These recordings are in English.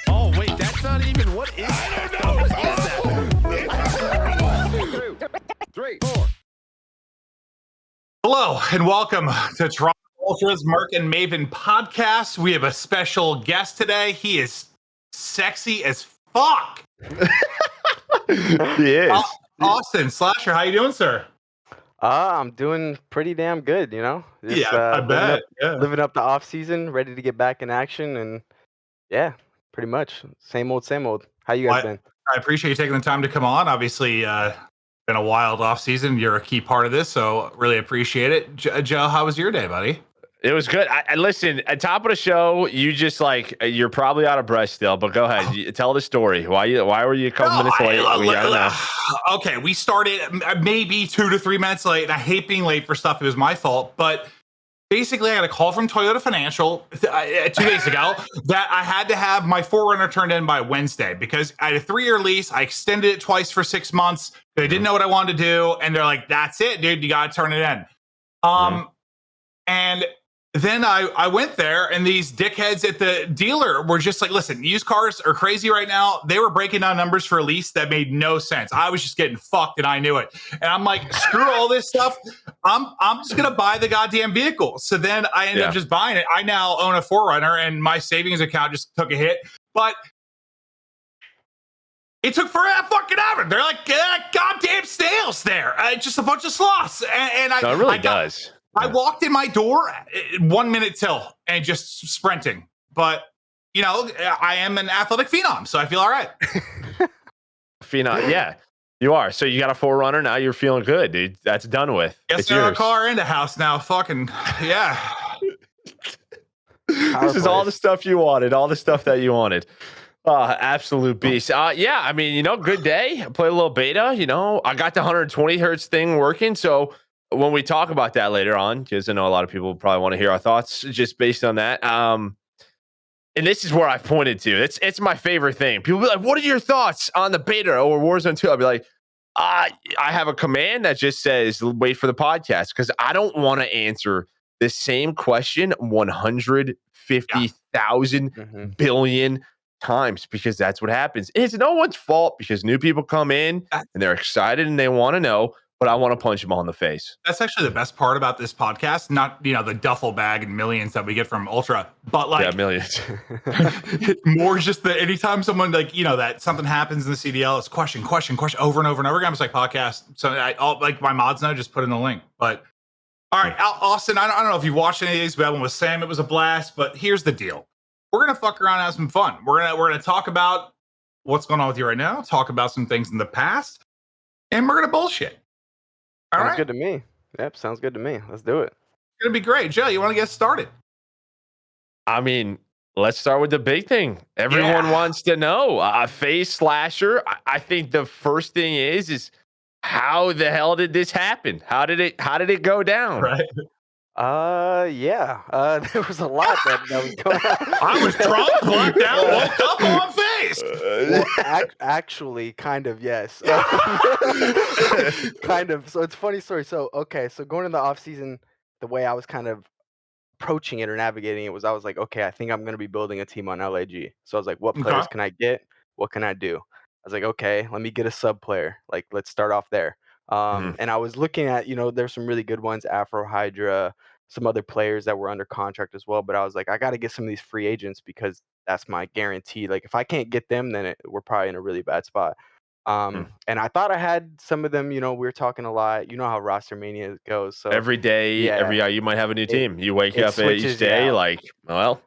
Oh, wait, that's not even what is. I don't know. What is that? 3, 4. Hello and welcome to Toronto Ultra's Merk and Maven podcast. We have a special guest today. He is sexy as fuck. He is. Austin Slasher, how you doing, sir? I'm doing pretty damn good, you know. Just, I bet. Living up the off season, ready to get back in action, and yeah, pretty much same old, same old. How you guys been? I appreciate you taking the time to come on. Obviously, been a wild off season. You're a key part of this, so really appreciate it. Joe, how was your day, buddy? It was good. I listen, at top of the show, you just you're probably out of breath still, but go ahead. Tell the story. Why were you a couple minutes late? Okay, we started maybe 2 to 3 minutes late, and I hate being late for stuff. It was my fault, but basically I got a call from Toyota Financial 2 days ago that I had to have my Forerunner turned in by Wednesday because I had a 3-year lease. I extended it twice for 6 months. They didn't know what I wanted to do, and they're like, that's it, dude. You got to turn it in. And then I went there, and these dickheads at the dealer were just like, listen, used cars are crazy right now. They were breaking down numbers for a lease that made no sense. I was just getting fucked, and I knew it. And I'm like, screw all this stuff. I'm just going to buy the goddamn vehicle. So then I ended up just buying it. I now own a Forerunner, and my savings account just took a hit. But it took forever fucking ever. They're like, goddamn snails there. Just a bunch of sloths. And it really does. I walked in my door 1 minute till and just sprinting. But, you know, I am an athletic phenom, so I feel all right. Phenom, yeah, you are. So you got a Forerunner now. You're feeling good, dude. That's done with. Yes, there's a car and a house now. Fucking, yeah. This is all the stuff you wanted, all the stuff that you wanted. Absolute beast. Yeah, I mean, you know, good day. I played a little beta, you know. I got the 120 hertz thing working, so when we talk about that later on, because I know a lot of people probably want to hear our thoughts just based on that. And this is where I've pointed to. It's my favorite thing. People be like, what are your thoughts on the beta or Warzone 2? I'll be like, I have a command that just says, wait for the podcast, because I don't want to answer the same question 150,000 billion times, because that's what happens. It's no one's fault because new people come in and they're excited and they want to know. But I want to punch them all in the face. That's actually the best part about this podcast. Not, you know, the duffel bag and millions that we get from Ultra, but like millions. More just that anytime someone like, you know, that something happens in the CDL, it's question over and over and over again. It's like podcast. So I'll like my mods now just put in the link. But all right, Austin, I don't know if you've watched any of these. We had one with Sam. It was a blast. But here's the deal: we're gonna fuck around and have some fun. We're gonna talk about what's going on with you right now. Talk about some things in the past, and we're gonna bullshit. Sounds good to me. Yep, sounds good to me. Let's do it. It's going to be great. Joe, you want to get started? I mean, let's start with the big thing. Everyone wants to know. FaZe Slasher, I think the first thing is how the hell did this happen? How did it go down? Right. There was a lot that was going on. I was drunk, blacked out, woke up on FaZe. Well, actually, kind of, yes. Kind of. So it's a funny story. So going into the off season, the way I was kind of approaching it or navigating it was, I was like, okay, I think I'm going to be building a team on LAG. So I was like, what players can I get? What can I do? I was like, okay, let me get a sub player. Like, let's start off there. And I was looking at, you know, there's some really good ones, Afro Hydra, some other players that were under contract as well. But I was like, I got to get some of these free agents because that's my guarantee. Like, if I can't get them, then we're probably in a really bad spot. And I thought I had some of them. You know, we were talking a lot. You know how Rostermania goes. So every day, every hour, you might have a new team. You wake up each day like, well,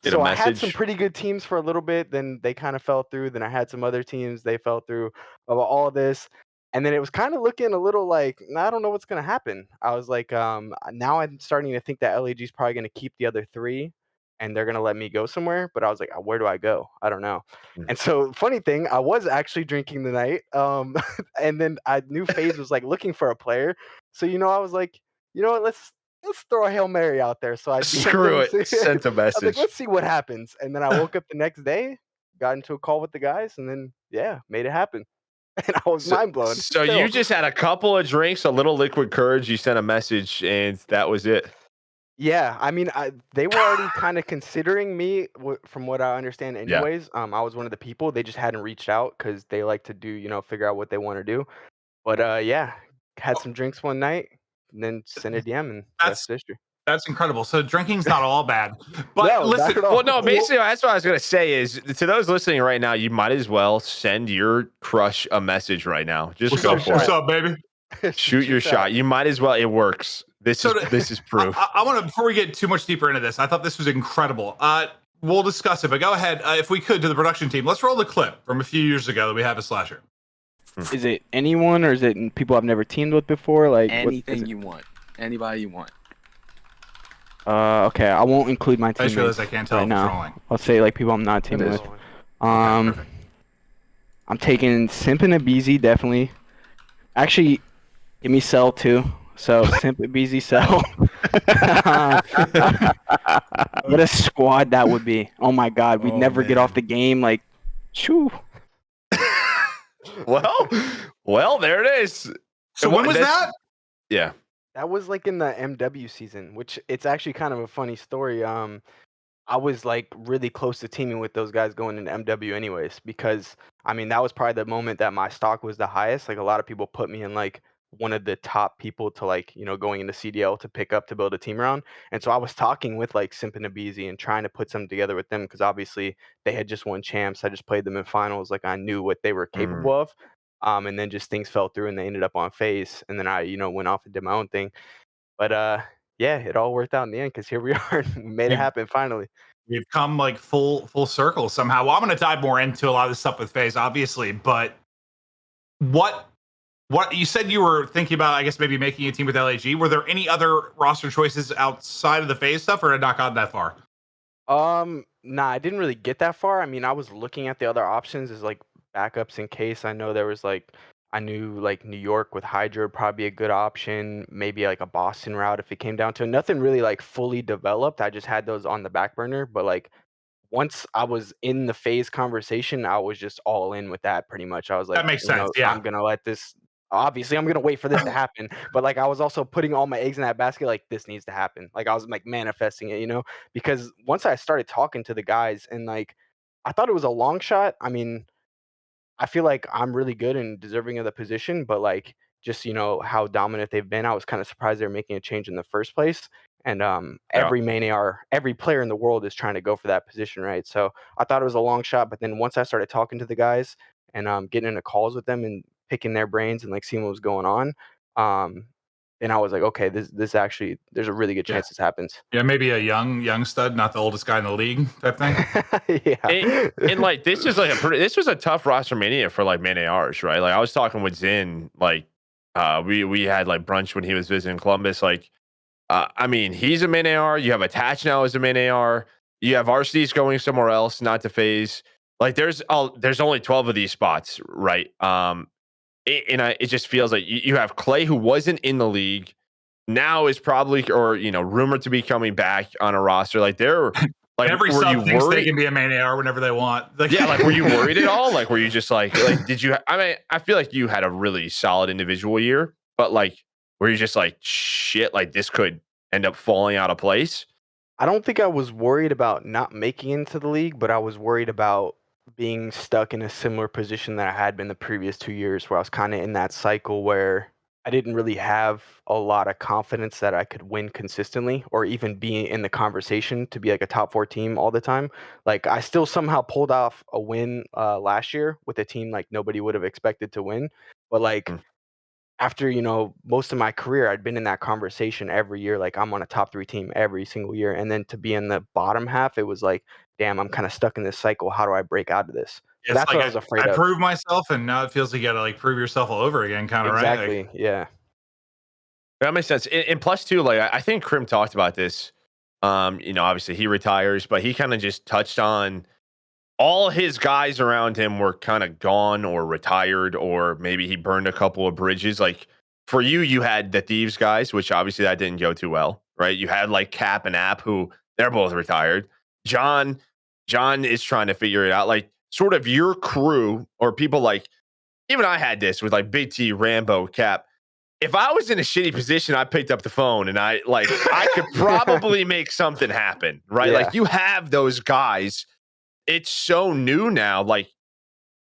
get a message. I had some pretty good teams for a little bit. Then they kind of fell through. Then I had some other teams. They fell through. About all of this. And then it was kind of looking a little like, I don't know what's going to happen. I was like, now I'm starting to think that LAG is probably going to keep the other 3 and they're going to let me go somewhere. But I was like, where do I go? I don't know. And so funny thing, I was actually drinking the night. And then I knew FaZe was like looking for a player. So, you know, I was like, you know what, let's throw a Hail Mary out there. So I screw it. Sent a message. I was like, let's see what happens. And then I woke up the next day, got into a call with the guys, and then, made it happen. And I was mind blown. So you just had a couple of drinks, a little liquid courage. You sent a message, and that was it. Yeah, I mean, they were already kind of considering me, from what I understand. Yeah. Anyways, I was one of the people. They just hadn't reached out because they like to do, figure out what they want to do. But yeah, had Oh, some drinks one night, and then sent a DM, and rest that's is history. that's incredible. So drinking's not all bad, but No, not listen. at all. Well, no, basically, that's what I was gonna say. Is to those listening right now, you might as well send your crush a message right now. Just What's go up? for What's it. up, baby? Shoot your shot. You might as well. It works. This So is proof. I want to, before we get too much deeper into this, I thought this was incredible. We'll discuss it, but go ahead, if we could, to the production team. Let's roll the clip from a few years ago that we have a Slasher. Is it anyone, or is it people I've never teamed with before? Like anything you want, anybody you want. Okay, I won't include my I teammates just realized I can't tell right if now. trolling. I'll say like people I'm not teamed with. I'm taking Simp and Abizi, definitely. Actually, give me Cell too. So Simp, Abizi, Cell. What a squad that would be! Oh my God, we'd never get off the game. Like, shoo. Well, there it is. So when was that? Yeah. That was like in the MW season, which it's actually kind of a funny story. I was like really close to teaming with those guys going into MW anyways, because I mean that was probably the moment that my stock was the highest. Like a lot of people put me in like one of the top people to like, going into CDL to pick up to build a team around. And so I was talking with like Simp and Abizi and trying to put something together with them because obviously they had just won champs. I just played them in finals. Like I knew what they were capable of. And then just things fell through and they ended up on FaZe. And then I, went off and did my own thing. But yeah, it all worked out in the end because here we are. We made it happen finally. We've come like full circle somehow. Well, I'm going to dive more into a lot of this stuff with FaZe, obviously, but what you said you were thinking about, I guess maybe making a team with LAG. Were there any other roster choices outside of the FaZe stuff, or had not gotten that far? Nah, I didn't really get that far. I mean, I was looking at the other options as like backups in case. I know there was like I knew like New York with Hydra would probably be a good option. Maybe like a Boston route if it came down to it. Nothing really like fully developed. I just had those on the back burner. But like once I was in the FaZe conversation, I was just all in with that pretty much. I was like, That makes sense. Yeah. I'm gonna let this. Obviously, I'm gonna wait for this to happen. But like, I was also putting all my eggs in that basket. Like, this needs to happen. Like, I was like manifesting it, because once I started talking to the guys and like, I thought it was a long shot. I mean, I feel like I'm really good and deserving of the position, but like just how dominant they've been, I was kind of surprised they're making a change in the first place. And every main AR, every player in the world is trying to go for that position, right? So I thought it was a long shot, but then once I started talking to the guys and getting into calls with them and picking their brains and like seeing what was going on, then I was like, okay, this actually there's a really good chance this happens. Yeah, maybe a young stud, not the oldest guy in the league type thing. Yeah. And like this was a tough Rostermania for like main ARs, right? Like I was talking with Zin, like we had like brunch when he was visiting Columbus. Like I mean, he's a main AR. You have Attach now as a main AR. You have RC's going somewhere else, not to FaZe. Like there's only 12 of these spots, right? It just feels like you have Clay, who wasn't in the league, now is probably or rumored to be coming back on a roster. Like they're like, Every were you sub thinks they worried? can be a main AR whenever they want. Like, Yeah, like were you worried at all? Like were you just like did you? I mean, I feel like you had a really solid individual year, but like were you just like shit? Like this could end up falling out of place? I don't think I was worried about not making into the league, but I was worried about being stuck in a similar position that I had been the previous 2 years, where I was kind of in that cycle where I didn't really have a lot of confidence that I could win consistently or even be in the conversation to be like a top 4 team all the time. Like I still somehow pulled off a win last year with a team like nobody would have expected to win. But like after most of my career, I'd been in that conversation every year, like I'm on a top 3 team every single year, and then to be in the bottom half, it was like, damn, I'm kind of stuck in this cycle. How do I break out of this? it's That's like what I was afraid I of. proved myself, and now it feels like you got to like prove yourself all over again, kind of right. Exactly. Like, Yeah. That makes sense. And plus, too, like I think Crim talked about this. Obviously he retires, but he kind of just touched on all his guys around him were kind of gone or retired, or maybe he burned a couple of bridges. Like for you, you had the Thieves guys, which obviously that didn't go too well, right? You had like Cap and App, who they're both retired. John is trying to figure it out. Like sort of your crew or people like even I had this with like Big T, Rambo, Cap. if I was in a shitty position, I picked up the phone and I could probably make something happen, right? Yeah. Like you have those guys. It's so new now. Like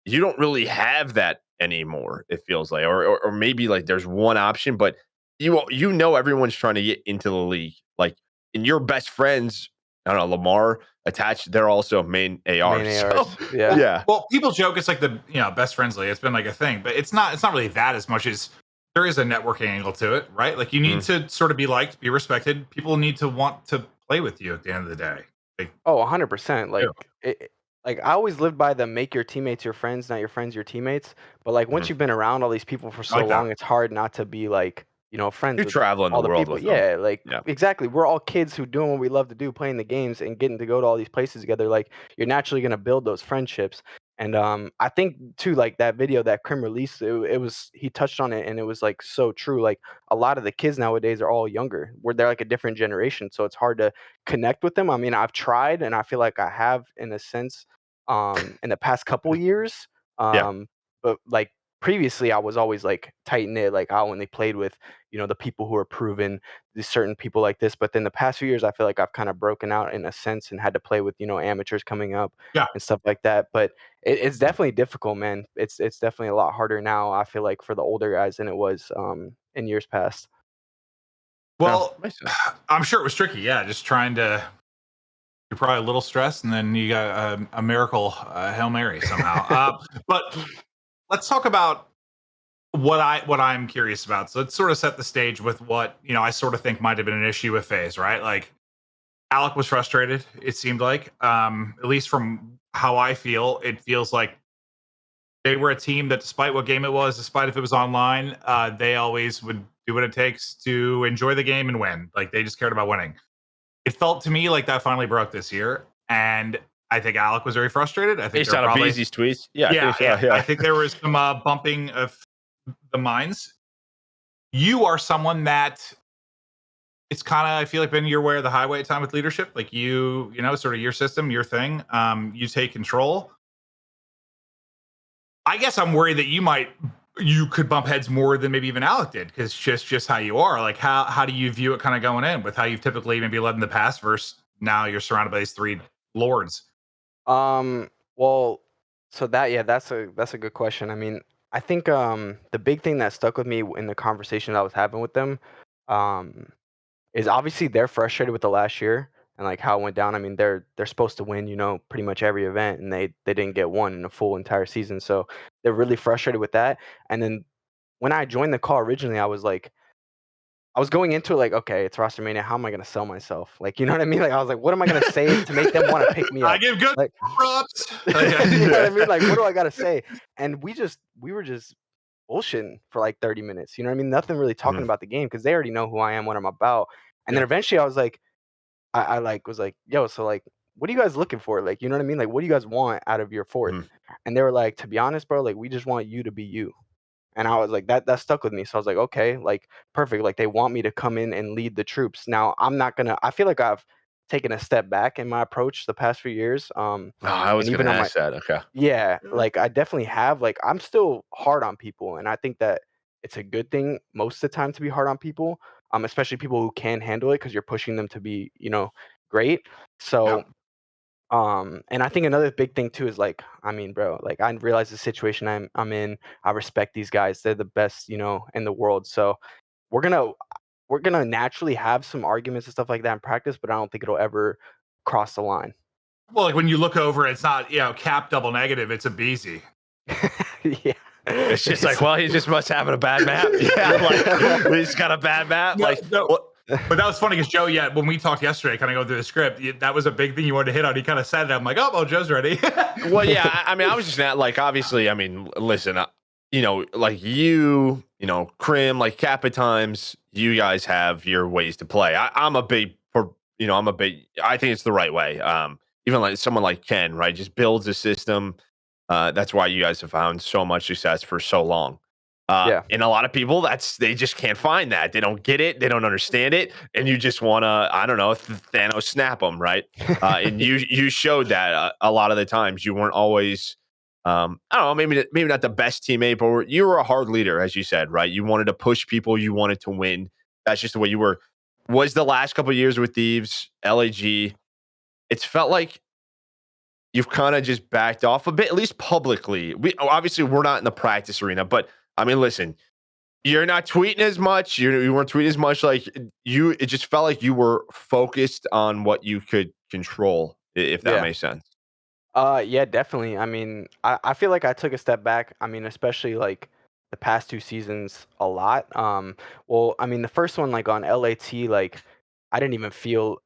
you don't really have that anymore. It feels like, or maybe like there's one option, but you know everyone's trying to get into the league. Like, and your best friends, I don't know, Lamar attached. They're also main AR. Main So ARs. Yeah. yeah, Well, people joke it's like the best friends league. It's been like a thing, but it's not. It's not really that as much as there is a networking angle to it, right? Like you need to sort of be liked, be respected. People need to want to play with you at the end of the day. Like, Oh, 100%. Like I always lived by the make your teammates your friends, not your friends your teammates. But like once you've been around all these people for so like that. long, it's hard not to be like, friends you're with traveling all the the world people. with them. Yeah, like Yeah. exactly. We're all kids who doing what we love to do, playing the games and getting to go to all these places together. Like you're naturally gonna build those friendships. And I think too, like that video that Crim released, it was he touched on it and it was like so true. Like a lot of the kids nowadays are all younger. They're like a different generation, so it's hard to connect with them. I mean, I've tried and I feel like I have in a sense in the past couple years. Yeah. But like previously I was always like tight knit, like when they played with, the people who are proven, these certain people like this. But then the past few years I feel like I've kind of broken out in a sense and had to play with, amateurs coming up and stuff like that. But it's definitely difficult, man. It's definitely a lot harder now, I feel like, for the older guys than it was in years past. well, Makes sense. I'm sure it was tricky. Yeah, just trying to. You're probably a little stressed, and then you got a miracle Hail Mary somehow. But let's talk about what I'm curious about. So let's sort of set the stage with what I sort of think might have been an issue with FaZe, right? Like Alec was frustrated. It seemed like, at least from how I feel, it feels like they were a team that, despite what game it was, despite if it was online, they always would do what it takes to enjoy the game and win. Like they just cared about winning. It felt to me like that finally broke this year, and I think Alec was very frustrated. I think Based on Beezy's tweets, yeah. I think there was some bumping of the minds. You are someone that it's kind of, I feel like, been your way or the highway at time with leadership. Like sort of your system, your thing. You take control. I guess I'm worried that you could bump heads more than maybe even Alec did, because just how you are. Like how do you view it kind of going in with how you've typically maybe led in the past versus now you're surrounded by these three lords? Well, so that's a good question. I mean, I think the big thing that stuck with me in the conversation that I was having with them is obviously they're frustrated with the last year and like how it went down. I mean, they're supposed to win, pretty much every event, and they didn't get one in a full entire season. So they're really frustrated with that. And then when I joined the call originally, I was going into it like, okay, it's Rostermania. How am I gonna sell myself? Like, you know what I mean? Like, I was like, what am I gonna say to make them want to pick me up? I give good like, props. you know what I mean? Like, what do I gotta say? And we were just bullshitting for like 30 minutes. You know what I mean? Nothing really talking about the game because they already know who I am, what I'm about. And then eventually I was like, I was like, yo, so like, what are you guys looking for? Like, you know what I mean? Like, what do you guys want out of your fourth? And they were like, to be honest, bro, like, we just want you to be you. And I was like, that stuck with me. So I was like, okay, like, perfect. Like, they want me to come in and lead the troops. Now, I feel like I've taken a step back in my approach the past few years. I was going to ask that. Okay. Yeah, like I definitely have. Like I'm still hard on people, and I think that it's a good thing most of the time to be hard on people, especially people who can handle it because you're pushing them to be, great. So, and I think another big thing too is like, I mean, bro, like I realize the situation I'm in. I respect these guys; they're the best, in the world. So we're gonna naturally have some arguments and stuff like that in practice, but I don't think it'll ever cross the line. Well, like when you look over, it's not cap double negative. It's a BZ. Yeah. It's just like, well, he just must have a bad map. Yeah, like he's got a bad map. No, like, no. But that was funny because Joe, when we talked yesterday, kind of go through the script, that was a big thing you wanted to hit on. He kind of said it. I'm like, oh, well, Joe's ready. Well, yeah. I mean, I was just not like, obviously, I mean, listen, like Crim, like Cap at times, you guys have your ways to play. I'm a big, I think it's the right way. Even like someone like Ken, right, just builds a system. That's why you guys have found so much success for so long. And a lot of people, they just can't find that. They don't get it. They don't understand it. And you just want to, I don't know, Thanos snap them, right? And you showed that a lot of the times. You weren't always I don't know, maybe not the best teammate, but you were a hard leader, as you said, right? You wanted to push people, you wanted to win. That's just the way you were. Was the last couple of years with Thieves, LAG, it's felt like you've kind of just backed off a bit, at least publicly. Obviously we're not in the practice arena, but I mean, listen, you're not tweeting as much. You weren't tweeting as much. Like it just felt like you were focused on what you could control, if that Yeah. makes sense. Yeah, definitely. I mean, I feel like I took a step back. I mean, especially like the past 2 seasons a lot. Well, I mean, the first one like on LAT, like I didn't even feel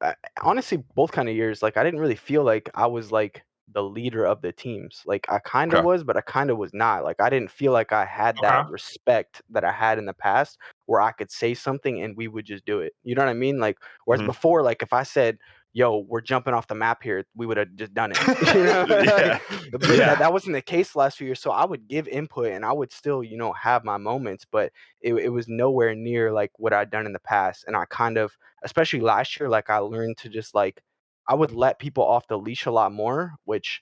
honestly both kind of years, like I didn't really feel like I was like the leader of the teams. Like I kind of Okay. was, but I kind of was not. Like I didn't feel like I had Okay. that respect that I had in the past where I could say something and we would just do it. You know what I mean? Like whereas Mhm. before, like if I said, yo, we're jumping off the map here, we would have just done it. You know, Yeah. but Yeah. that wasn't the case the last few years. So I would give input and I would still, you know, have my moments, but it was nowhere near like what I'd done in the past. And I kind of, especially last year, like I learned to just like I would let people off the leash a lot more, which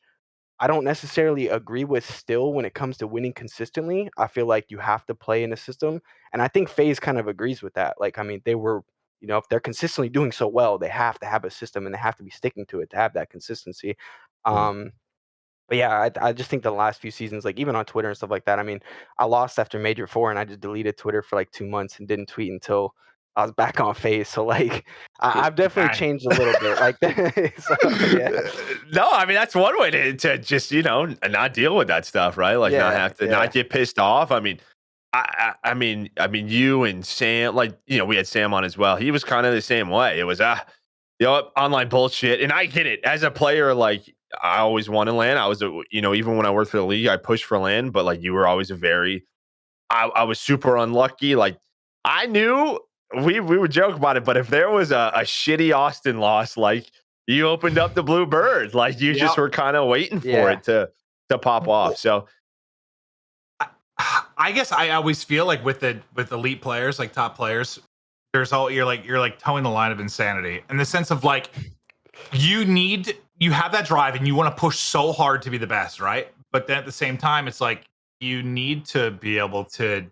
I don't necessarily agree with still when it comes to winning consistently. I feel like you have to play in a system. And I think FaZe kind of agrees with that. Like, I mean, they were, you know, if they're consistently doing so well, they have to have a system and they have to be sticking to it to have that consistency. Mhm. But yeah, I just think the last few seasons, like even on Twitter and stuff like that, I mean, I lost after Major 4 and I just deleted Twitter for like 2 months and didn't tweet until I was back on FaZe. So like I've definitely Dang. changed a little bit. Like so yeah. No, I mean that's one way to just not deal with that stuff, right? Like not Yeah, have to yeah. not get pissed off. I mean, I mean, you and Sam, like we had Sam on as well. He was kind of the same way. It was online bullshit, and I get it. As a player, like I always wanted LAN. I was even when I worked for the league, I pushed for LAN, but like you were always I was super unlucky. Like I knew we would joke about it, but if there was a shitty Austin loss, like you opened up the blue bird, like you just were kind of waiting for Yeah. it to pop off. So I guess I always feel like with elite players, like top players, you're like towing the line of insanity in the sense of like you have that drive and you want to push so hard to be the best, right? But then at the same time, it's like you need to be able to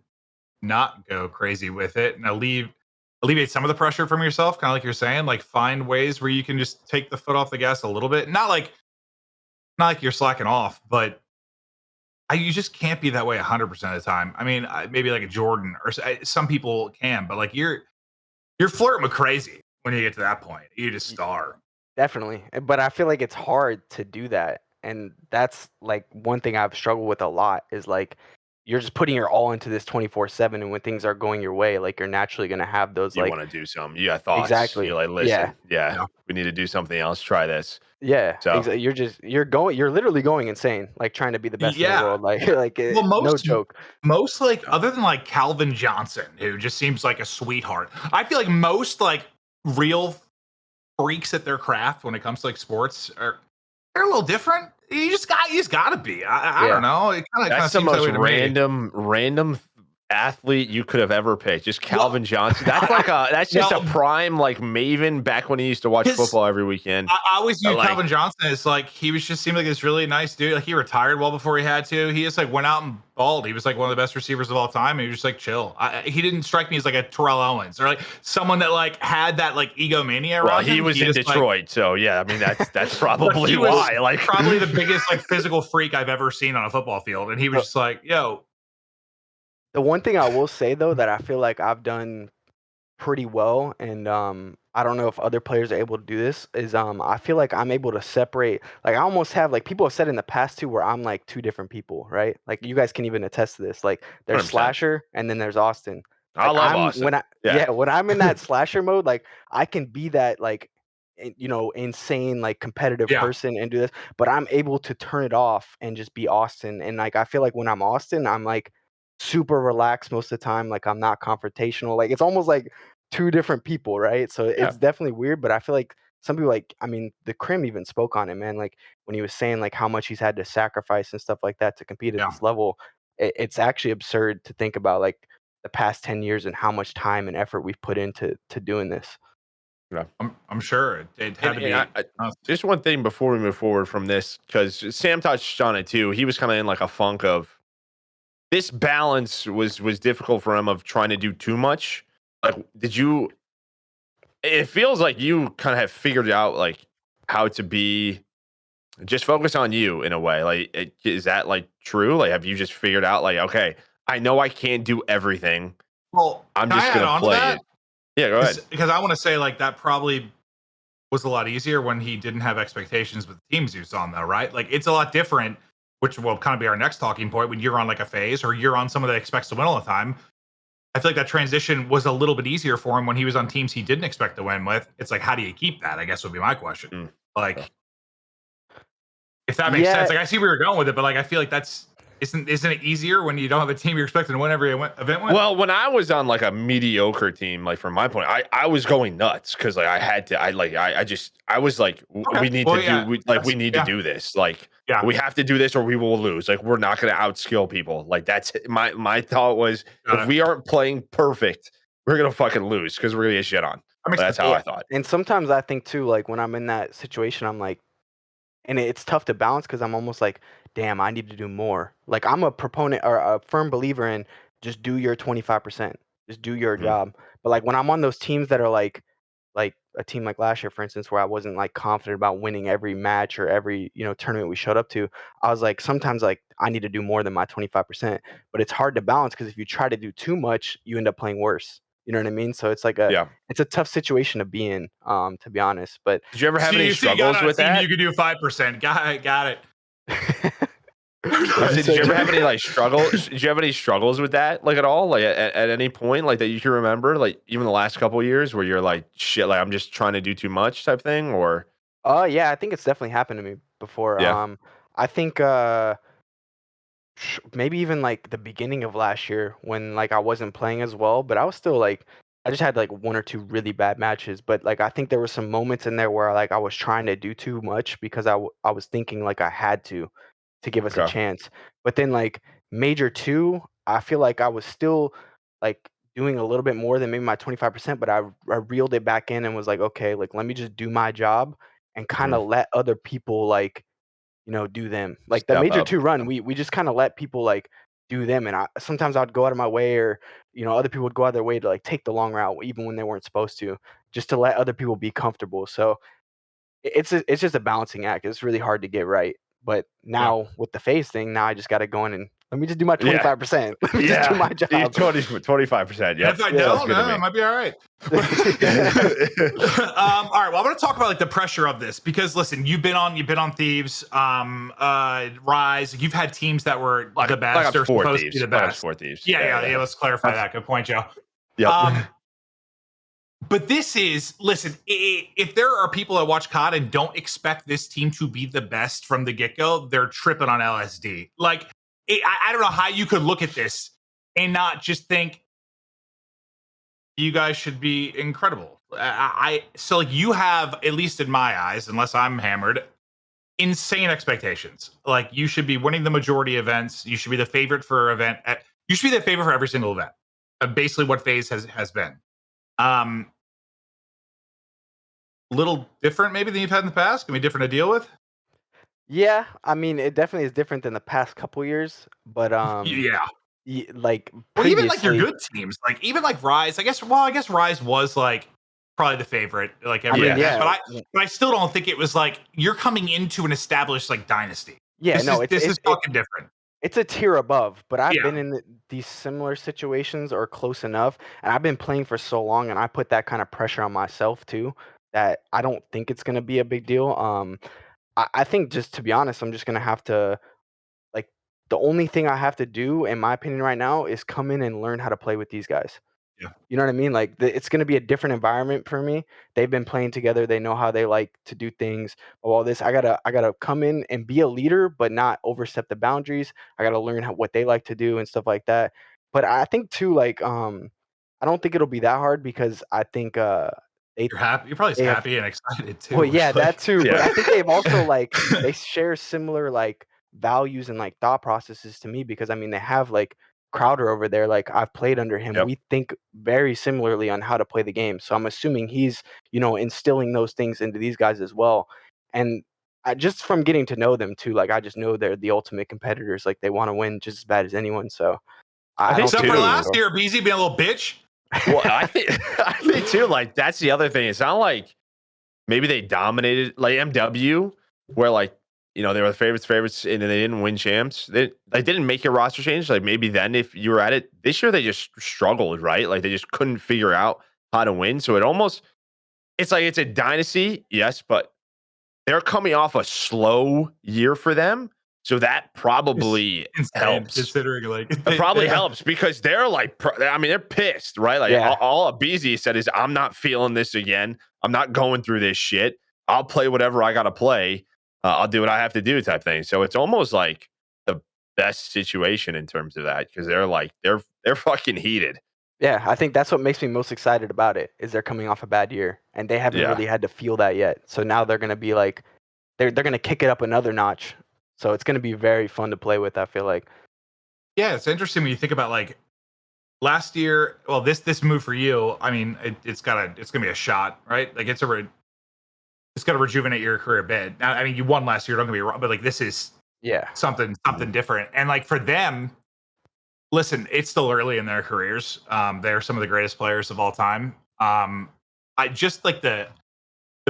not go crazy with it and alleviate some of the pressure from yourself, kind of like you're saying, like find ways where you can just take the foot off the gas a little bit. Not like you're slacking off, but you just can't be that way 100% of the time. I mean, maybe like a Jordan or some people can, but like you're flirting with crazy when you get to that point. You just star. Definitely. But I feel like it's hard to do that. And that's like one thing I've struggled with a lot is like you're just putting your all into this 24/7 and when things are going your way, like you're naturally going to have those you like want to do something. You got thoughts. exactly. You're like, Yeah. listen, yeah, we need to do something else. Try this. Yeah. So You're literally going insane, like trying to be the best in the Yeah. world. Like Well, no joke. most like other than like Calvin Johnson, who just seems like a sweetheart. I feel like most like real freaks at their craft when it comes to like sports they're a little different. You just gotta be. I don't know. It kind of that's the seems that most way to me. random athlete you could have ever picked. Just Calvin Johnson. That's like that's just a prime like Maven back when he used to watch football every weekend. I always knew like, Calvin Johnson as like he was just seemed like this really nice dude. Like he retired well before he had to. He just like went out and balled. He was like one of the best receivers of all time. And he was just like chill. He didn't strike me as like a Terrell Owens or like someone that like had that like egomania. Well, around he him. was in Detroit, so yeah. I mean that's probably why. Like probably the biggest like physical freak I've ever seen on a football field. And he was just like, yo. The one thing I will say though that I feel like I've done pretty well, and I don't know if other players are able to do this, is I feel like I'm able to separate, like I almost have, like people have said in the past too, where I'm like two different people, right? Like you guys can even attest to this. Like there's 100%. Slasher and then there's Austin. I Like, love Austin. When I'm in that Slasher mode, like I can be that like insane like competitive person and do this, but I'm able to turn it off and just be Austin. And like I feel like when I'm Austin, I'm like super relaxed most of the time. Like I'm not confrontational. Like it's almost like two different people, right? So it's definitely weird, but I feel like some people, like, I mean, the Crim even spoke on it, man. Like when he was saying like how much he's had to sacrifice and stuff like that to compete at this level, it's actually absurd to think about like the past 10 years and how much time and effort we've put into doing this. Yeah. I'm sure it had to be. Just one thing before we move forward from this, because Sam touched on it too. He was kind of in like a funk of this balance was difficult for him of trying to do too much. Like, did you? It feels like you kind of have figured out like how to be just focus on you in a way. Like, is that like true? Like, have you just figured out like, okay, I know I can't do everything. Well, I'm just gonna play it. Yeah, go ahead. Because I want to say like that probably was a lot easier when he didn't have expectations with the teams he was on, though, right? Like it's a lot different, which will kind of be our next talking point when you're on like a FaZe or you're on someone that expects to win all the time. I feel like that transition was a little bit easier for him when he was on teams he didn't expect to win with. It's like, how do you keep that? I guess would be my question. Like, if that makes sense. Like, I see where you're going with it, but like, I feel like that's isn't it easier when you don't have a team you're expecting to win every event with? Well, when I was on like a mediocre team, like from my point, I was going nuts because like I had to. I was like, we need to do this. Like, we have to do this or we will lose. Like, we're not going to outskill people. Like, that's my thought was if we aren't playing perfect, we're gonna fucking lose because we're gonna get shit on. That's how I thought. And sometimes I think too, like when I'm in that situation, I'm like, and it's tough to balance because I'm almost like, damn, I need to do more. Like I'm a proponent or a firm believer in just do your 25%, just do your job. But like when I'm on those teams that are like a team like last year, for instance, where I wasn't like confident about winning every match or every tournament we showed up to, I was like sometimes like I need to do more than my 25%. But it's hard to balance because if you try to do too much, you end up playing worse. You know what I mean? So it's like it's a tough situation to be in, to be honest. But did you ever have any struggles with that? You could do 5%. Got it. Did you ever have any like struggles? Did you have any struggles with that, like at all, like at any point, like that you can remember, like even the last couple of years, where you're like, shit, like I'm just trying to do too much, type thing, or? Yeah, I think it's definitely happened to me before. Yeah. I think maybe even like the beginning of last year when like I wasn't playing as well, but I was still like I just had like one or two really bad matches. But like I think there were some moments in there where like I was trying to do too much because I was thinking like I had to give us a chance. But then like Major 2, I feel like I was still like doing a little bit more than maybe my 25%, but I reeled it back in and was like, okay, like let me just do my job and kind of let other people like do them. Like the Major 2 run, we just kind of let people like do them, and sometimes I'd go out of my way, or other people would go out of their way to like take the long route even when they weren't supposed to, just to let other people be comfortable. So it's just a balancing act. It's really hard to get right. But now with the FaZe thing, now I just got to go in and let me just do my 25%. Let me just do my job. 25%. Yeah. If I don't, it might be all right. All right. Well, I want to talk about like the pressure of this because listen, you've been on Thieves, Rise. You've had teams that were the best or supposed to be the best. Thieves. Yeah. Let's clarify that. Good point, Joe. Yeah. But this is, listen, if there are people that watch COD and don't expect this team to be the best from the get-go, they're tripping on LSD. Like, I don't know how you could look at this and not just think you guys should be incredible. So like you have, at least in my eyes, unless I'm hammered, insane expectations. Like you should be winning the majority of events. You should be the favorite for event. You should be the favorite for every single event. Basically what FaZe has been. Little different maybe than you've had in the past. Can be different to deal with. Yeah, I mean it definitely is different than the past couple years, but like well, even like your good teams, like even like Rise. I guess Rise was like probably the favorite, like every but I still don't think it was like you're coming into an established like dynasty. Yeah, this is fucking different. It's a tier above, but I've been in these similar situations or close enough, and I've been playing for so long, and I put that kind of pressure on myself too that I don't think it's gonna be a big deal. I think just to be honest, I'm just gonna have to like the only thing I have to do, in my opinion, right now, is come in and learn how to play with these guys. Yeah, you know what I mean. Like it's gonna be a different environment for me. They've been playing together. They know how they like to do things. All this, I gotta come in and be a leader, but not overstep the boundaries. I gotta learn what they like to do and stuff like that. But I think too, like I don't think it'll be that hard because I think you're happy. You're probably happy and excited too. Well, yeah, that too. But I think they've also like they share similar like values and like thought processes to me because I mean they have like Crowder over there, like I've played under him. Yep. We think very similarly on how to play the game. So I'm assuming he's, instilling those things into these guys as well. And just from getting to know them too, like I just know they're the ultimate competitors. Like they want to win just as bad as anyone. So I don't Except think for they last will. year, BZ being a little bitch. Well, I think too, like that's the other thing. It's not like maybe they dominated like MW, where like, they were the favorites and they didn't win champs. They didn't make your roster change. Like maybe then if you were at it this year, they just struggled, right? Like they just couldn't figure out how to win. So it's like it's a dynasty, yes, but they're coming off a slow year for them. So that probably helps. Considering like It probably helps because they're like, they're pissed, right? Like all BZ said is, I'm not feeling this again. I'm not going through this shit. I'll play whatever I got to play. I'll do what I have to do type thing. So it's almost like the best situation in terms of that because they're like, they're fucking heated. Yeah, I think that's what makes me most excited about it is they're coming off a bad year and they haven't really had to feel that yet. So now they're going to be like, they're going to kick it up another notch. So it's going to be very fun to play with, I feel like. Yeah, it's interesting when you think about like last year. Well, this move for you, I mean, it's gonna be a shot, right? Like it's gonna rejuvenate your career a bit. Now, I mean, you won last year. Don't get me wrong, but like this is something different. And like for them, listen, it's still early in their careers. They're some of the greatest players of all time. I just like the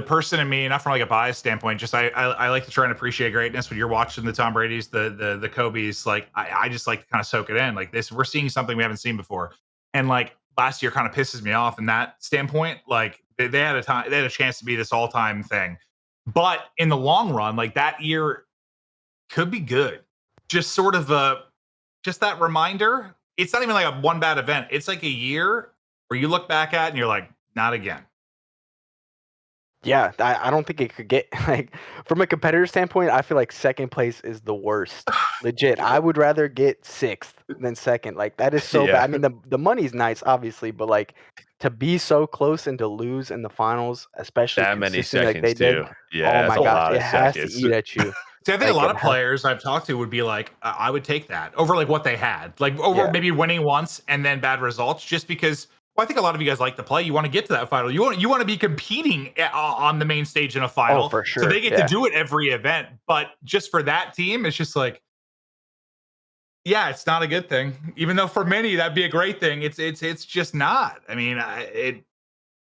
person in me, not from like a bias standpoint, just I like to try and appreciate greatness when you're watching the Tom Brady's, the Kobe's. Like I just like to kind of soak it in. Like this, we're seeing something we haven't seen before. And like last year kind of pisses me off in that standpoint. Like they had a chance to be this all-time thing. But in the long run, like that year could be good. Just sort of just that reminder. It's not even like a one bad event. It's like a year where you look back at and you're like, not again. Yeah, I don't think it could get like from a competitor standpoint. I feel like second place is the worst. Legit, I would rather get sixth than second. Like that is so bad. I mean, the money's nice, obviously, but like to be so close and to lose in the finals, especially that many seconds like they too. did. Yeah, oh my gosh, it has to eat at you. See, I think a lot of players I've talked to would be like, I would take that over like what they had, like over maybe winning once and then bad results, just because. Well, I think a lot of you guys like to play. You want to get to that final. You want to be competing on the main stage in a final. Oh, for sure. So they get to do it every event. But just for that team, it's just like, yeah, it's not a good thing. Even though for many that'd be a great thing, it's just not. I mean,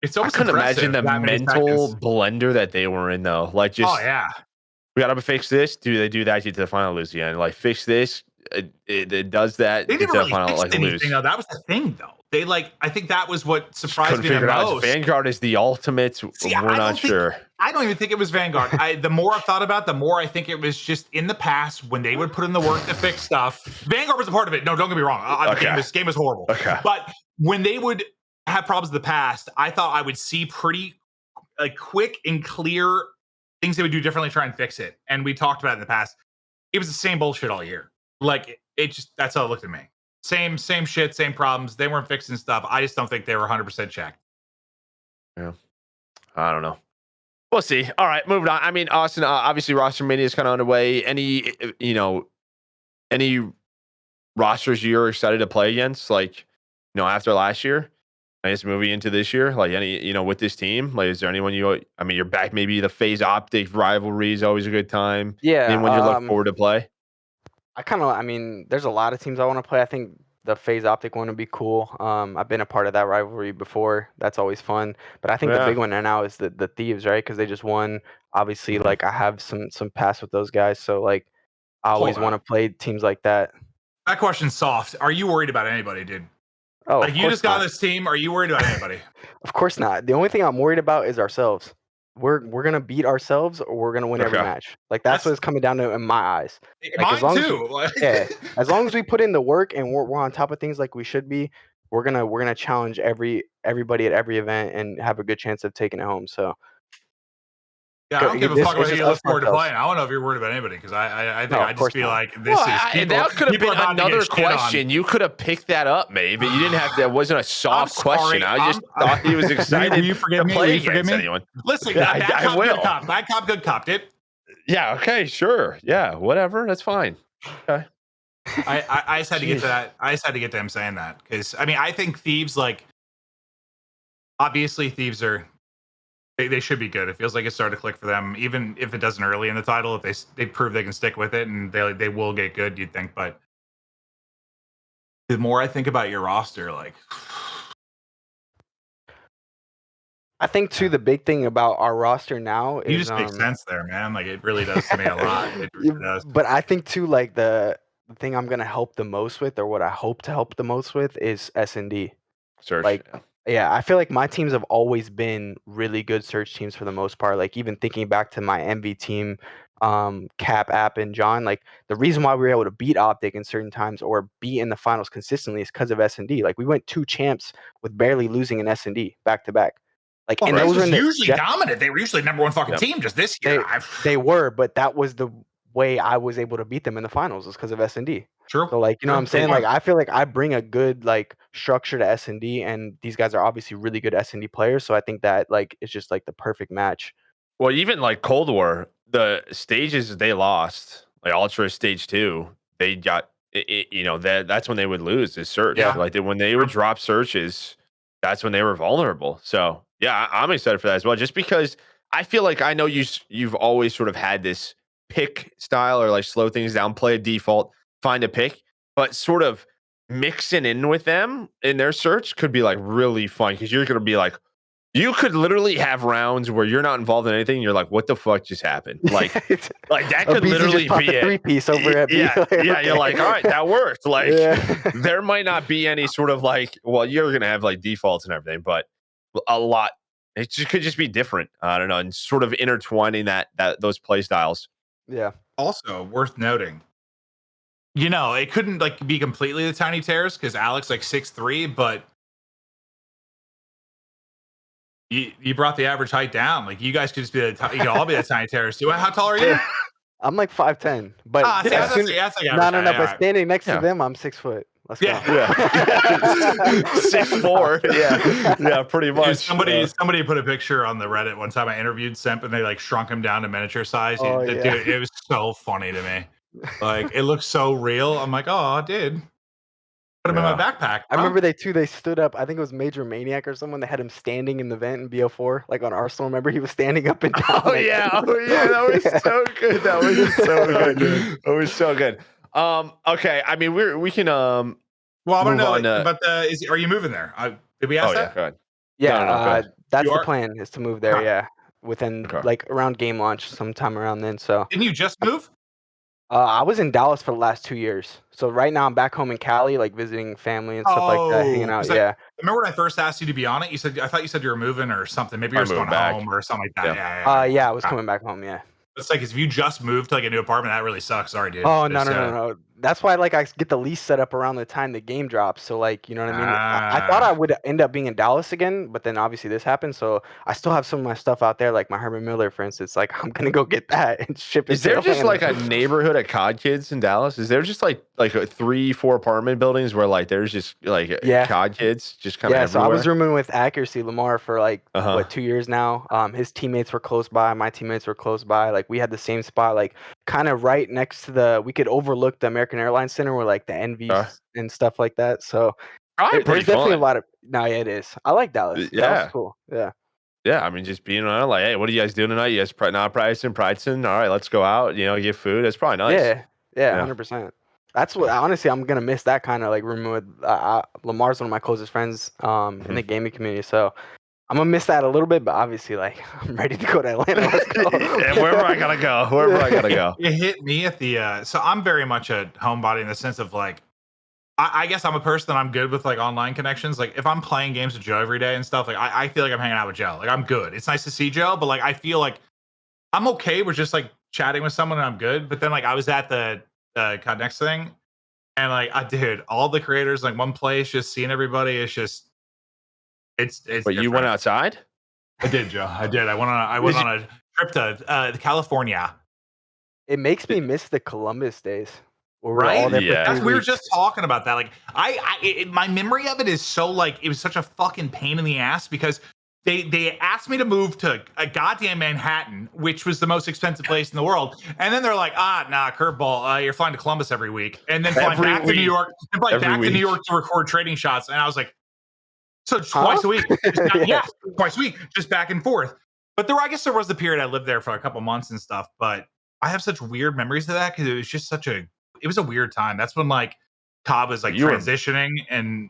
it's almost. I couldn't imagine the mental blender that they were in though. Like just, we got to fix this. Do they do that? Get to the final, lose again. Like fix this. It does that. They never really fixed anything though. That was the thing though. They I think that was what surprised me the most. Vanguard is the ultimate. See, we're not sure. I don't even think it was Vanguard. The more I've thought about it, the more I think it was just in the past when they would put in the work to fix stuff. Vanguard was a part of it. No, don't get me wrong. This game was horrible. Okay. But when they would have problems in the past, I thought I would see pretty quick and clear things they would do differently, try and fix it. And we talked about it in the past. It was the same bullshit all year. Like it just, that's how it looked at me. Same shit, same problems. They weren't fixing stuff. I just don't think they were 100% checked. Yeah. I don't know. We'll see. All right, moving on. I mean, Austin, obviously Rostermania is kind of underway. Any rosters you're excited to play against? Like, after last year, I guess moving into this year, like any, with this team, like, is there anyone you're back? Maybe the FaZe Optic rivalry is always a good time. Yeah. Anyone you look forward to play? There's a lot of teams I want to play. I think the FaZe Optic one would be cool. I've been a part of that rivalry before. That's always fun. But I think the big one now is the Thieves, right? Because they just won. Obviously, like I have some past with those guys, so like I always want to play teams like that. That question's soft. Are you worried about anybody, dude? Oh, like you just got this team. Are you worried about anybody? Of course not. The only thing I'm worried about is ourselves. We're gonna beat ourselves, or we're gonna win every match. Like that's what it's coming down to in my eyes. Like, mine too. As long as we put in the work and we're on top of things like we should be, we're gonna challenge everybody at every event and have a good chance of taking it home. So. Yeah, I don't give a fuck about who you look forward to playing. I don't know if you're worried about anybody because I think I'd just be like, this is people. That could have been another question. You could have picked that up, Maeve. You didn't have to. That wasn't a soft question. I just thought he was excited to play against anyone. Listen, I will. Bad cop, good cop, dude. Yeah. Okay. Sure. Yeah. Whatever. That's fine. Okay. I just had to get to that. I just had to get to him saying that because I mean I think Thieves like obviously Thieves are they should be good. It feels like it started to click for them, even if it doesn't early in the title. If they prove they can stick with it and they will get good, you'd think. But the more I think about your roster, like I think too the big thing about our roster now is you just make sense there, man. Like it really does to me a lot. It really does. But I think too, like the thing I'm gonna help the most with, or what I hope to help the most with, is S&D. Search. Like, yeah, I feel like my teams have always been really good search teams for the most part. Like even thinking back to my MV team, Cap, App, and John, like the reason why we were able to beat Optic in certain times or be in the finals consistently is because of S&D. Like we went 2 champs with barely losing an S&D back to back. Like, Well, and those those was were usually dominant. They were usually number 1 fucking team just this year. They were, but that was the way I was able to beat them in the finals, is because of S&D. True. So like, you know what I'm saying? Yeah. Like I feel like I bring a good like structure to S&D, and these guys are obviously really good S&D players. So I think that like it's just like the perfect match. Well, even like Cold War, the stages they lost, like Ultra Stage 2, they got you know that's when they would lose is search. Yeah. Like when they would drop searches, that's when they were vulnerable. So yeah, I'm excited for that as well. Just because I feel like I know you've always sort of had this pick style or like slow things down, play a default, find a pick, but sort of mixing in with them in their search could be like really fun because you're gonna be like. You could literally have rounds where you're not involved in anything. And you're like, what the fuck just happened? Like that could literally be it. 3-piece over at B. Yeah, yeah. You're like, all right, that worked. Like, Yeah. there might not be any sort of like, well, you're gonna have like defaults and everything, but a lot. It just could just be different. I don't know, and sort of intertwining that those play styles. Yeah. Also worth noting, you know, it couldn't like be completely the Tiny Terrors because Alex like 6'3", but. You brought the average height down. Like you guys could just be you could all be the Tiny Terrors too. How tall are you? I'm like 5'10", but that's no. But standing next to them, I'm 6 foot. Let's go. Yeah. 6'4". Yeah, pretty much. Dude, somebody put a picture on the Reddit one time. I interviewed Semp and they like shrunk him down to miniature size. Dude, it was so funny to me. Like it looked so real. I'm like, oh, dude. Put him in my backpack. I remember they stood up. I think it was Major Maniac or someone. They had him standing in the vent in BO4, like on Arsenal. Remember, he was standing up and down. Oh yeah, that was so good. That was so good. That was so good. Okay, I mean we can Well, I want to know about the. Are you moving there? Did we ask that? Yeah, go ahead. Yeah, that's the plan, is to move there. Yeah, within like around game launch, sometime around then. So didn't you just move? I was in Dallas for the last 2 years. So right now I'm back home in Cali, like visiting family and stuff like that, hanging out. I remember when I first asked you to be on it, I thought you said you were moving or something. Maybe you're going home or something like that. Yeah, I was coming back home. Yeah. It's like if you just moved to like a new apartment, that really sucks. Sorry, dude. Oh no. That's why like I get the lease set up around the time the game drops. So like, you know what I mean? I thought I would end up being in Dallas again, but then obviously this happened. So I still have some of my stuff out there, like my Herman Miller, for instance. Like I'm gonna go get that and ship it. Is there just like a neighborhood of COD kids in Dallas? Is there just like 3-4 apartment buildings where like there's just like COD kids just kind of everywhere? So I was rooming with Accuracy Lamar for like 2 years now. His teammates were close by, my teammates were close by. Like we had the same spot, like kind of right next to we could overlook the American Airlines Center where like the Envies and stuff like that. So there's definitely a lot of. No, yeah, it is. I like Dallas. Yeah, Dallas is cool. Yeah. Yeah, I mean, just being around, like, hey, what are you guys doing tonight? You guys not practicing? All right, let's go out. You know, get food. It's probably nice. Yeah, 100%. That's what honestly I'm gonna miss, that kind of like rooming with Lamar's one of my closest friends in the gaming community. So I'm gonna miss that a little bit, but obviously, like, I'm ready to go to Atlanta. Let's go. Wherever I gotta go. It hit me at the. So I'm very much a homebody in the sense of like, I guess I'm a person that I'm good with like online connections. Like if I'm playing games with Joe every day and stuff, like I feel like I'm hanging out with Joe. Like I'm good. It's nice to see Joe, but like I feel like I'm okay with just like chatting with someone and I'm good. But then like I was at the COD Next thing, and like dude, all the creators like one place, just seeing everybody. It's just. It's. But different. You went outside? I did, Joe. I did. I went on a trip to California. It makes me miss the Columbus days. Right? We were just talking about that. Like, my memory of it is so like it was such a fucking pain in the ass because they asked me to move to a goddamn Manhattan, which was the most expensive place in the world. And then they're like, nah, curveball. You're flying to Columbus every week, and then flying back to New York, and flying back to New York to record trading shots. And I was like, so twice a week, twice a week, just back and forth. But I guess there was the period I lived there for a couple months and stuff. But I have such weird memories of that because it was just it was a weird time. That's when like Cobb was like transitioning and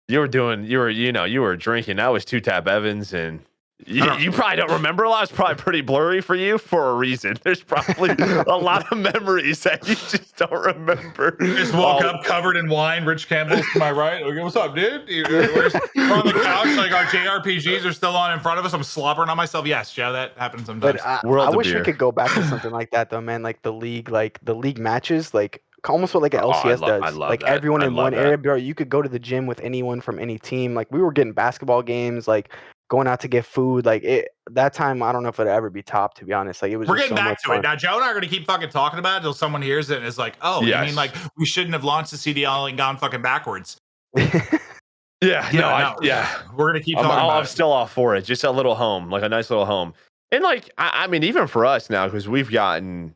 You were drinking. That was Two Tap Evans, and you probably don't remember a lot. It's probably pretty blurry for you for a reason. There's probably a lot of memories that you just don't remember. Just woke up covered in wine. Rich Campbell's to my right. Okay, what's up, dude? We're on the couch, like our JRPGs are still on in front of us. I'm slobbering on myself. Yes, Joe, that happens sometimes. But I wish we could go back to something like that, though, man. Like the league matches, like almost what like an LCS does. I love like that. Everyone in one area, bro. You could go to the gym with anyone from any team. Like we were getting basketball games, like going out to get food. Like that time, I don't know if it'd ever be topped, to be honest. Like it was. We're getting back to it now. Joe and I are gonna keep fucking talking about it until someone hears it and is like, "Oh, you mean like we shouldn't have launched the CDL and gone fucking backwards?" Yeah, we're gonna keep talking about it. I'm still all for it. Just a little home, like a nice little home. And like, I mean, even for us now, because we've gotten,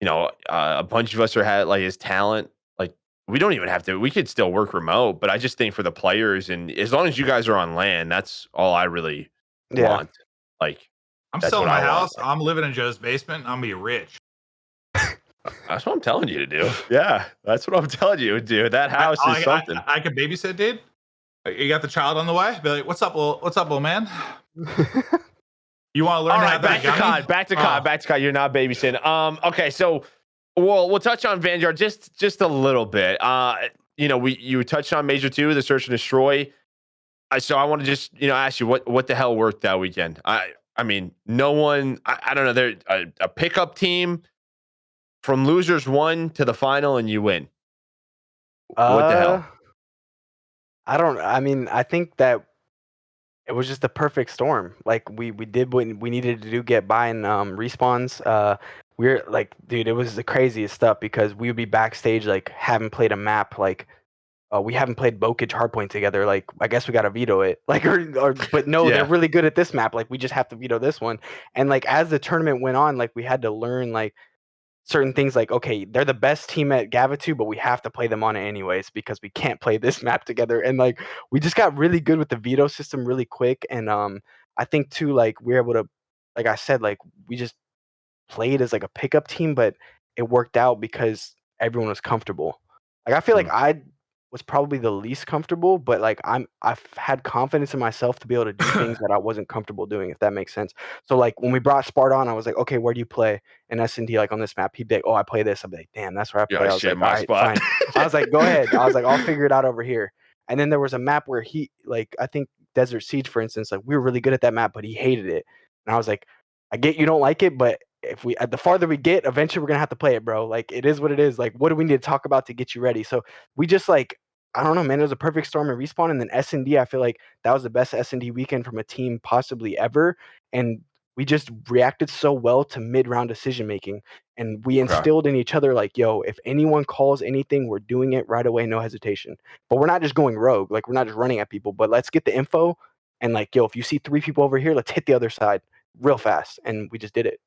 a bunch of us had like his talent. Like, we don't even have to. We could still work remote, but I just think for the players, and as long as you guys are on LAN, that's all I really want. Like, I'm selling my house. I'm living in Joe's basement. I'm gonna be rich. That's what I'm telling you to do. Yeah, that's what I'm telling you to do. That house is something. I could babysit, dude. You got the child on the way. Be like, what's up, little man? You want to learn? All right, back to COD. You're not babysitting. Okay, so we'll touch on Vanguard just a little bit. You touched on Major 2, the search and destroy. So I want to just ask you what the hell worked that weekend. I mean, no one. I don't know. There a pickup team from losers 1 to the final, and you win. What the hell? I think that it was just the perfect storm. Like we did what we needed to do, get by in respawns. We're like, dude, it was the craziest stuff because we would be backstage, like haven't played a map, like we haven't played Bokage Hardpoint together. Like I guess we gotta veto it. Like but no, they're really good at this map. Like we just have to veto this one. And like as the tournament went on, like we had to learn like certain things, like okay, they're the best team at WZ2, but we have to play them on it anyways because we can't play this map together. And like we just got really good with the veto system really quick. And I think too, like we were able to, like I said, like we just played as like a pickup team, but it worked out because everyone was comfortable. Like I feel like I was probably the least comfortable, but like I've had confidence in myself to be able to do things that I wasn't comfortable doing, if that makes sense. So like when we brought Sparta on, I was like, okay, where do you play in S&D, like on this map? He'd be like, oh, I play this. I'd be like, damn, that's where I play. I was like, all right, fine. I was like, go ahead. I was like, I'll figure it out over here. And then there was a map where he, like, I think Desert Siege, for instance, like we were really good at that map, but he hated it. And I was like, I get you don't like it, but if we the farther we get, eventually we're gonna have to play it, bro. Like it is what it is. Like what do we need to talk about to get you ready? So we just like, I don't know, man. It was a perfect storm and respawn, and then S&D. I feel like that was the best S&D weekend from a team possibly ever, and we just reacted so well to mid-round decision making, and we instilled in each other like, yo, if anyone calls anything, we're doing it right away, no hesitation. But we're not just going rogue, like we're not just running at people, but let's get the info and like, yo, if you see 3 people over here, let's hit the other side real fast, and we just did it.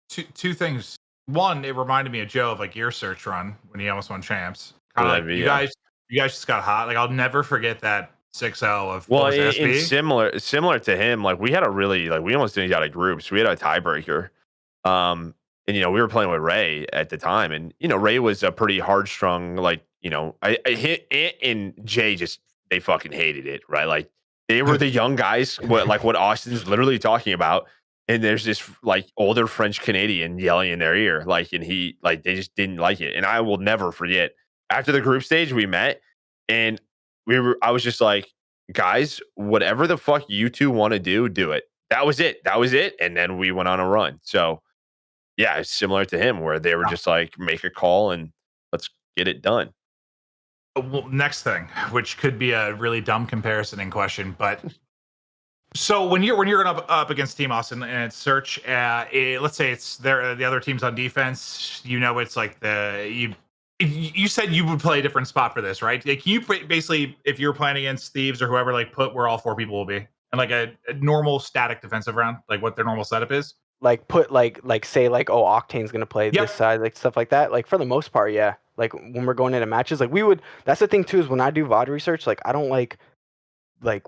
Two things. One, it reminded me of Joe of like your search run when he almost won champs. You guys just got hot. Like I'll never forget that 6-0 of similar to him. Like we had a really we almost didn't get out of groups. We had a tiebreaker. And we were playing with Ray at the time, and Ray was a pretty hard strung. I hit Ant and Jay they fucking hated it, right? Like they were the young guys, what Austin's literally talking about. And there's this older French Canadian yelling in their ear, and he they just didn't like it. And I will never forget after the group stage we met, and I was just like, guys, whatever the fuck you two want to do it. That was it. And then we went on a run. So yeah, it's similar to him where they were just like, make a call and let's get it done. Well, next thing, which could be a really dumb comparison in question, but so when you're up against Team Austin and it's search, let's say it's the other team's on defense, it's like You said you would play a different spot for this, right? Like, can you basically, if you're playing against Thieves or whoever, like put where all 4 people will be, and like a normal static defensive round, like what their normal setup is? Like put like say like, oh, Octane's gonna play Yep. this side, like stuff like that. Like for the most part, yeah. Like when we're going into matches, like we would. That's the thing too, is when I do VOD research, like I don't like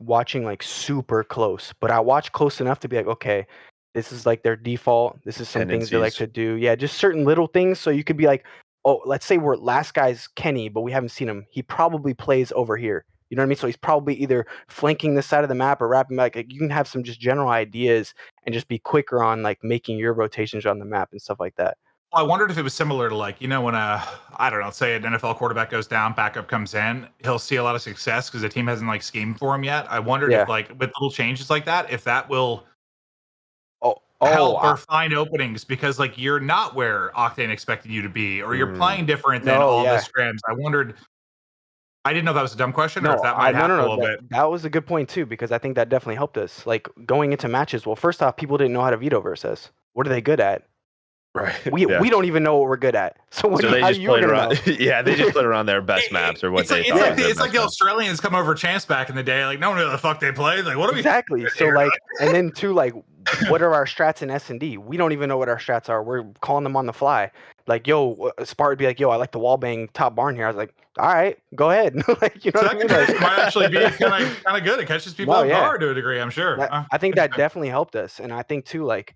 watching like super close, but I watch close enough to be like, okay, this is like their default. This is some things they like to do. Yeah, just certain little things. So you could be like, oh, let's say we're last guy's Kenny, but we haven't seen him. He probably plays over here. You know what I mean? So he's probably either flanking this side of the map or wrapping back. Like you can have some just general ideas and just be quicker on like making your rotations on the map and stuff like that. Well, I wondered if it was similar to like, when I don't know, say an NFL quarterback goes down, backup comes in, he'll see a lot of success because the team hasn't like schemed for him yet. I wondered if like with little changes like that, if that will help or find openings, because like you're not where Octane expected you to be, or you're playing different than all the scrims. I wondered. I didn't know if that was a dumb question or if that might happen a little bit. That was a good point too, because I think that definitely helped us. Like going into matches, well, first off, people didn't know how to veto versus. What are they good at? Right. We don't even know what we're good at. So what they just played around. Yeah, they just played around their best maps or what they thought. It's like the Australians come over champs back in the day. Like no one knew the fuck they played. Like what are we exactly? So like, and then too, like, what are our strats in S&D? We don't even know what our strats are. We're calling them on the fly. Like, yo, Spart would be like, yo, I like the wall bang top barn here. I was like, all right, go ahead. Like, you know what I mean? Like, might actually be kind of good. It catches people off guard to a degree, I'm sure. I think that definitely helped us, and I think too, like,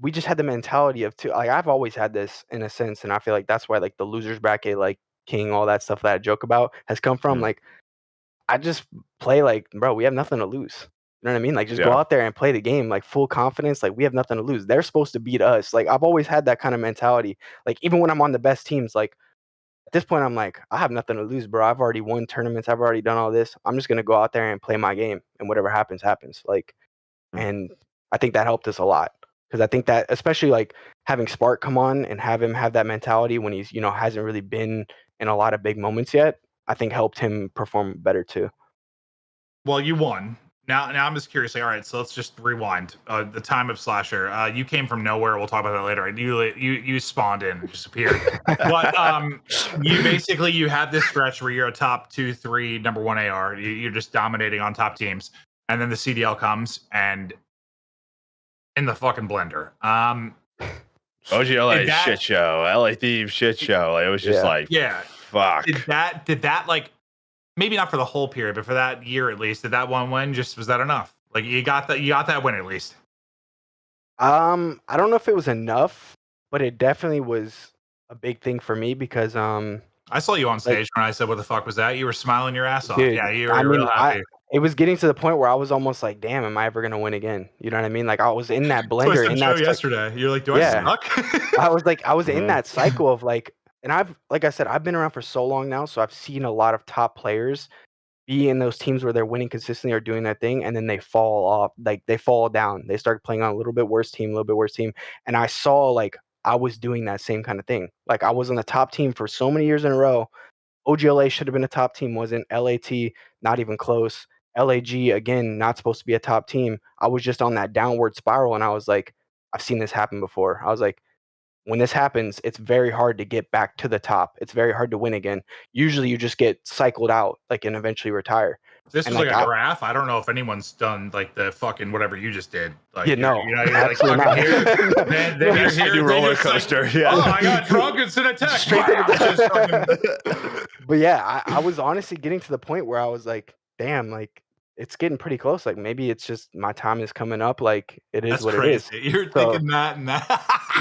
we just had the mentality of like I've always had this in a sense, and I feel like that's why like the losers bracket, like King, all that stuff that I joke about has come from. Like, I just play like, bro, we have nothing to lose. You know what I mean? Like, just go out there and play the game, like full confidence. Like, we have nothing to lose. They're supposed to beat us. Like, I've always had that kind of mentality. Like, even when I'm on the best teams, like at this point, I'm like, I have nothing to lose, bro. I've already won tournaments. I've already done all this. I'm just gonna go out there and play my game, and whatever happens, happens. Like, and I think that helped us a lot. Because I think that, especially like having Spark come on and have him have that mentality when he's, hasn't really been in a lot of big moments yet, I think helped him perform better too. Well, you won. Now I'm just curious. Like, all right, so let's just rewind. The time of Slasher. You came from nowhere. We'll talk about that later. You spawned in and disappeared. But you have this stretch where you're a top 2, 3, number 1 AR. You're just dominating on top teams, and then the CDL comes and in the fucking blender. OGLA shit show, LA Thieves shit show. It was just fuck. Did that like, maybe not for the whole period, but for that year at least, did that one win? Just was that enough? Like you got that win at least. I don't know if it was enough, but it definitely was a big thing for me because I saw you on stage when I said, "What the fuck was that?" You were smiling your ass off. Dude, yeah, you were real happy. It was getting to the point where I was almost like, "Damn, am I ever gonna win again?" You know what I mean? Like I was in that blender. In that yesterday, you're like, "Do I suck?" I was in that cycle of like, and like I said, I've been around for so long now, so I've seen a lot of top players be in those teams where they're winning consistently or doing that thing, and then they fall off, like they fall down. They start playing on a little bit worse team, and I saw like I was doing that same kind of thing. Like I was on the top team for so many years in a row. OGLA should have been a top team, wasn't. LAT, not even close. LAG, again, not supposed to be a top team. I was just on that downward spiral, and I was like, I've seen this happen before. I was like, when this happens, it's very hard to get back to the top. It's very hard to win again. Usually you just get cycled out, like, and eventually retire. This is like a graph. I don't know if anyone's done like the fucking whatever you just did. Like, you're absolutely like fucking here. Then you're here. Roller coaster. Like, oh, I got drunk and sent a text. But yeah, I was honestly getting to the point where I was like, damn, like it's getting pretty close. Like maybe it's just my time is coming up. Like it is what crazy. it is. You're thinking that and that.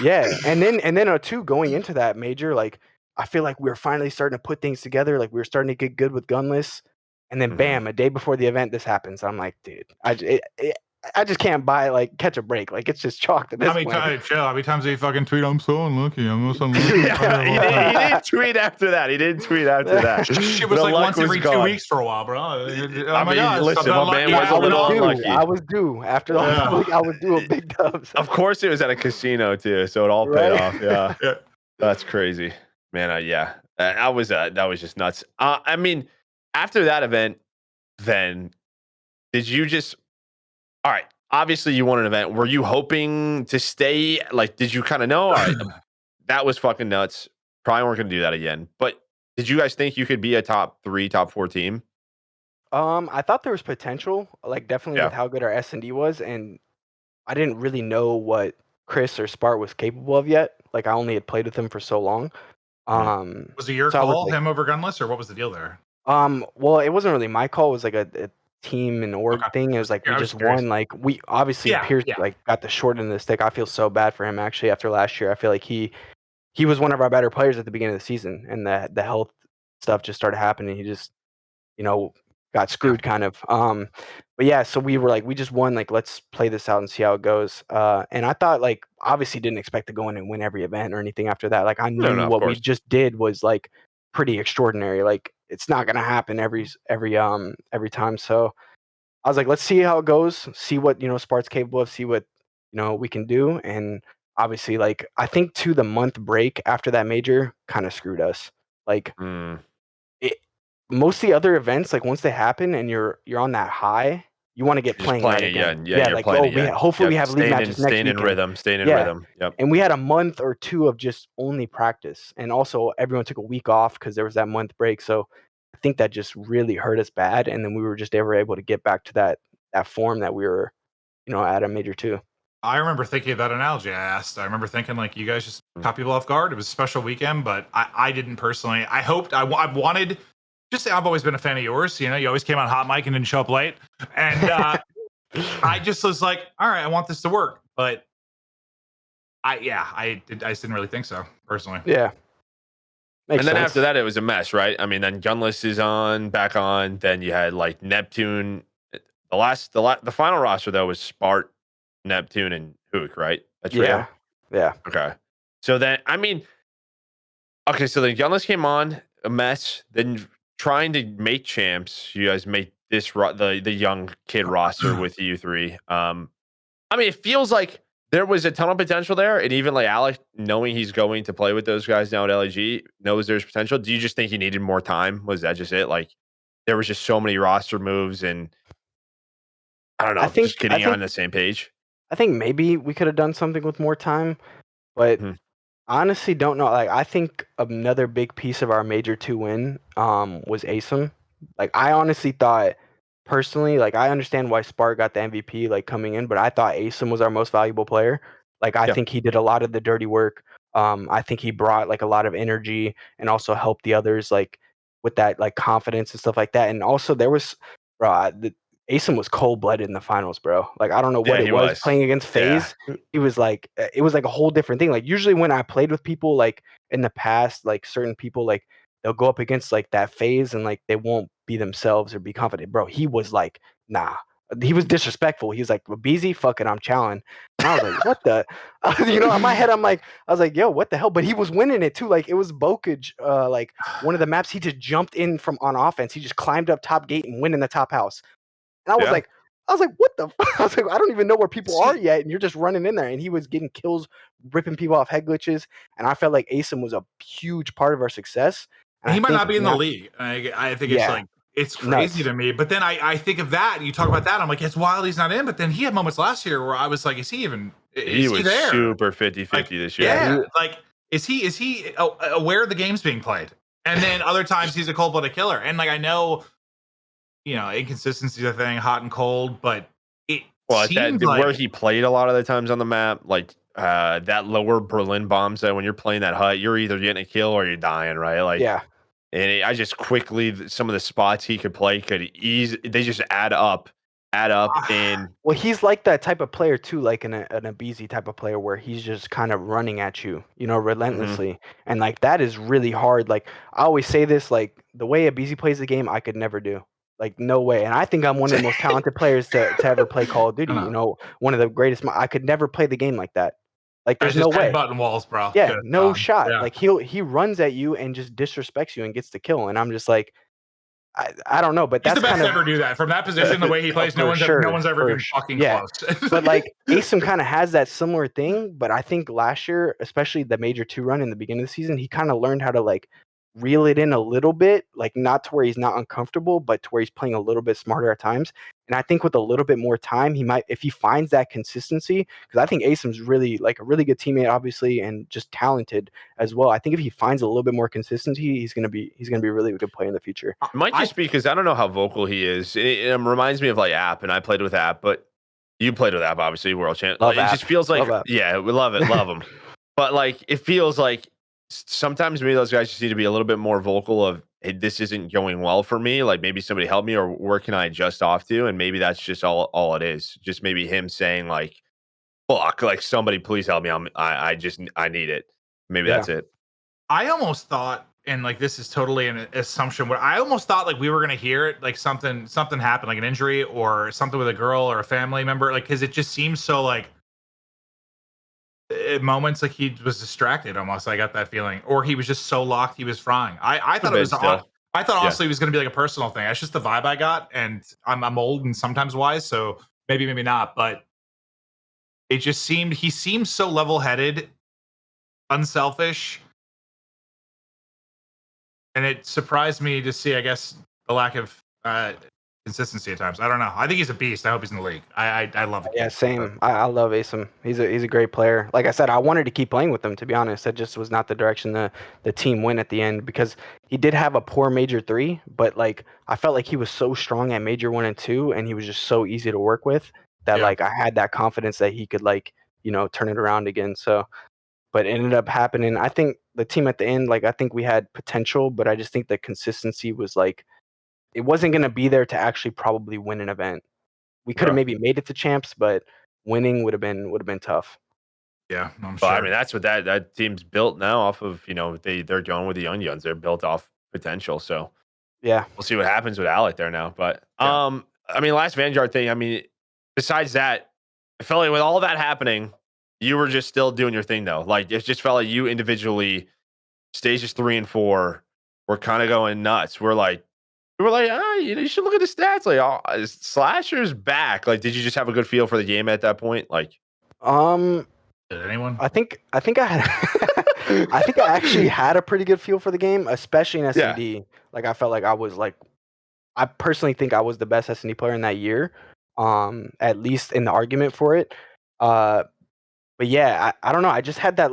Yeah, and then too, going into that major, like I feel like we were finally starting to put things together. Like we were starting to get good with gunless. And then, bam! A day before the event, this happens. I'm like, dude, I just can't catch a break. Like it's just chalked at this point. How many times did he fucking tweet? I'm so unlucky. I'm most unlucky. Yeah, he didn't tweet after that. Shit was like once every 2 weeks for a while, bro. Listen, my man was a little unlucky. I was due after the whole week. I was due a big dubs. Of course, it was at a casino too, so it all paid off. Yeah, that's crazy, man. That was just nuts. I mean. After that event, then did you just all right? Obviously, you won an event. Were you hoping to stay? Like, did you kind of know? All right, that was fucking nuts. probably weren't going to do that again. But did you guys think you could be a top 3, top 4 team? I thought there was potential, like definitely Yeah. with how good our S&D was, and I didn't really know what Chris or Spart was capable of yet. Like I only had played with him for so long. Was it your so I was call, like, him over Gunless, or what was the deal there? well, it wasn't really my call. It was like a team and org Okay. thing. It was like Yeah, we I was just curious. won. Like we obviously Yeah, Pierce yeah. like got the short end of the stick. I feel so bad for him actually after last year. I feel like he was one of our better players at the beginning of the season, and the health stuff just started happening. He just got screwed kind of. But yeah, so we were like, we just won. Like, let's play this out and see how it goes. And I thought, like, obviously didn't expect to go in and win every event or anything after that. Like, I No, knew of what we course. just did was like pretty extraordinary. Like, it's not gonna happen every time. So I was like, let's see how it goes. See what Spart's capable of. See what we can do. And obviously, like, I think the month break after that major kind of screwed us. Like, most of the other events, like once they happen and you're on that high, you want to get You're just playing right playing again. again. Yeah, you're like playing we again. hopefully we have league matches next Staying in weekend. rhythm. Staying in Yeah. rhythm. Yep. And we had a month or 2 of just only practice, and also everyone took a week off because there was that month break. So I think that just really hurt us bad, and then we were just never able to get back to that form that we were, at a major 2. I remember thinking of that analogy I asked. I remember thinking like you guys just caught people off guard. It was a special weekend, but I didn't personally. I hoped I wanted. Just say I've always been a fan of yours. You always came on hot mic and didn't show up late, and I just was like, all right, I want this to work, but I just didn't really think so personally. Yeah. Makes sense. After that, it was a mess, right? I mean, then Gunless is back on. Then you had like Neptune. The final roster though was Spart, Neptune, and Hook, right? That's yeah. Yeah. Okay. So then, I mean, okay. So then Gunless came on, a mess. Then trying to make champs, you guys made this the young kid roster with you 3. I mean, it feels like there was a ton of potential there, and even like Alec, knowing he's going to play with those guys now at LAG, knows there's potential. Do you just think he needed more time? Was that just it? Like there was just so many roster moves, and I don't know, just getting on the same page. I think maybe we could have done something with more time, but honestly, don't know. Like I think another big piece of our major 2 win was Asim. Like I honestly thought. Personally, like I understand why Spark got the MVP like coming in, but I thought Asim was our most valuable player. Like I think he did a lot of the dirty work. I think he brought like a lot of energy and also helped the others like with that like confidence and stuff like that. And also there was Asim was cold-blooded in the finals, bro. Like I don't know what it was playing against FaZe. It was like a whole different thing. Like usually when I played with people like in the past, like certain people like they'll go up against like that FaZe and like they won't be themselves or be confident. Bro, he was like, nah. He was disrespectful. He was like, well, BZ, fuck it, I'm challenging. And I was like, what the? In my head, I was like, yo, what the hell? But he was winning it too. Like it was Bokage, like one of the maps. He just jumped in from on offense. He just climbed up top gate and went in the top house. And I was like, what the? I was like, I don't even know where people are yet, and you're just running in there. And he was getting kills, ripping people off head glitches. And I felt like Asim was a huge part of our success. And he might not be in the league. I think it's like it's crazy to me. But then I think of that. You talk about that. I'm like, it's wild he's not in. But then he had moments last year where I was like, is he even? He was there? Super 50-50 this year. Yeah, like is he aware the game's being played? And then other times he's a cold-blooded killer. And like I know. Inconsistency is a thing, hot and cold, but it seems like where he played a lot of the times on the map, like that lower Berlin bombs that when you're playing that hut, you're either getting a kill or you're dying, right? Like, and I just quickly some of the spots he could play they just add up, and well, he's like that type of player too, like an Abizi type of player where he's just kind of running at you, relentlessly, and like that is really hard. Like I always say this, like the way Abizi plays the game, I could never do. Like no way. And I think I'm one of the most talented players to ever play Call of Duty. One of the greatest. I could never play the game like that. Like there's no way. Button walls, bro. Yeah, no shot. Yeah. Like he runs at you and just disrespects you and gets the kill. And I'm just like, I don't know, but he's that's the best kind of ever do that from that position. The way he plays, no one's ever been fucking close. But like Asim kind of has that similar thing. But I think last year, especially the major 2 run in the beginning of the season, he kind of learned how to like reel it in a little bit, like not to where he's not uncomfortable, but to where he's playing a little bit smarter at times. And I think with a little bit more time, he might, if he finds that consistency, because I think Asim's really like a really good teammate, obviously, and just talented as well. I think if he finds a little bit more consistency, he's gonna be a really good player in the future. It might just be because I don't know how vocal he is. It reminds me of like App, and I played with App, but you played with App, obviously, world champ. Love It App. just feels like, Love App. yeah, we love it, love him. But like, it feels like sometimes maybe those guys just need to be a little bit more vocal of, hey, this isn't going well for me. Like maybe somebody help me, or where can I adjust off to? And maybe that's just all it is. Just maybe him saying like, fuck, like somebody please help me. I need it. Maybe that's it. I almost thought, and like this is totally an assumption, but I almost thought like we were gonna hear it, like something happened, like an injury or something with a girl or a family member, like because it just seems so like at moments like he was distracted almost. I got that feeling, or he was just so locked he was frying. I thought it was. I thought honestly it was gonna be like a personal thing. That's just the vibe I got, and I'm old and sometimes wise, so maybe not, but it just seemed he seemed so level-headed, unselfish. And it surprised me to see, I guess, the lack of consistency at times. I don't know. I think he's a beast. I hope he's in the league. I love it. Yeah, same. I love Asim. He's a great player. Like I said, I wanted to keep playing with him, to be honest. That just was not the direction the team went at the end, because he did have a poor Major 3, but like I felt like he was so strong at Major 1 and 2, and he was just so easy to work with that like I had that confidence that he could like, turn it around again. So but it ended up happening. I think the team at the end, like I think we had potential, but I just think the consistency was like it wasn't gonna be there to actually probably win an event. We could have maybe made it to champs, but winning would have been tough. Yeah, I'm sure. I mean, that's what that team's built now off of. They're going with the young guns. They're built off potential. So yeah, we'll see what happens with Alec there now. But I mean, last Vanguard thing. I mean, besides that, I felt like with all that happening, you were just still doing your thing though. Like it just felt like you individually, stages 3 and 4, were kind of going nuts. We were like, you should look at the stats. Like, Slasher's back. Like, did you just have a good feel for the game at that point? Like, did anyone? I think I had, I think I actually had a pretty good feel for the game, especially in S&D. Yeah. Like, I felt like I personally think I was the best S&D player in that year. At least in the argument for it. But yeah, I don't know. I just had that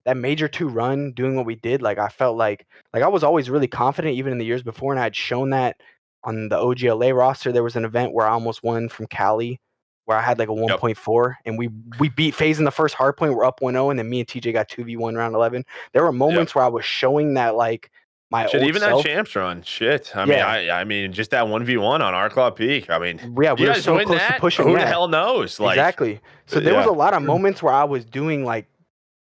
that Major 2 run doing what we did. Like I felt like I was always really confident even in the years before, and I had shown that on the OGLA roster. There was an event where I almost won from Cali, where I had like a 1.4, and we beat FaZe in the first hard point. We're up 1-0, and then me and TJ got 2v1 round 11. There were moments where I was showing that like my old even self. that champs run. Shit. I mean, just that 1v1 on our club peak. I mean, yeah, we were so close to pushing. Who the hell knows? Like, exactly. So there was a lot of moments where I was doing like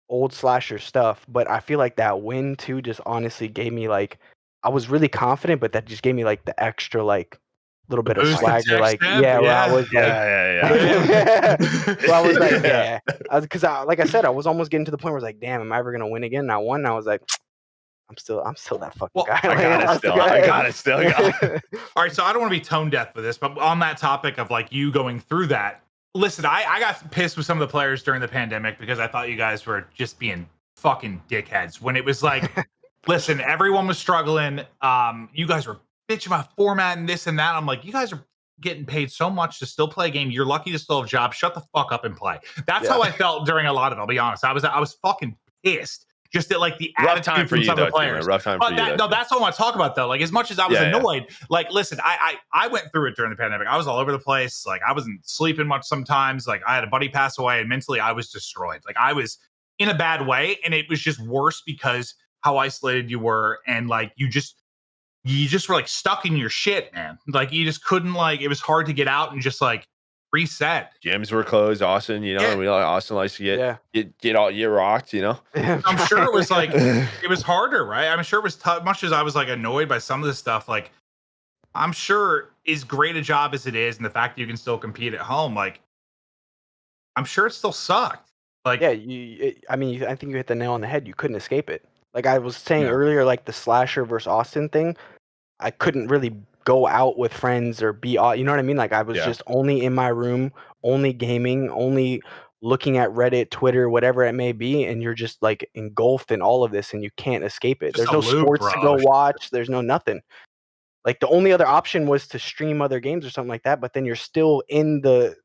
old Slasher stuff, but I feel like that win too just honestly gave me like I was really confident, but that just gave me like the extra like little bit of swagger, like where I was like, so I was like, because like I said, I was almost getting to the point where I was like, damn, am I ever gonna win again? And I won, and I was like, I'm still that fucking guy. I got it still. All right, so I don't want to be tone deaf with this, but on that topic of like you going through that. Listen, I got pissed with some of the players during the pandemic because I thought you guys were just being fucking dickheads. When it was like, listen, everyone was struggling. You guys were bitching about format and this and that. I'm like, you guys are getting paid so much to still play a game. You're lucky to still have a job. Shut the fuck up and play. That's how I felt during a lot of it. I'll be honest. I was fucking pissed. Just at like the rough time for you, some of the players. Rough time for you. No, that's what I want to talk about though. Like as much as I was annoyed, like listen, I went through it during the pandemic. I was all over the place. Like I wasn't sleeping much sometimes. Like I had a buddy pass away, and mentally I was destroyed. Like I was in a bad way, and it was just worse because how isolated you were, and like you just were like stuck in your shit, man. Like you just couldn't like it was hard to get out and just like reset. Gyms were closed, Austin, and we Austin likes to get all year rocked, I'm sure it was like it was harder, right? I'm sure it was tough. Much as I was like annoyed by some of this stuff, like I'm sure as great a job as it is, and the fact that you can still compete at home, like I'm sure it still sucked. Like I think you hit the nail on the head. You couldn't escape it. Like I was saying earlier, like the Slasher versus Austin thing, I couldn't really go out with friends or be, you know what I mean? Like I was just only in my room, only gaming, only looking at Reddit, Twitter, whatever it may be, and you're just like engulfed in all of this and you can't escape it. Just There's no a loop, sports to bro. go watch. There's no nothing. Like the only other option was to stream other games or something like that, but then you're still in the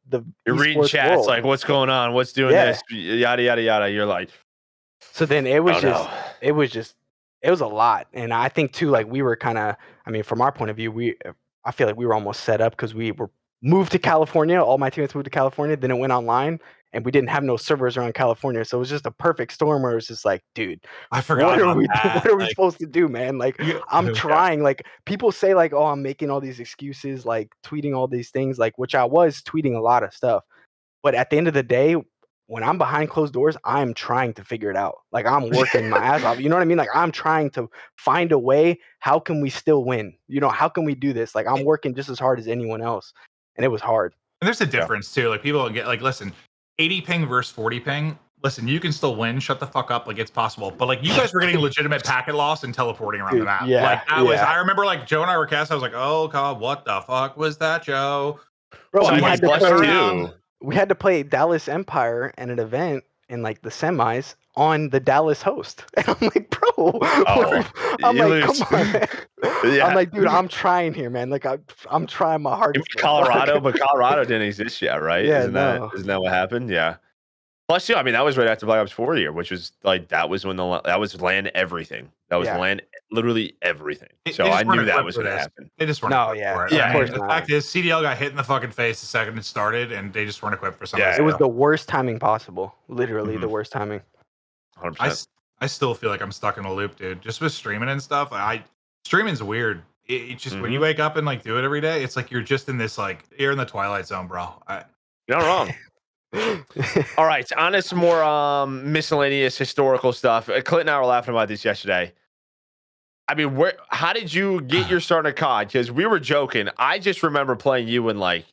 You're reading esports chats world. like, what's going on? What's doing this? Yada yada yada. You're like, so then it was oh, it was a lot. And I think too, like we were kind of, I mean, from our point of view, I feel like we were almost set up because we were moved to California. All my teammates moved to California. Then it went online, and we didn't have no servers around California. So it was just a perfect storm where it was just like, dude, I forgot. What are we supposed to do, man? Like, I'm trying. Like, people say like, oh, I'm making all these excuses, like tweeting all these things, like which I was tweeting a lot of stuff. But at the end of the day, when I'm behind closed doors, I'm trying to figure it out. Like I'm working my ass off. You know what I mean? Like I'm trying to find a way. How can we still win? You know, how can we do this? Like I'm working just as hard as anyone else. And it was hard. And there's a difference too. Like people get like, listen, 80 ping versus 40 ping. Listen, you can still win. Shut the fuck up. Like it's possible. But like you guys were getting legitimate packet loss and teleporting around the map. Yeah, like that was. I remember like Joe and I were cast. I was like, oh god, what the fuck was that, Joe? Bro, we had to play Dallas Empire in an event in like the semis on the Dallas host. And I'm like, bro, I'm like, come on, man. I'm like, dude, I'm trying here, man. Like I'm trying my hardest. Colorado, but Colorado didn't exist yet, right? Yeah, isn't that what happened? Yeah. Plus, I mean, that was right after Black Ops 4 year, which was like that was when that was land everything. That was land literally everything. So I knew that was going to happen. They just weren't. Yeah. I mean, the fact is, CDL got hit in the fucking face the second it started, and they just weren't equipped for something. It was the worst timing possible. Literally the worst timing. 100%. I still feel like I'm stuck in a loop, dude. Just with streaming and stuff. Streaming's weird. It's just when you wake up and like do it every day, it's like you're just in this like you're in the twilight zone, bro. You're not wrong. All right, on to some more miscellaneous historical stuff. Clint and I were laughing about this yesterday. I mean, how did you get your start in a COD? Because we were joking. I just remember playing you in like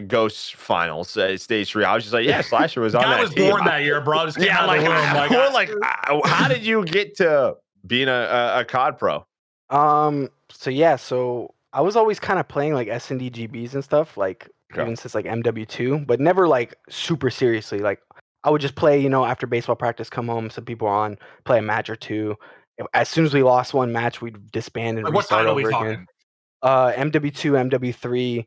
Ghost Finals, stage 3. I was just like, yeah, Slasher was on that. I was born that year, bro. Just how did you get to being a COD pro? So I was always kind of playing like S&D GBs and stuff, like even since like MW2, but never like super seriously. Like I would just play, you know, after baseball practice, come home, some people are on, play a match or two. As soon as we lost one match, we'd disband and restart over again. MW2, MW3,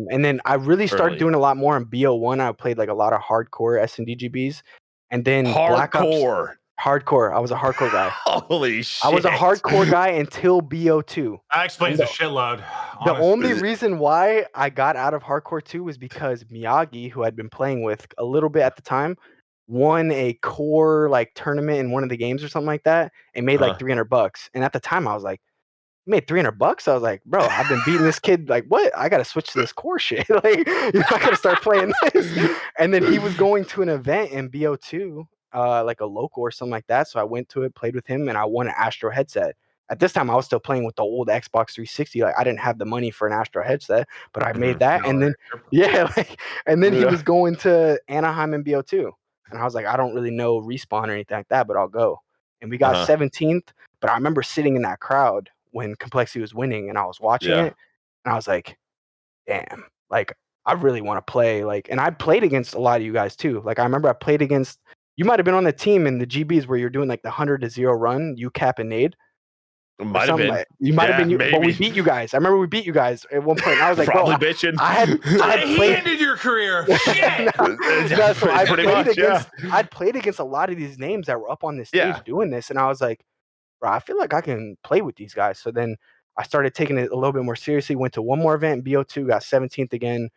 and then I really started doing a lot more in BO1. I played like a lot of hardcore S&D GBs, and then Black Ops. Hardcore. I was a hardcore guy. Holy shit. I was a hardcore guy until BO2. That explains a shitload. The only reason why I got out of hardcore 2 was because Miyagi, who I'd been playing with a little bit at the time, won a core like tournament in one of the games or something like that and made like $300. And at the time I was like, you made $300? I was like, bro, I've been beating this kid. Like, what? I got to switch to this core shit. Like, I got to start playing this. And then he was going to an event in BO2. Like a local or something like that. So I went to it, played with him, and I won an Astro headset. At this time, I was still playing with the old Xbox 360. Like I didn't have the money for an Astro headset, but I made that. And then, he was going to Anaheim and BO2. And I was like, I don't really know Respawn or anything like that, but I'll go. And we got 17th. But I remember sitting in that crowd when Complexity was winning, and I was watching it, and I was like, damn, like I really want to play. Like, and I played against a lot of you guys too. Like I remember I played against. You might have been on the team in the GBs where you're doing like the 100-0 run, you cap and nade. Might have been. You might have been, but we beat you guys. I remember we beat you guys at one point. And I was like, probably bro, bitching. He ended your career. Shit. I'd played against a lot of these names that were up on this stage doing this, and I was like, bro, I feel like I can play with these guys. So then I started taking it a little bit more seriously. Went to one more event in BO2, got 17th again.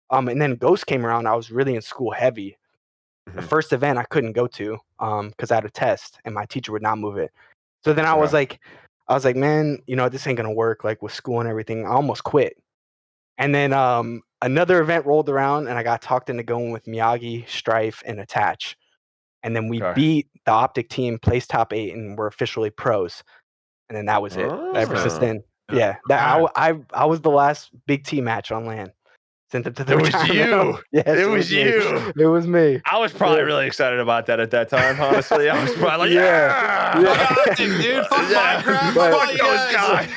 And then Ghost came around. I was really in school heavy. The first event I couldn't go to because I had a test and my teacher would not move it. So then I was like, man, you know, this ain't gonna work. Like with school and everything, I almost quit. And then another event rolled around and I got talked into going with Miyagi, Strife, and Attach. And then we beat the Optic team, placed top 8, and we're officially pros. And then that was it. Ever since then, I was the last big team match on LAN. Sent them to the you. Yes, it was you. It was me. I was probably really excited about that at that time, honestly. I was probably like, dude, fuck Minecraft, fuck those guys.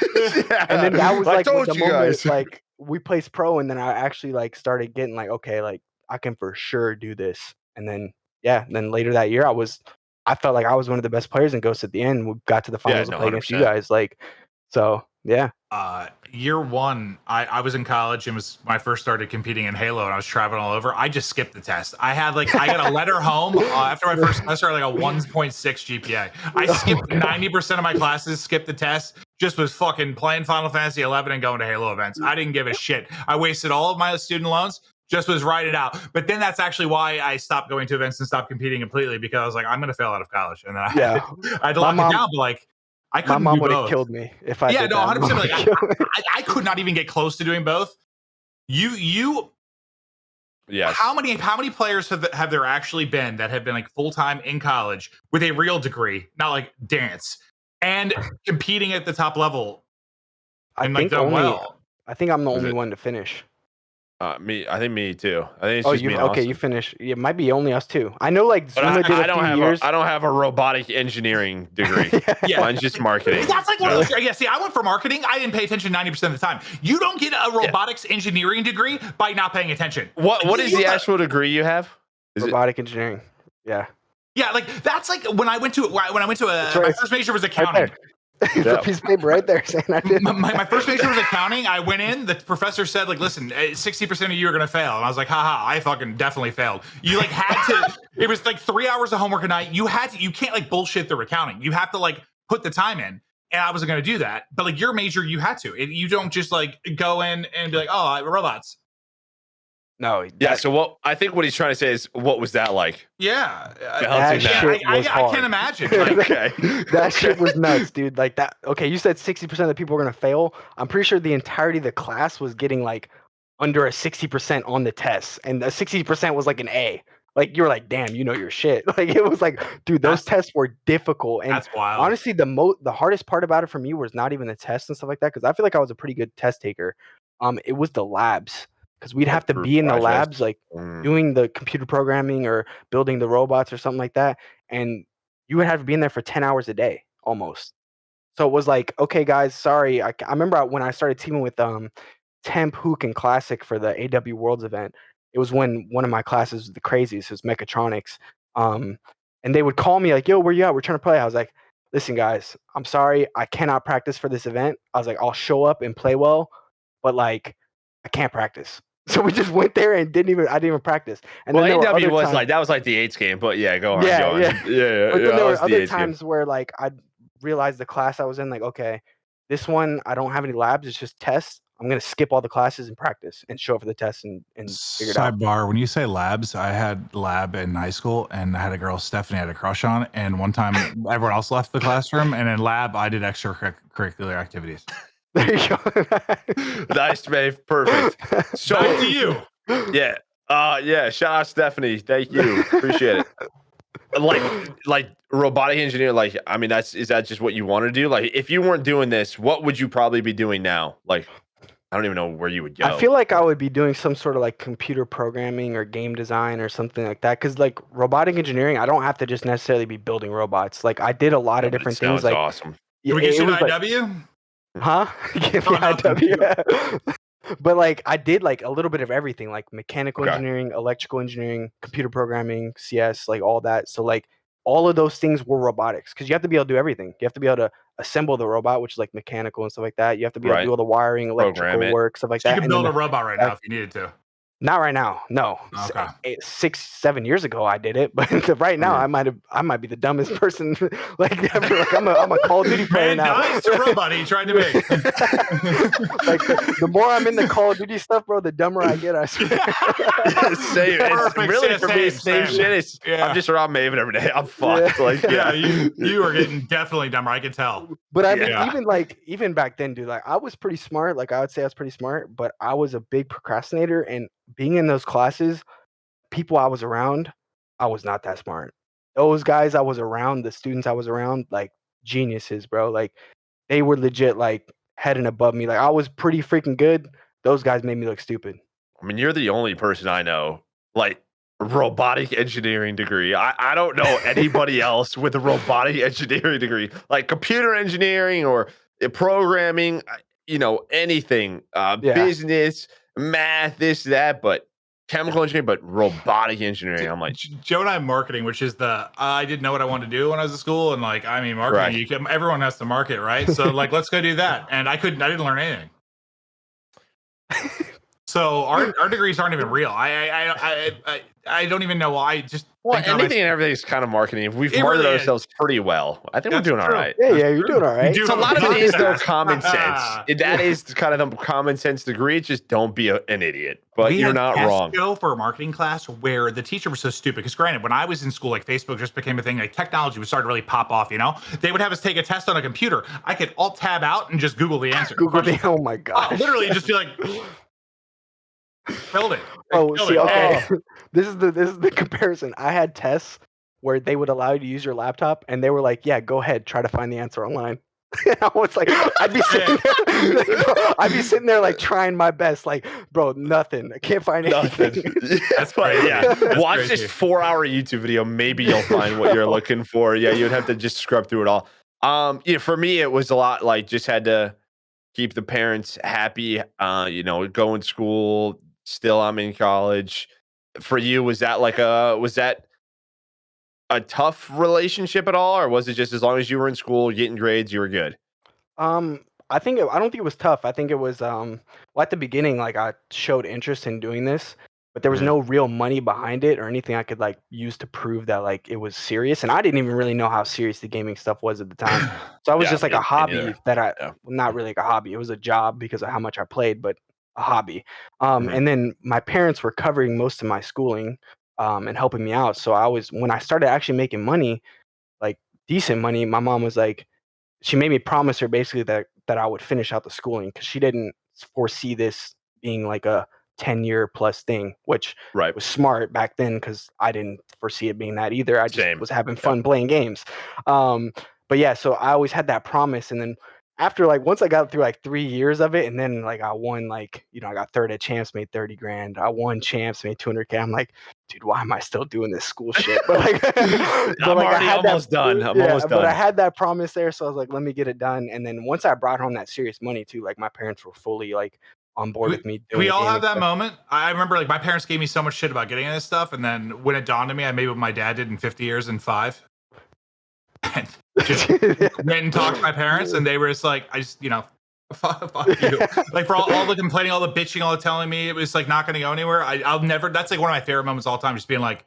And then that was like the moment, like we placed pro, and then I actually like started getting like, okay, like I can for sure do this. And then yeah, then later that year, I felt like I was one of the best players in Ghost at the end. We got to the finals no, to play against you 100%. guys. Like, so yeah. Year one, I was in college and was when I first started competing in Halo, and I was traveling all over. I just skipped the test. I got a letter home after my first semester, like a 1.6 GPA. I skipped 90% of my classes, skipped the test, just was fucking playing Final Fantasy 11 and going to Halo events. I didn't give a shit. I wasted all of my student loans. Just was write it out. But then that's actually why I stopped going to events and stopped competing completely, because I was like, I'm going to fail out of college. And then I had to lock it down. But like, I couldn't. My mom do would have both. killed me if I. Yeah, did no, that. 100%. Like, I could not even get close to doing both. You. Yes. How many players have there actually been that have been like full time in college with a real degree, not like dance, and competing at the top level? And like done well. I think I'm the only one to finish. Me, I think me too. I think it's just me and okay, Austin. you finish. It might be only us two. I know, like But Zuma did a few years. I don't have a robotic engineering degree. Yeah, mine's just marketing. That's like one of those. Yeah, see, I went for marketing. I didn't pay attention 90% of the time. You don't get a robotics engineering degrry by not paying attention. What is the actual degree you have? Is robotic engineering. Yeah. Yeah, like that's like when I went to my first major was accounting. Right there's a piece of paper right there saying I did. My first major was accounting. I went in. The professor said, like, listen, 60% of you are going to fail. And I was like, haha, I fucking definitely failed. You like had to, it was like 3 hours of homework a night. You can't like bullshit through accounting. You have to like put the time in. And I wasn't going to do that. But like your major, you had to. You don't just like go in and be like, oh, robots. No. Yeah. So what he's trying to say is, what was that like? Yeah. That shit was hard. I can't imagine. Like, Okay. That shit was nuts, dude. Like that. Okay, you said 60% of the people were gonna fail. I'm pretty sure the entirety of the class was getting like under a 60% on the tests, and the 60% was like an A. Like you were like, damn, you know your shit. Like it was like, dude, those tests were difficult. And that's wild. honestly, the hardest part about it for me was not even the tests and stuff like that, because I feel like I was a pretty good test taker. It was the labs. Because we'd have to be in the labs, like doing the computer programming or building the robots or something like that. And you would have to be in there for 10 hours a day almost. So it was like, okay, guys, sorry. I remember when I started teaming with Temp, Hook, and Classic for the AW Worlds event. It was when one of my classes was the craziest. It was mechatronics. And they would call me like, yo, where you at? We're trying to play. I was like, listen, guys, I'm sorry. I cannot practice for this event. I was like, I'll show up and play well, but like, I can't practice. So we just went there and I didn't even practice. And well, then AW was like, that was like the 8s game, but yeah, go on. Yeah. But then there were other times where like I realized the class I was in, like, okay, this one I don't have any labs, it's just tests. I'm gonna skip all the classes and practice and show up for the tests and figure it out. Sidebar, when you say labs, I had lab in high school and I had a girl Stephanie I had a crush on, and one time everyone else left the classroom, and in lab I did extracurricular activities. There you go. Nice, Maeve. Perfect. So back to you. Yeah. Yeah. Shout out Stephanie. Thank you. Appreciate it. Like robotic engineer, like, I mean, is that just what you want to do? Like, if you weren't doing this, what would you probably be doing now? Like, I don't even know where you would go. I feel like I would be doing some sort of like computer programming or game design or something like that. Cause like robotic engineering, I don't have to just necessarily be building robots. Like I did a lot of different things. Like awesome. Can we get you an IW? Huh? Give me IW. But like I did like a little bit of everything, like mechanical engineering, electrical engineering, computer programming, CS, like all that. So like all of those things were robotics, because you have to be able to do everything. You have to be able to assemble the robot, which is like mechanical and stuff like that. You have to be able to do all the wiring, electrical work, stuff like that. You can build a robot right now if you needed to. Not right now, no. Okay. 6-7 years ago, I did it, but right now, I might be the dumbest person like ever. Like I'm a Call of Duty player now. Nice to robot he tried to make. Like the more I'm in the Call of Duty stuff, bro, the dumber I get. I swear. Same. It's really for me, same shit. I'm just around Maven every day. I'm fucked. Yeah. Like you are getting definitely dumber. I can tell. But I mean, even back then, dude, like I was pretty smart. Like I would say I was pretty smart, but I was a big procrastinator. And being in those classes, people I was around, I was not that smart. Those guys I was around, the students I was around, like geniuses, bro. Like they were legit like head and above me. Like I was pretty freaking good. Those guys made me look stupid. I mean, you're the only person I know, like robotic engineering degree. I don't know anybody else with a robotic engineering degree, like computer engineering or programming, you know, anything, business, math, this, that, but chemical engineering, but robotic engineering. I'm like, Joe and I have marketing, which is I didn't know what I wanted to do when I was at school, and like, I mean, marketing, everyone has to market, right? So like, let's go do that. And I didn't learn anything. So our degrees aren't even real. I don't even know why. Anything and everything is kind of marketing. We've marketed ourselves pretty well. I think we're doing all right. Yeah, you're doing all right. So a lot of it is though common sense. That is kind of the common sense degree. It's just don't be an idiot. But you're not wrong. Go for a marketing class where the teacher was so stupid. Because granted, when I was in school, like Facebook just became a thing. Like technology was starting to really pop off. You know, they would have us take a test on a computer. I could alt tab out and just Google the answer. Oh my god! Literally, just be like. Killed it. Okay. This is the comparison. I had tests where they would allow you to use your laptop, and they were like, "Yeah, go ahead, try to find the answer online." I was like, I'd be sitting there like trying my best, like, bro, nothing. I can't find anything. That's funny. Yeah, watch this 4-hour YouTube video. Maybe you'll find what you're looking for. Yeah, you'd have to just scrub through it all. For me, it was a lot like just had to keep the parents happy. Go in school. Still, I'm in college. For you, was that a tough relationship at all, or was it just as long as you were in school, getting grades, you were good? I don't think it was tough. I think it was at the beginning, like I showed interest in doing this, but there was no real money behind it or anything I could like use to prove that like it was serious. And I didn't even really know how serious the gaming stuff was at the time. So I was just like a hobby not really like a hobby. It was a job because of how much I played, but a hobby. And then my parents were covering most of my schooling and helping me out. So when I started actually making money, like decent money, my mom was like, she made me promise her basically that I would finish out the schooling because she didn't foresee this being like a 10-year plus thing, which was smart back then because I didn't foresee it being that either. I just was having fun playing games. But yeah, so I always had that promise. And then after like once I got through like 3 years of it, and then like I won like I got third at champs, made 30 grand. I won champs, made 200K. I'm like, dude, why am I still doing this school shit? But like, I'm almost done. But I had that promise there, so I was like, let me get it done. And then once I brought home that serious money too, like my parents were fully like on board with me. We all have that moment. I remember like my parents gave me so much shit about getting into this stuff, and then when it dawned on me, I made what my dad did in 50 years in 5. And just went and talked to my parents, and they were just like, fuck you. Like for all the complaining, all the bitching, all the telling me it was like not going to go anywhere. I'll never. That's like one of my favorite moments all the time. Just being like,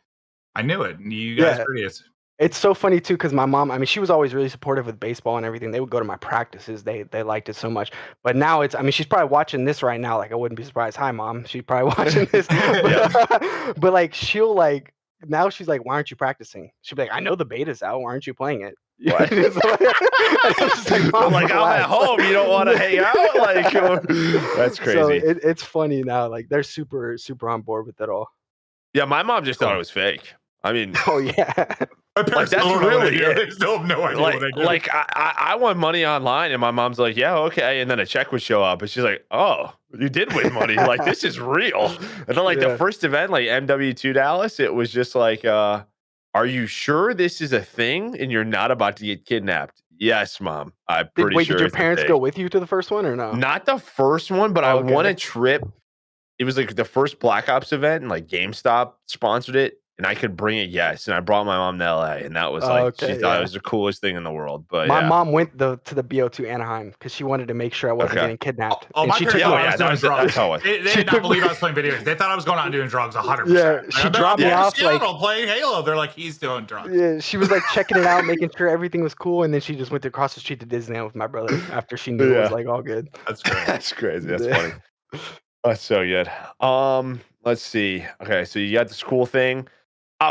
I knew it. And you guys are idiots. It's so funny too because my mom, I mean, she was always really supportive with baseball and everything. They would go to my practices. They liked it so much. But now she's probably watching this right now. Like I wouldn't be surprised. Hi, mom. She's probably watching this. But like she'll like. Now she's like, why aren't you practicing? She'll be like, I know the beta's out. Why aren't you playing it? What? I'm at home. You don't want to hang out? Like, that's crazy. So it's funny now. Like they're super, super on board with it all. Yeah, my mom just thought it was fake. I mean, oh yeah. Like, that's really it. They still have no idea what they do. Like I won money online, and my mom's like, yeah, okay. And then a check would show up, and she's like, oh, you did win money. Like, this is real. And then the first event, like MW2 Dallas, it was just like, are you sure this is a thing and you're not about to get kidnapped? Yes, mom. I'm pretty sure. Did your parents go with you to the first one or no? Not the first one, but I won a trip. It was like the first Black Ops event, and like GameStop sponsored it. And I could bring it, and I brought my mom to LA, and that was like she thought it was the coolest thing in the world. But my mom went to the BO2 Anaheim because she wanted to make sure I wasn't getting kidnapped. My parents thought I was doing drugs. They did not believe I was playing video games. They thought I was going out and doing drugs 100%. Yeah, she dropped me off Seattle playing Halo. They're like, he's doing drugs. Yeah, she was like checking it out, making sure everything was cool, and then she just went across the street to Disneyland with my brother after she knew it was like all good. That's great. That's crazy. That's funny. That's so good. Let's see. Okay, so you got the school thing.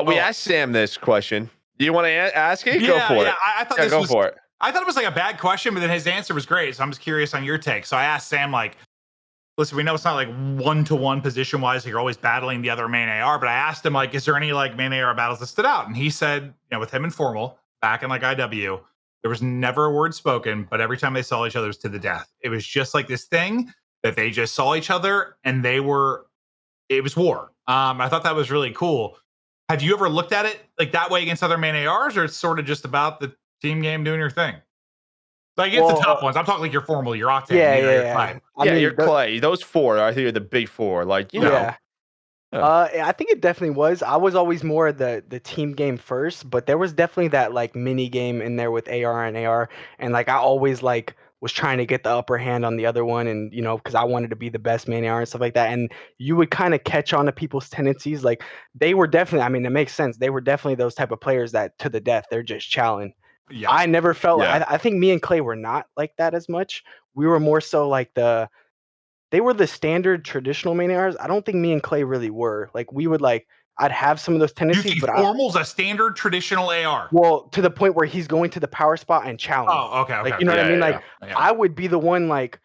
We asked Sam this question. Do you want to ask it? Go for it. I thought this was, for it. I thought it was like a bad question, but then his answer was great. So I'm just curious on your take. So I asked Sam, like, listen, we know it's not like one-to-one position-wise. You're always battling the other main AR, but I asked him, like, is there any like main AR battles that stood out? And he said, with him and Formal back in like IW, there was never a word spoken, but every time they saw each other, it was to the death. It was just like this thing that they just saw each other and it was war. I thought that was really cool. Have you ever looked at it like that way against other main ARs, or it's sort of just about the team game doing your thing? Like it's the tough ones. I'm talking like your Formal, your Octane, your Clay. Your Clay. Those four, I think, are the big four. Like, you know. I think it definitely was. I was always more the team game first, but there was definitely that like mini game in there with AR and AR, and like I always like was trying to get the upper hand on the other one, and you know, because I wanted to be the best main AR and stuff like that. And you would kind of catch on to people's tendencies. Like they were definitely, I mean, it makes sense. They were definitely those type of players that to the death they're just challenging. Yeah. I never felt. Yeah. I think me and Clay were not like that as much. We were more so like they were the standard traditional main ARs. I don't think me and Clay really were. Like we would like I'd have some of those You tendencies, think but Formal's a standard traditional AR? well, to the point where he's going to the power spot and challenge. Oh, okay. Like you know what I mean? Like yeah. I would be the one like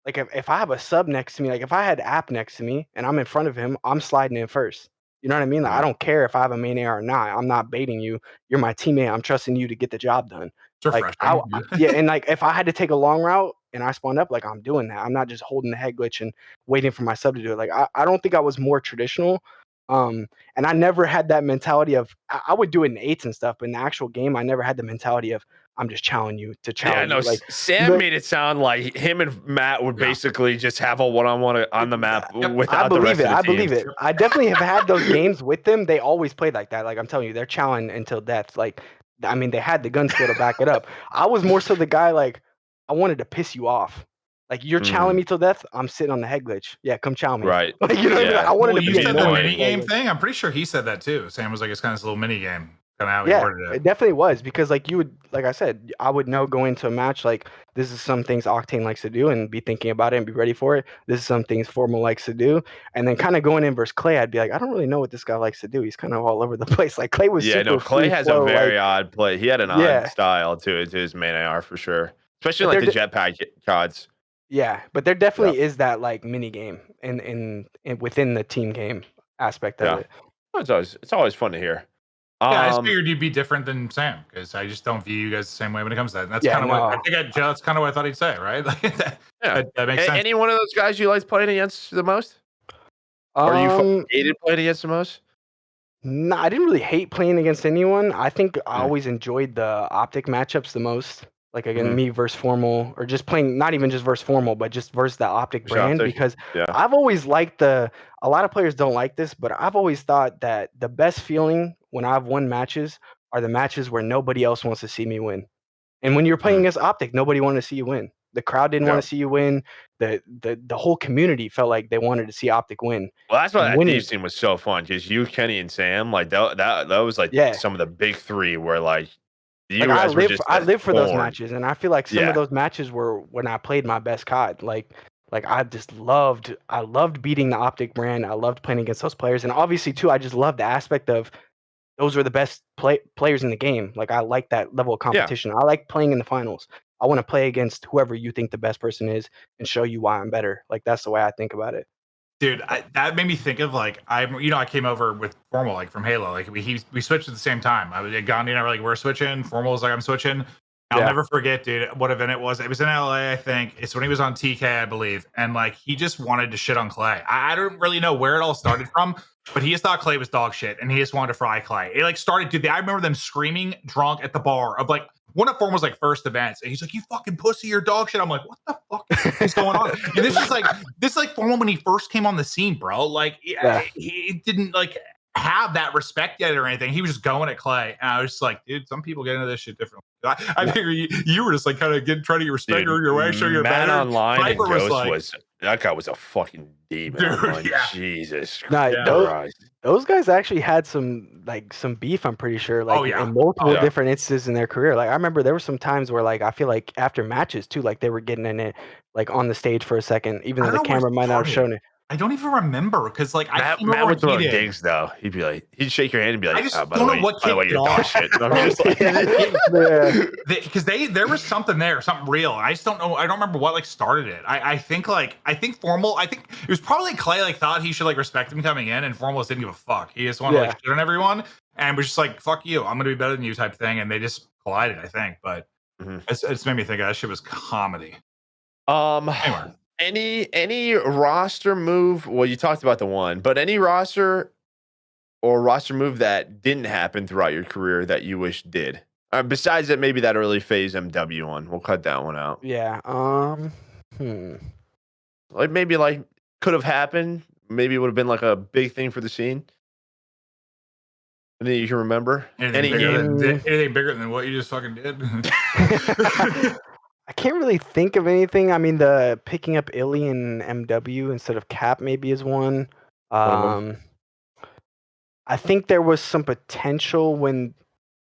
if I have a sub next to me, like if I had app next to me and I'm in front of him, I'm sliding in first. You know what I mean? Like, I don't care if I have a main AR or not. I'm not baiting you. You're my teammate. I'm trusting you to get the job done. It's refreshing. Like yeah, and like if I had to take a long route and I spawned up, like I'm doing that. I'm not just holding the head glitch and waiting for my sub to do it. Like I don't think I was more traditional. And I never had that mentality of I would do it in eights and stuff, but in the actual game, I never had the mentality of I'm just challenging you to challenge. Yeah, no. You. Like Sam made it sound like him and Matt would basically just have a one-on-one on the map without the rest of the team. I believe it. I definitely have had those games with them. They always played like that. Like I'm telling you, they're challenging until death. Like I mean, they had the gun skill to back it up. I was more so the guy like I wanted to piss you off. Like you're challenging me till death. I'm sitting on the head glitch. Yeah, come challenge me. Right. Like you know what I mean? Like, I wanted to you be said the annoying. mini game thing. I'm pretty sure he said that too. Sam was like, it's kind of this little mini game. Kind of how he Yeah, worded it definitely was because like you would, like I said, I would know going into a match like this is some things Octane likes to do and be thinking about it and be ready for it. This is some things Formal likes to do, and then kind of going in versus Clay, I'd be like, I don't really know what this guy likes to do. He's kind of all over the place. Like Clay was super Clay free has flow, a very like, odd play. He had an odd style to his main AR for sure, especially like the jetpack cards. Yeah, but there definitely is that like mini game in within the team game aspect of it. It's always fun to hear. Yeah, I just figured you'd be different than Sam because I just don't view you guys the same way when it comes to that. And that's kind of what I think. That's kind of what I thought he'd say, right? Like that makes sense. Any one of those guys you liked playing against the most? Or you hated playing against the most? No, I didn't really hate playing against anyone. I think I always enjoyed the optic matchups the most. Like again, me versus Formal, or just playing not even just versus Formal, but just versus the optic brand. Because I've always liked a lot of players don't like this, but I've always thought that the best feeling when I've won matches are the matches where nobody else wants to see me win. And when you're playing against optic, nobody wanted to see you win. The crowd didn't want to see you win. The whole community felt like they wanted to see optic win. Well, that's why that Thieves team was so fun because you, Kenny, and Sam, like that was like some of the big three where like I live for those matches, and I feel like some of those matches were when I played my best COD. Like I loved beating the optic brand. I loved playing against those players, and obviously too, I just loved the aspect of those were the best players in the game. Like I like that level of competition. I like playing in the finals. I want to play against whoever you think the best person is and show you why I'm better. Like that's the way I think about it. Dude, that made me think of like I came over with Formal like from Halo. Like we switched at the same time. Gandhi and I were like, we're switching. Formal was like, I'm switching. I'll never forget, dude, what event it was. It was in LA, I think. It's when he was on TK, I believe. And like he just wanted to shit on Clay. I don't really know where it all started from, but he just thought Clay was dog shit and he just wanted to fry Clay. It like started, dude. I remember them screaming drunk at the bar of like one of Formal's like first events, and he's like, "You fucking pussy, you're dog shit." I'm like, "What the fuck is going on?" And this is like Formal when he first came on the scene, bro. Like he didn't like have that respect yet or anything. He was just going at Clay, and I was just like, "Dude, some people get into this shit differently." I figure you were just like kind of trying to get respect or your way, show you're better. Man online and Ghost was that guy was a fucking demon. Dude, Jesus Christ. Those guys actually had some beef, I'm pretty sure, in multiple different instances in their career. Like I remember there were some times where like I feel like after matches too, like they were getting in it like on the stage for a second, even though the camera might not have shown it. I don't even remember because like Matt would throw digs though. He'd shake your hand and be like, I just don't know what kicked it off. Because there was something there, something real. I just don't know. I don't remember what like started it. I think Formal. I think it was probably Clay like thought he should like respect him coming in, and Formal didn't give a fuck. He just wanted to like shit on everyone and was just like, fuck you, I'm gonna be better than you type thing. And they just collided, I think. But it's made me think that shit was comedy. Anyway. Any roster move? Well, you talked about the one, but any roster move that didn't happen throughout your career that you wish did? Besides that, maybe that early phase MW one. We'll cut that one out. Yeah. Like maybe like could have happened, maybe would have been like a big thing for the scene? Anything you can remember? Anything bigger than what you just fucking did? I can't really think of anything. I mean, the picking up Illy and MW instead of Cap maybe is one. I think there was some potential when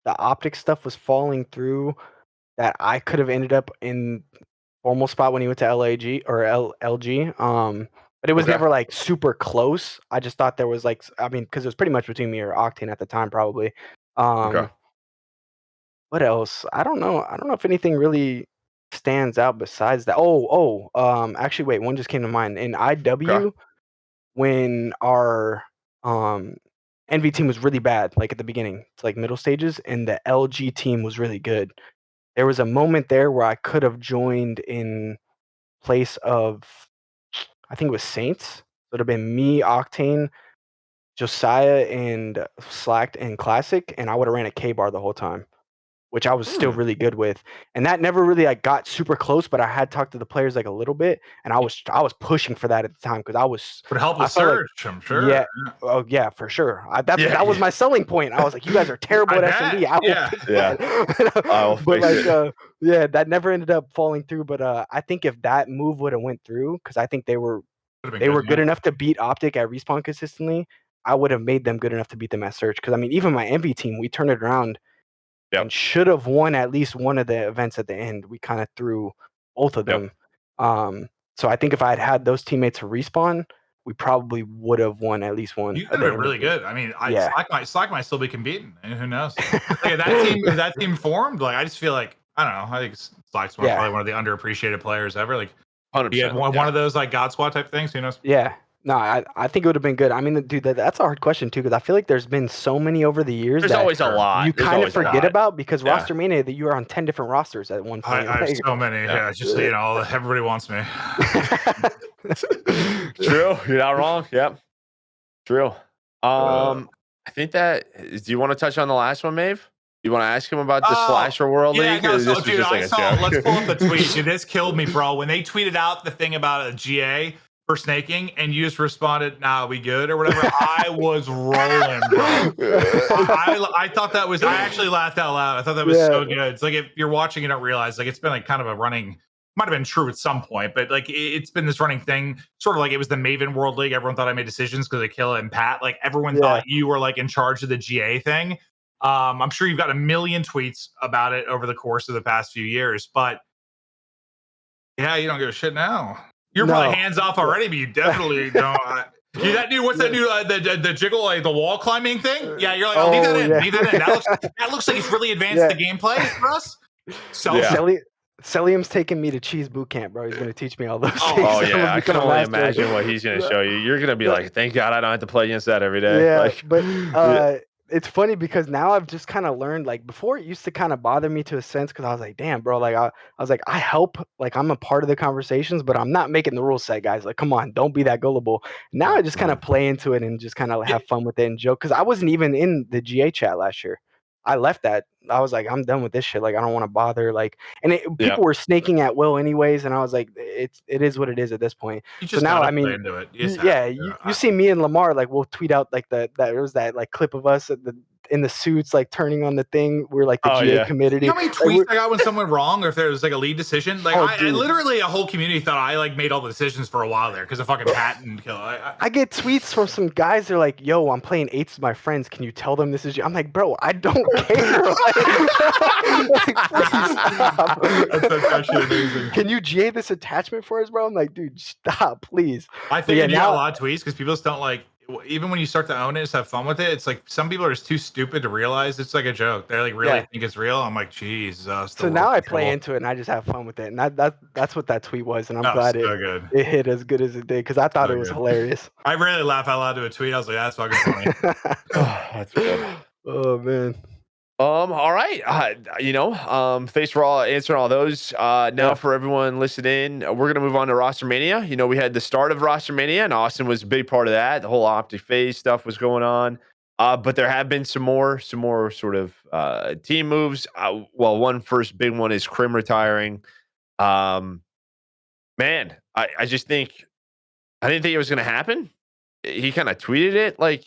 the optic stuff was falling through that I could have ended up in formal spot when he went to LAG or LG. But it was never like super close. I just thought there was like, I mean, because it was pretty much between me or Octane at the time, probably. What else? I don't know. I don't know if anything really stands out besides that. Actually, wait, one just came to mind. In IW, when our NV team was really bad, like at the beginning, it's like middle stages, and the LG team was really good. There was a moment there where I could have joined in place of, I think it was Saints. It would have been me, Octane, Josiah, and Slacked and Classic, and I would have ran a K-bar the whole time, which I was still really good with. And that never really like got super close, but I had talked to the players like a little bit, and I was pushing for that at the time because I was. Would help with search, I'm sure. Yeah. Oh yeah, for sure. That was my selling point. I was like, you guys are terrible at SMD. I will fix that. I will but fix like, that never ended up falling through. But I think if that move would have went through, because I think they were good enough to beat Optic at Respawn consistently, I would have made them good enough to beat them at Search. Because I mean, even my MV team, we turned it around and should have won at least one of the events at the end. We kind of threw both of them. So I think if I had those teammates to Respawn, we probably would have won at least one. You could have been really good. I mean, Slack might still be competing. Who knows? Like, that team formed. Like, I just feel like, I don't know. I think Slack's probably one of the underappreciated players ever. Like, 100%. You had one of those like God Squad type things. Who knows? Yeah. No, I think it would have been good. I mean, dude, that's a hard question too, because I feel like there's been so many over the years. There's always a lot. You kind of forget about because Rostermania, that you were on 10 different rosters at one point. I have so many. Yeah, just everybody wants me. True. You're not wrong. Yep. True. I think that. Do you want to touch on the last one, Maeve? You want to ask him about the Slasher World League? No, dude, let's pull up the tweet. Dude, this killed me, bro. When they tweeted out the thing about a GA for snaking, and you just responded, "Nah, we good" or whatever. I was rolling, bro. I thought that was. I actually laughed out loud. I thought that was so good. It's like if you're watching, you don't realize. Like it's been like kind of a running. Might have been true at some point, but like it's been this running thing. Sort of like it was the Maven World League. Everyone thought I made decisions because of Killa and Pat. Like everyone thought you were like in charge of the GA thing. I'm sure you've got a million tweets about it over the course of the past few years, but yeah, you don't give a shit now. You're probably hands off already, but you definitely don't. That dude, what's that new the jiggle, like the wall climbing thing? Yeah, you're like, leave that in. Leave that in. That looks like it's really advanced the gameplay for us. So Celium's taking me to cheese boot camp, bro. He's gonna teach me all those things. Oh yeah, I can only imagine what he's gonna show you. You're gonna be like, thank God I don't have to play against that every day. Yeah, but it's funny because now I've just kind of learned, like before it used to kind of bother me to a sense because I was like, damn, bro, like I was like, I help, like I'm a part of the conversations, but I'm not making the rule set, guys. Like, come on, don't be that gullible. Now I just kind of play into it and just kind of have fun with it and joke because I wasn't even in the GA chat last year. I left that. I was like, I'm done with this shit. Like, I don't want to bother. Like, and people were snaking at will anyways, and I was like, it is what it is at this point. So now, I mean, you see me and Lamar, like we'll tweet out like there was that like clip of us in the suits, like turning on the thing. We're like the GA community. You know how many tweets I got when someone wrong, or if there was like a lead decision? Like, I literally a whole community thought I like made all the decisions for a while there because of fucking Pat and Kill. I get tweets from some guys. They're like, "Yo, I'm playing eights with my friends. Can you tell them this is you?" I'm like, "Bro, I don't care." Like, please stop. That's actually amazing. Can you GA this attachment for us, bro? I'm like, dude, stop, please. I think you got a lot of tweets because people just don't like. Even when you start to own it, just have fun with it. It's like some people are just too stupid to realize it's like a joke. They like really think it's real. I'm like, Jesus. So now I play into it and I just have fun with it, and that's what that tweet was, and I'm glad it hit as good as it did because I thought it was hilarious. I really laugh out loud to a tweet. I was like, that's fucking funny. That's good. Oh man. All right. Thanks for answering all those. Now for everyone listening, we're gonna move on to Rostermania. You know, we had the start of Rostermania, and Austin was a big part of that. The whole Optic FaZe stuff was going on. But there have been some more sort of team moves. One first big one is Crim retiring. Man, I just think I didn't think it was gonna happen. he kind of tweeted it like,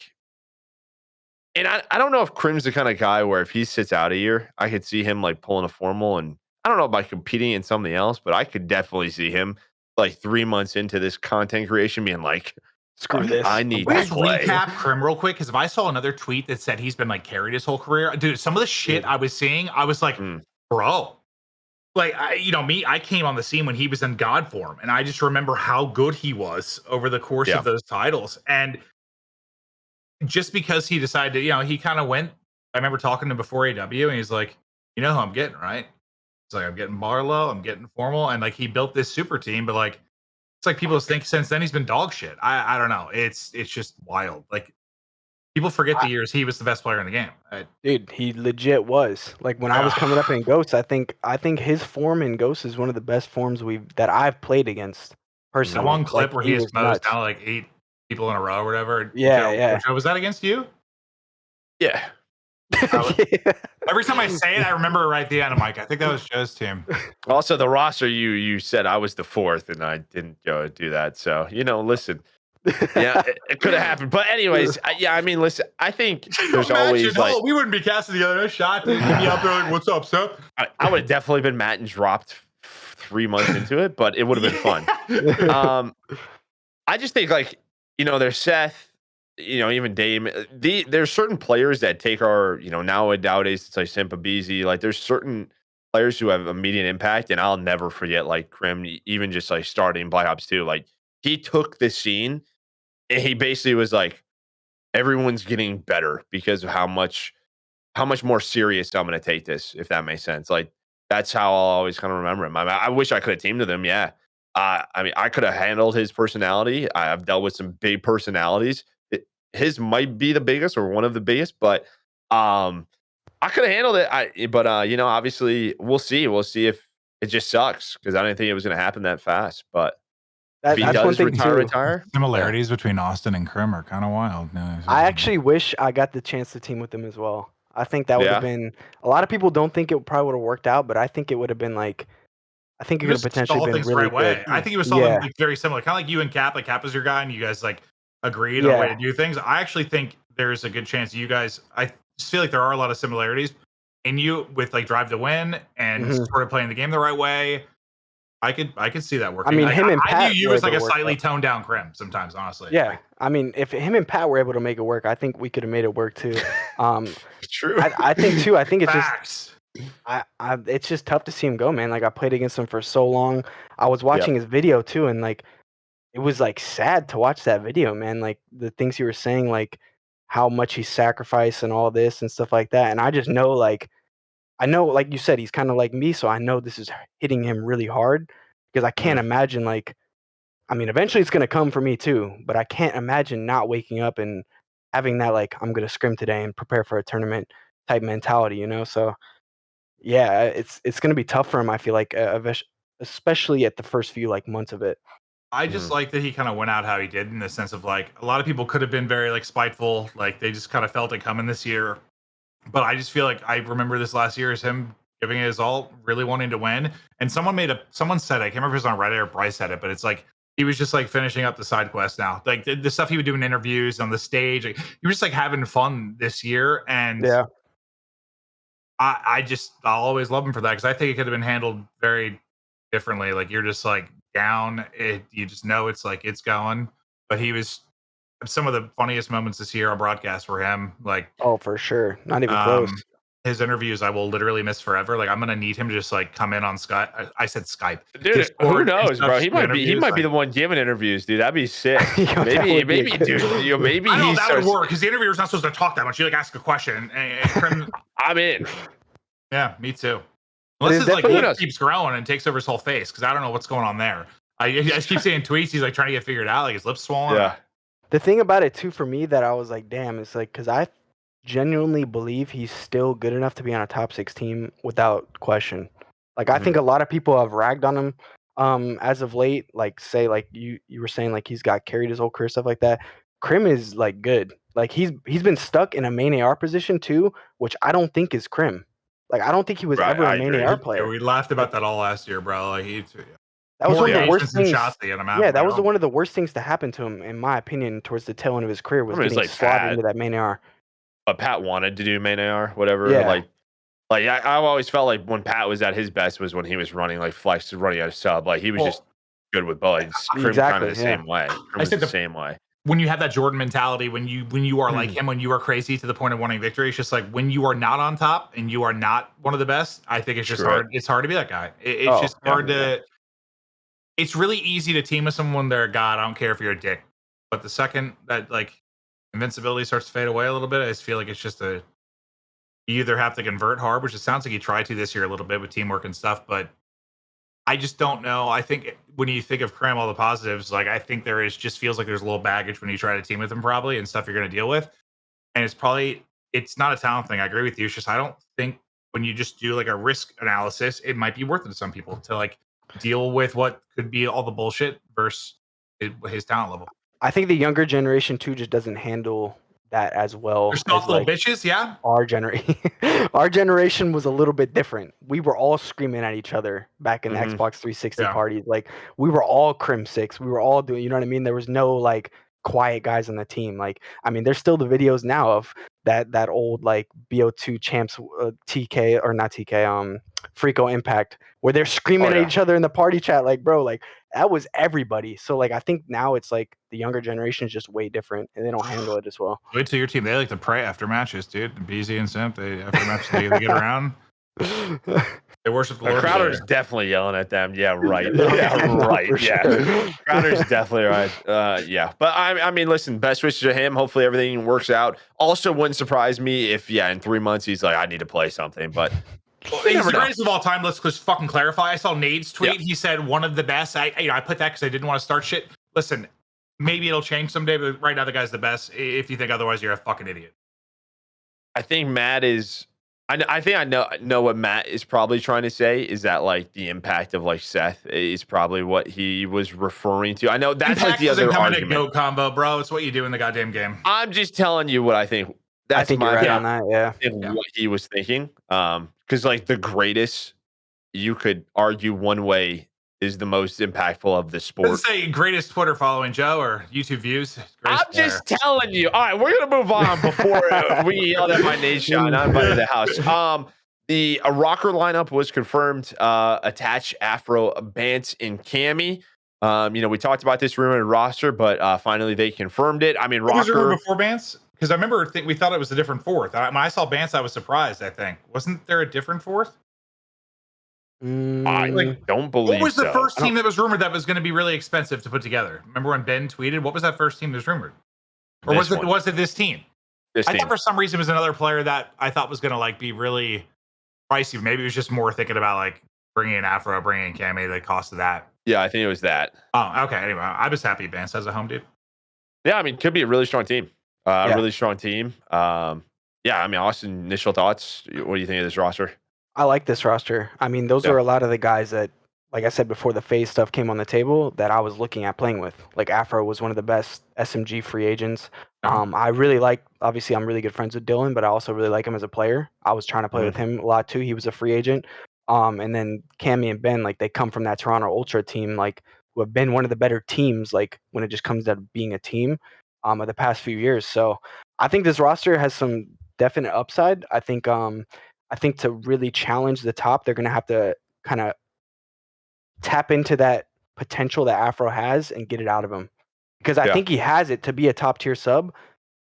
and I don't know if Crim's the kind of guy where if he sits out a year, I could see him like pulling a formal, and I don't know about competing in something else, but I could definitely see him like 3 months into this content creation being like, Screw this. I need Please to play. recap Crim real quick, because if I saw another tweet that said he's been like carried his whole career, dude, some of the shit I was seeing, I was like, bro, like I came on the scene when he was in God form, and I just remember how good he was over the course of those titles. And just because he decided to, he kind of went. I remember talking to him before AW, and he's like, you know who I'm getting, right? It's like, I'm getting Barlow, I'm getting Formal, and like he built this super team, but like it's like people think since then he's been dog shit. I don't know. It's just wild. Like people forget the years he was the best player in the game. Dude, he legit was. Like when I was coming up in Ghosts, I think his form in Ghosts is one of the best forms that I've played against personally. That one clip where he was just mows down like 8 people in a row or whatever. Yeah. Was that against you? Yeah. Every time I say it, I remember right at the end. I'm like, I think that was Joe's team. Also, the roster you said I was the 4th, and I didn't do that. So listen, yeah, it could have happened. But anyways, I mean, listen, I think there's always like we wouldn't be casting the other shot. He'd be out there like, "What's up, Seth?" I would have definitely been Matt and dropped 3 months into it, but it would have been fun. I just think like there's Seth. Even Dame, there's certain players that take our, nowadays it's like Simpa Beezy. Like there's certain players who have immediate impact, and I'll never forget like Crim, even just like starting Black Ops 2. Like he took the scene and he basically was like, everyone's getting better because of how much more serious I'm going to take this, if that makes sense. Like that's how I'll always kind of remember him. I wish I could have teamed with him. Yeah. I mean, I could have handled his personality. I've dealt with some big personalities. His might be the biggest or one of the biggest, but I could have handled it. But obviously we'll see. We'll see if it just sucks because I didn't think it was going to happen that fast. But if he does retire. Similarities between Austin and Crim are kind of wild. No, I actually wish I got the chance to team with him as well. I think that would have been. A lot of people don't think it probably would have worked out, but I think it would have been like. I think it could have potentially been really good. Way. I think he was solving like very similar, kind of like you and Cap. Like Cap was your guy, and you guys like agreed on the way to do things. I actually think there's a good chance you guys. I just feel like there are a lot of similarities in you with like drive to win and sort of playing the game the right way. I could see that working. I mean, him and Pat. I view you as like a slightly toned down Crim sometimes, honestly. Yeah, like, I mean, if him and Pat were able to make it work, I think we could have made it work too. True. I think too. I think it's facts. it's just tough to see him go, man. Like I played against him for so long. I was watching his video too, and like it was like sad to watch that video, man. Like the things he was saying, like how much he sacrificed and all this and stuff like that. And I just know, like you said, he's kind of like me, so I know this is hitting him really hard because I can't imagine like, I mean, eventually it's gonna come for me too, but I can't imagine not waking up and having that like I'm gonna scrim today and prepare for a tournament type mentality, So yeah, it's gonna be tough for him. I feel like, especially at the first few like months of it. I just like that he kind of went out how he did in the sense of like a lot of people could have been very like spiteful, like they just kind of felt it coming this year. But I just feel like I remember this last year as him giving it his all, really wanting to win. And someone said, I can't remember if it was on Reddit or Bryce said it, but it's like he was just like finishing up the side quest now, like the stuff he would do in interviews on the stage. Like, he was just like having fun this year, and I'll always love him for that because I think it could have been handled very differently. Like you're just like down, you just know it's like it's going. But he was some of the funniest moments this year on broadcast for him. Like for sure, not even close. His interviews I will literally miss forever. Like I'm gonna need him to just like come in on Skype. I said Skype. Dude, Discord, who knows, bro? He might be the one giving interviews, dude. That'd be sick. maybe, dude. Maybe I know that would work because the interviewer's not supposed to talk that much. You like ask a question. And I'm in. Yeah, me too. Unless his like keeps growing and takes over his whole face, because I don't know what's going on there. I just keep seeing tweets. He's like trying to get figured out, like his lips swollen. Yeah. The thing about it too, for me, that I was like, damn, it's like because I genuinely believe he's still good enough to be on a top 6 team without question. Like I think a lot of people have ragged on him as of late. Like say like you were saying like he's got carried his whole career, stuff like that. Crim is like good. Like he's been stuck in a main AR position too, which I don't think is Crim. Like I don't think he was ever a main AR player. Yeah, we laughed about that all last year, bro. Like That was More one of the worst engagements and things. shots they get him out. Yeah, that was one of the worst things to happen to him, in my opinion, towards the tail end of his career, was getting slotted into that main AR. But Pat wanted to do main AR, whatever. Yeah. Like I always felt like when Pat was at his best was when he was running like flex, running out of sub. Like he was just good with bullets. Crim kind of the same way. Crim was the same way. When you have that Jordan mentality, when you are like him, when you are crazy to the point of wanting victory, it's just like when you are not on top and you are not one of the best, I think it's just hard. It's hard to be that guy. It's just hard to. It's really easy to team with someone when they're a god. I don't care if you're a dick, but the second that like invincibility starts to fade away a little bit, I just feel like it's just you either have to convert hard, which it sounds like he tried to this year a little bit with teamwork and stuff, but I just don't know. I think when you think of Crim, all the positives, like I think just feels like there's a little baggage when you try to team with him probably and stuff you're going to deal with. And it's not a talent thing. I agree with you. It's just, I don't think when you just do like a risk analysis, it might be worth it to some people to like deal with what could be all the bullshit versus his talent level. I think the younger generation too just doesn't handle that as well. They're soft little bitches, yeah. Our generation was a little bit different. We were all screaming at each other back in the Xbox 360 parties. Like we were all Crimsix. We were all doing, you know what I mean? There was no like quiet guys on the team. Like, I mean, there's still the videos now of that old like BO2 champs TK or not TK Freako Impact where they're screaming at each other in the party chat. Like, bro, like that was everybody. So like I think now it's like the younger generation is just way different and they don't handle it as well. Wait till your team. They like to pray after matches, dude. BZ and Simp, after matches they get around. They worship the Lord. Crowder's definitely yelling at them. Yeah, right. Yeah, right. Yeah. Sure. Crowder's definitely right. Yeah. But I mean, listen, best wishes to him. Hopefully everything works out. Also wouldn't surprise me if, in 3 months he's like, I need to play something. But he's the greatest of all time. Let's just fucking clarify. I saw Nade's tweet. He said one of the best. I put that because I didn't want to start shit. Listen, maybe it'll change someday, but right now the guy's the best. If you think otherwise, you're a fucking idiot. I think Matt is. I think I know what Matt is probably trying to say is that like the impact of like Seth is probably what he was referring to. I know that's impact like the other argument. Goat combo, bro. It's what you do in the goddamn game. I'm just telling you what I think. That's you're right on that. Yeah. What he was thinking. Because like the greatest, you could argue one way is the most impactful of the sport. Let's say greatest Twitter following, Joe, or YouTube views. I'm just telling you. All right, we're gonna move on before we yell at my Nate shot. Not invited to the house. The Rokkr lineup was confirmed. Attach, Afro, Bance, and Cammy. We talked about this rumor in roster, but finally they confirmed it. I mean, Rokkr was the rumor Rokkr before Bance, because I remember we thought it was a different fourth. When I saw Bance, I was surprised. I think wasn't there a different fourth? I don't believe. What was the first team that was rumored that was going to be really expensive to put together? Remember when Ben tweeted? What was that first team that was rumored? Or was it this team? I thought for some reason it was another player that I thought was going to like be really pricey. Maybe it was just more thinking about like bringing in Afro, bringing in Cammy, the cost of that. Yeah, I think it was that. Oh, okay. Anyway, I was happy Vance has a home, dude. Yeah, I mean, could be a really strong team. A really strong team. I mean, Austin, initial thoughts. What do you think of this roster? I like this roster. I mean, those are a lot of the guys that, like I said before, the FaZe stuff came on the table that I was looking at playing with. Like Afro was one of the best SMG free agents. I really like. Obviously, I'm really good friends with Dylan, but I also really like him as a player. I was trying to play with him a lot too. He was a free agent. And then Cammy and Ben, like they come from that Toronto Ultra team, like who have been one of the better teams, like when it just comes to being a team, of the past few years. So I think this roster has some definite upside. I think to really challenge the top, they're going to have to kind of tap into that potential that Afro has and get it out of him. Because I think he has it to be a top tier sub.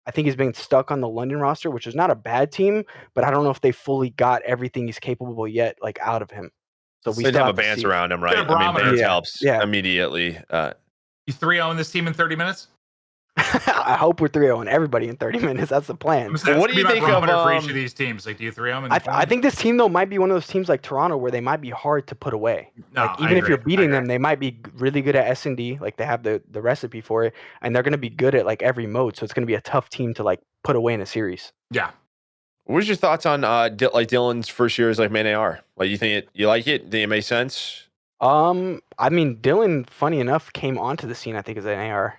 I think he's been stuck on the London roster, which is not a bad team, but I don't know if they fully got everything he's capable yet, like out of him. So we still have a Bance around him, right? I mean, Bance helps immediately. You 3-0 this team in 30 minutes? I hope we're 3-0 everybody in 30 minutes. That's the plan. What do you think of for each of these teams? Like, do you 3-0? I think this team though might be one of those teams like Toronto where they might be hard to put away. No, like, even if you're beating them, they might be really good at S&D. Like they have the recipe for it, and they're going to be good at like every mode. So it's going to be a tough team to like put away in a series. Yeah. What was your thoughts on like Dylan's first year as like main AR? Like, you think you like it? Think it made sense? I mean, Dylan, funny enough, came onto the scene I think as an AR.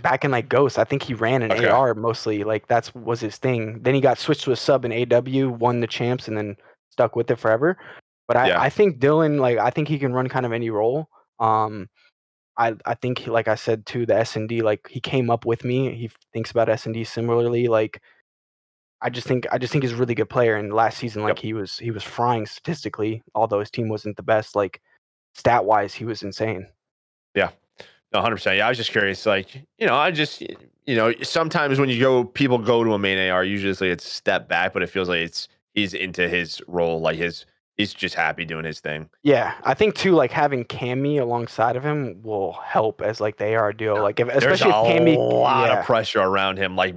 Back in like Ghost, I think he ran an AR mostly. Like was his thing. Then he got switched to a sub in AW, won the champs, and then stuck with it forever. But I think Dylan, like I think he can run kind of any role. I think like I said too, the S&D, like he came up with me. He thinks about S&D similarly. Like I just think he's a really good player. And last season, like he was frying statistically, although his team wasn't the best. Like stat wise, he was insane. Yeah. No, 100%. Yeah, I was just curious. Like, I just, sometimes when people go to a main AR, usually it's step back, but it feels like he's into his role. Like he's just happy doing his thing. Yeah, I think too, like having Cammy alongside of him will help as like the AR duo. Like especially if Cammy, a lot of pressure around him, like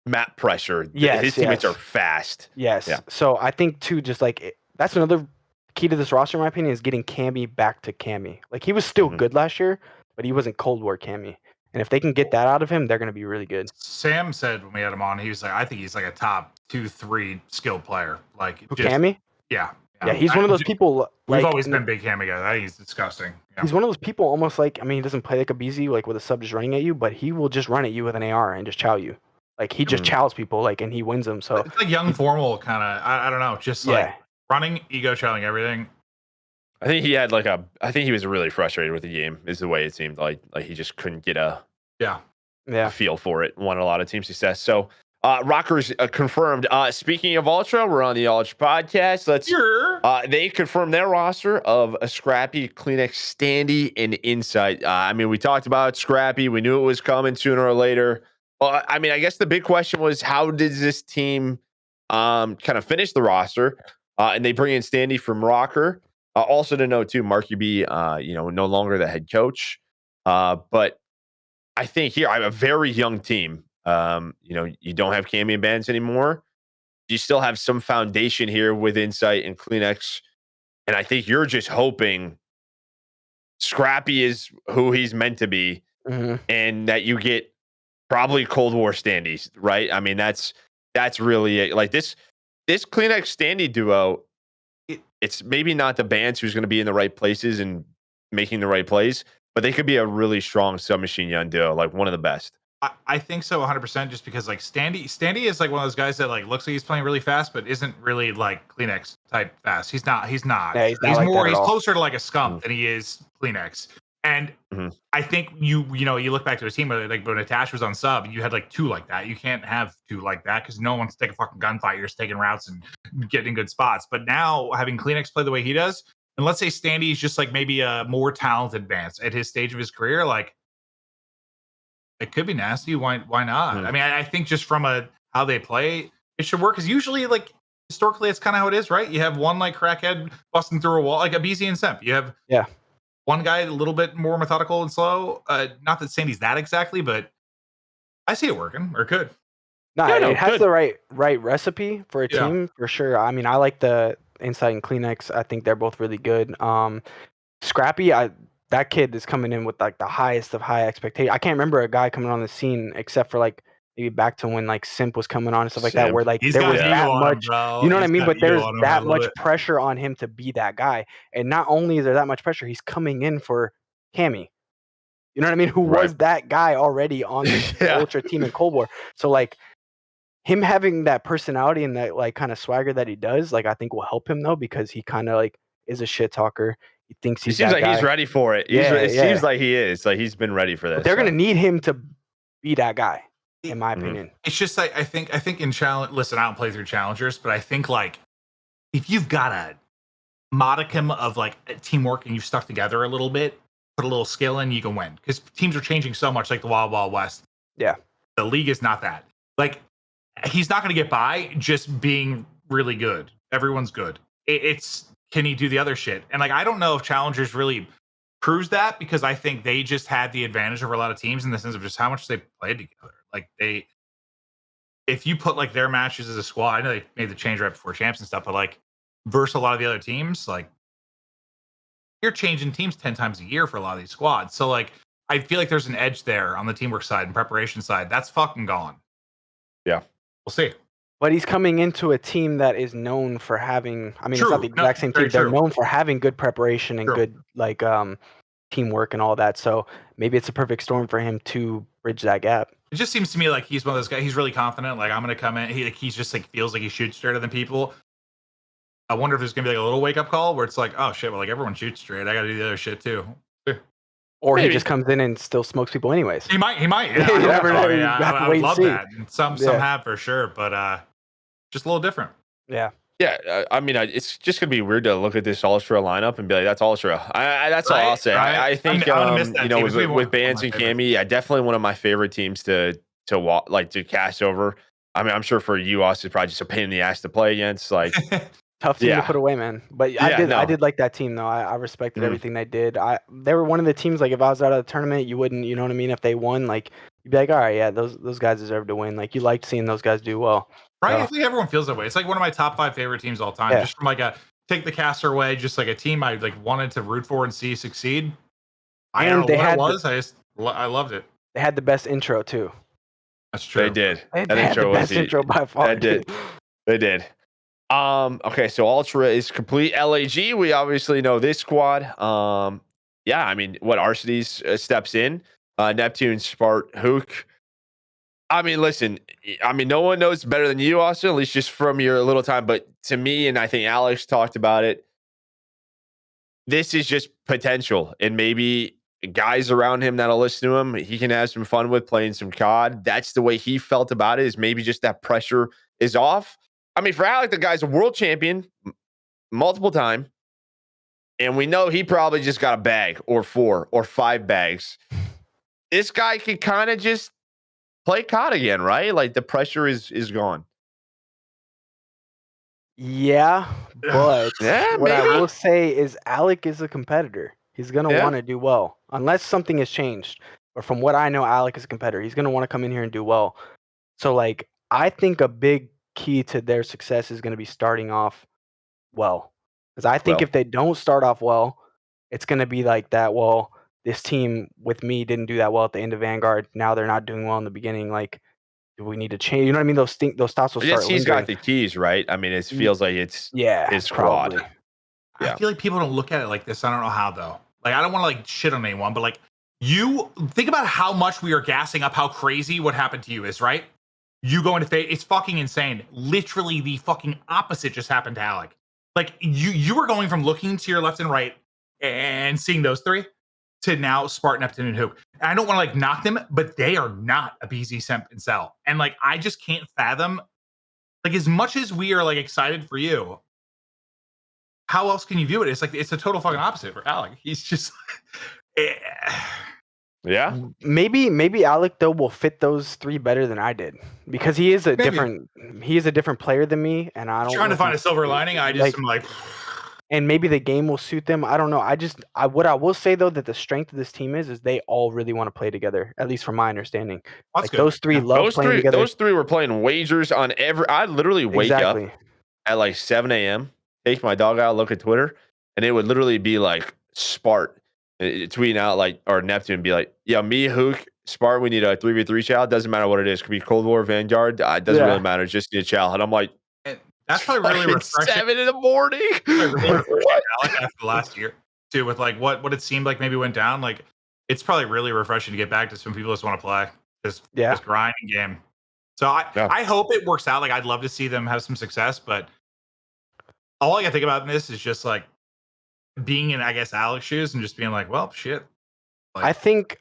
map pressure. Yes, his teammates are fast. Yes. Yeah. So I think too, just like that's another key to this roster, in my opinion, is getting Cammy back to Cammy. Like he was still good last year, but he wasn't Cold War Cammy. And if they can get that out of him, they're going to be really good. Sam said when we had him on, he was like, I think he's like a top 2-3 skilled player. Like Cammy? Yeah. Yeah, he's one of those people. We've always been big Cammy guys. I think he's disgusting. Yeah. He's one of those people almost like, I mean, he doesn't play like a BZ, like with a sub just running at you, but he will just run at you with an AR and just chow you. Like he just chows people, like, and he wins them. So it's like young formal kind of, I don't know, just like running, ego chowing everything. I think he had I think he was really frustrated with the game, is the way it seemed like he just couldn't get a feel for it. Wanted a lot of team success. So Rokkr's confirmed. Speaking of Ultra, we're on the Ultra podcast. They confirmed their roster of a Scrappy, Kleenex, Standy, and Insight. I mean, we talked about Scrappy. We knew it was coming sooner or later. I mean, I guess the big question was, how did this team kind of finish the roster? And they bring in Standy from Rokkr. Also to note too, Mark UB, no longer the head coach. But I think here I have a very young team. You don't have Cammy and Bands anymore. You still have some foundation here with Insight and Kleenex. And I think you're just hoping Scrappy is who he's meant to be, and that you get probably Cold War Standys, right? I mean, that's really it. Like this Kleenex Standy duo. It's maybe not the Bands who's going to be in the right places and making the right plays, but they could be a really strong submachine gun duo, like one of the best. I think so 100%, just because like Standy is like one of those guys that like looks like he's playing really fast, but isn't really like Kleenex type fast. He's not. Yeah, he's closer to like a Scump than he is Kleenex. And I think you look back to a team where like when Atash was on sub, you had like two like that. You can't have two like that because no one wants to take a fucking gunfight. You're just taking routes and getting in good spots. But now having Kleenex play the way he does, and let's say Standy is just like maybe a more talented Vance at his stage of his career, like it could be nasty. Why not? I mean, I think just from how they play, it should work. Because usually, like historically, it's kind of how it is, right? You have one like crackhead busting through a wall, like a BZ and Semp. You have one guy a little bit more methodical and slow. Not that Sandy's that exactly, but I see it working, or could. It has the right recipe for a team for sure. I mean, I like the Insight and Kleenex. I think they're both really good. Scrappy, that kid is coming in with like the highest of high expectation. I can't remember a guy coming on the scene except for like maybe back to when like Simp was coming on and stuff like that, where like there was that much, you know what I mean? But there's that much pressure on him to be that guy. And not only is there that much pressure, he's coming in for Cammy. You know what I mean? Who was that guy already on the Ultra team in Cold War. So like him having that personality and that like kind of swagger that he does, like I think will help him though, because he kind of like is a shit talker. He thinks he seems like he's ready for it. It seems like he is. Like he's been ready for this. But they're gonna need him to be that guy, in my opinion. It's just like I think in challenge. Listen, I don't play through challengers, but I think like if you've got a modicum of like teamwork and you've stuck together a little bit, put a little skill in, you can win. Because teams are changing so much, like the Wild Wild West. Yeah, the league is not that. Like he's not going to get by just being really good. Everyone's good. It's can he do the other shit? And like I don't know if challengers really proves that, because I think they just had the advantage over a lot of teams in the sense of just how much they played together. Like if you put like their matches as a squad, I know they made the change right before champs and stuff, but like versus a lot of the other teams, like you're changing teams 10 times a year for a lot of these squads. So like I feel like there's an edge there on the teamwork side and preparation side. That's fucking gone. Yeah. We'll see. But he's coming into a team that is known for having, I mean, it's not the exact same team. They're known for having good preparation and good like teamwork and all that. So maybe it's a perfect storm for him to bridge that gap. It just seems to me like he's one of those guys. He's really confident. Like I'm going to come in. He's just like feels like he shoots straighter than people. I wonder if there's going to be like a little wake up call where it's like, oh shit, well like everyone shoots straight. I got to do the other shit too. Or he Maybe. just comes in and still smokes people anyways. He might. Yeah, You I hope never so. know. I mean, You have to I wait would and love see. that. And some have for sure, but just a little different. Yeah. Yeah, I mean, it's just gonna be weird to look at this Ultra lineup and be like, "That's Ultra." That's all I'll say. Right. I think, I'm gonna miss that you know, team. It's gonna be one with of Bands my and favorites. Cammy, definitely one of my favorite teams to cast over. I mean, I'm sure for you, Austin, it's probably just a pain in the ass to play against. Like, Tough team to Yeah. put away, man. But Yeah, I no. did like that team though. I respected Mm. everything they did. They were one of the teams, like if I was out of the tournament, you wouldn't, you know what I mean? If they won, like you'd be like, all right, yeah, those guys deserve to win. Like you liked seeing those guys do well. Right. So, I think everyone feels that way. It's like one of my top 5 favorite teams all time. Yeah. Just from like a take the caster away, just like a team I like wanted to root for and see succeed. I don't know what it was. I loved it. they had the best intro too. That's true. They did. They That had the intro was best intro by far. That did. They did. Okay, so Ultra is complete. LAG, we obviously know this squad. Yeah, I mean, what Arcades steps in. Neptune, Spart, Hook. I mean, listen, I mean, no one knows better than you, Austin, at least just from your little time. But to me, and I think Alex talked about it, this is just potential. And maybe guys around him that'll listen to him, he can have some fun with playing some COD. That's the way he felt about it, is maybe just that pressure is off. I mean, for Alec, the guy's a world champion multiple time. And we know he probably just got a bag or 4 or 5 bags. This guy could kind of just play COD again, right? Like the pressure is gone. Yeah, but Yeah, what I maybe. will say is Alec is a competitor. He's gonna Yeah. want to do well, unless something has changed. But from what I know, Alec is a competitor. He's gonna want to come in here and do well. So like, I think a big key to their success is gonna be starting off well. Because I think Well. if they don't start off well, it's gonna be like that. Well, this team with me didn't do that well at the end of Vanguard. Now they're not doing well in the beginning. Like, do we need to change? You know what I mean? Those thoughts will Yes, start he's lingering. got the keys, right? I mean, it feels like it's Yeah, his squad. probably. Yeah. I feel like people don't look at it like this. I don't know how though. Like I don't want to like shit on anyone, but like you think about how much we are gassing up how crazy what happened to you is, right? You go into FaZe, it's fucking insane. Literally the fucking opposite just happened to Alec. Like you were going from looking to your left and right and seeing those 3 to now Spartan, Neptune, and Hook. And I don't want to like knock them, but they are not a BZ Semp and Cell. And like I just can't fathom, like as much as we are like excited for you, how else can you view it? It's like it's a total fucking opposite for Alec. He's just Yeah. Maybe Alec though will fit those 3 better than I did, because he is a different player than me, and I don't trying know to find a silver lining. I just am like, and maybe the game will suit them. I don't know. What I will say though, that the strength of this team is they all really want to play together, at least from my understanding. that's Like good. those 3 love playing together. Those 3 were playing wagers on every. I literally wake up at like 7 a.m., take my dog out, look at Twitter, and it would literally be like Spart tweeting out like, or Neptune be like, yeah, me, Hook, Spart, we need a 3v3 chow. Doesn't matter what it is. Could be Cold War, Vanguard. It doesn't really matter. Just need a chow. And I'm like, that's probably really refreshing. 7 in the morning. Really refreshing Alec after last year too, with like what it seemed like maybe went down. Like it's probably really refreshing to get back to some people just want to play, just grinding game. So I hope it works out. Like I'd love to see them have some success, but all I can think about in this is just like being in, I guess, Alec's shoes and just being like, well, shit. Like, I think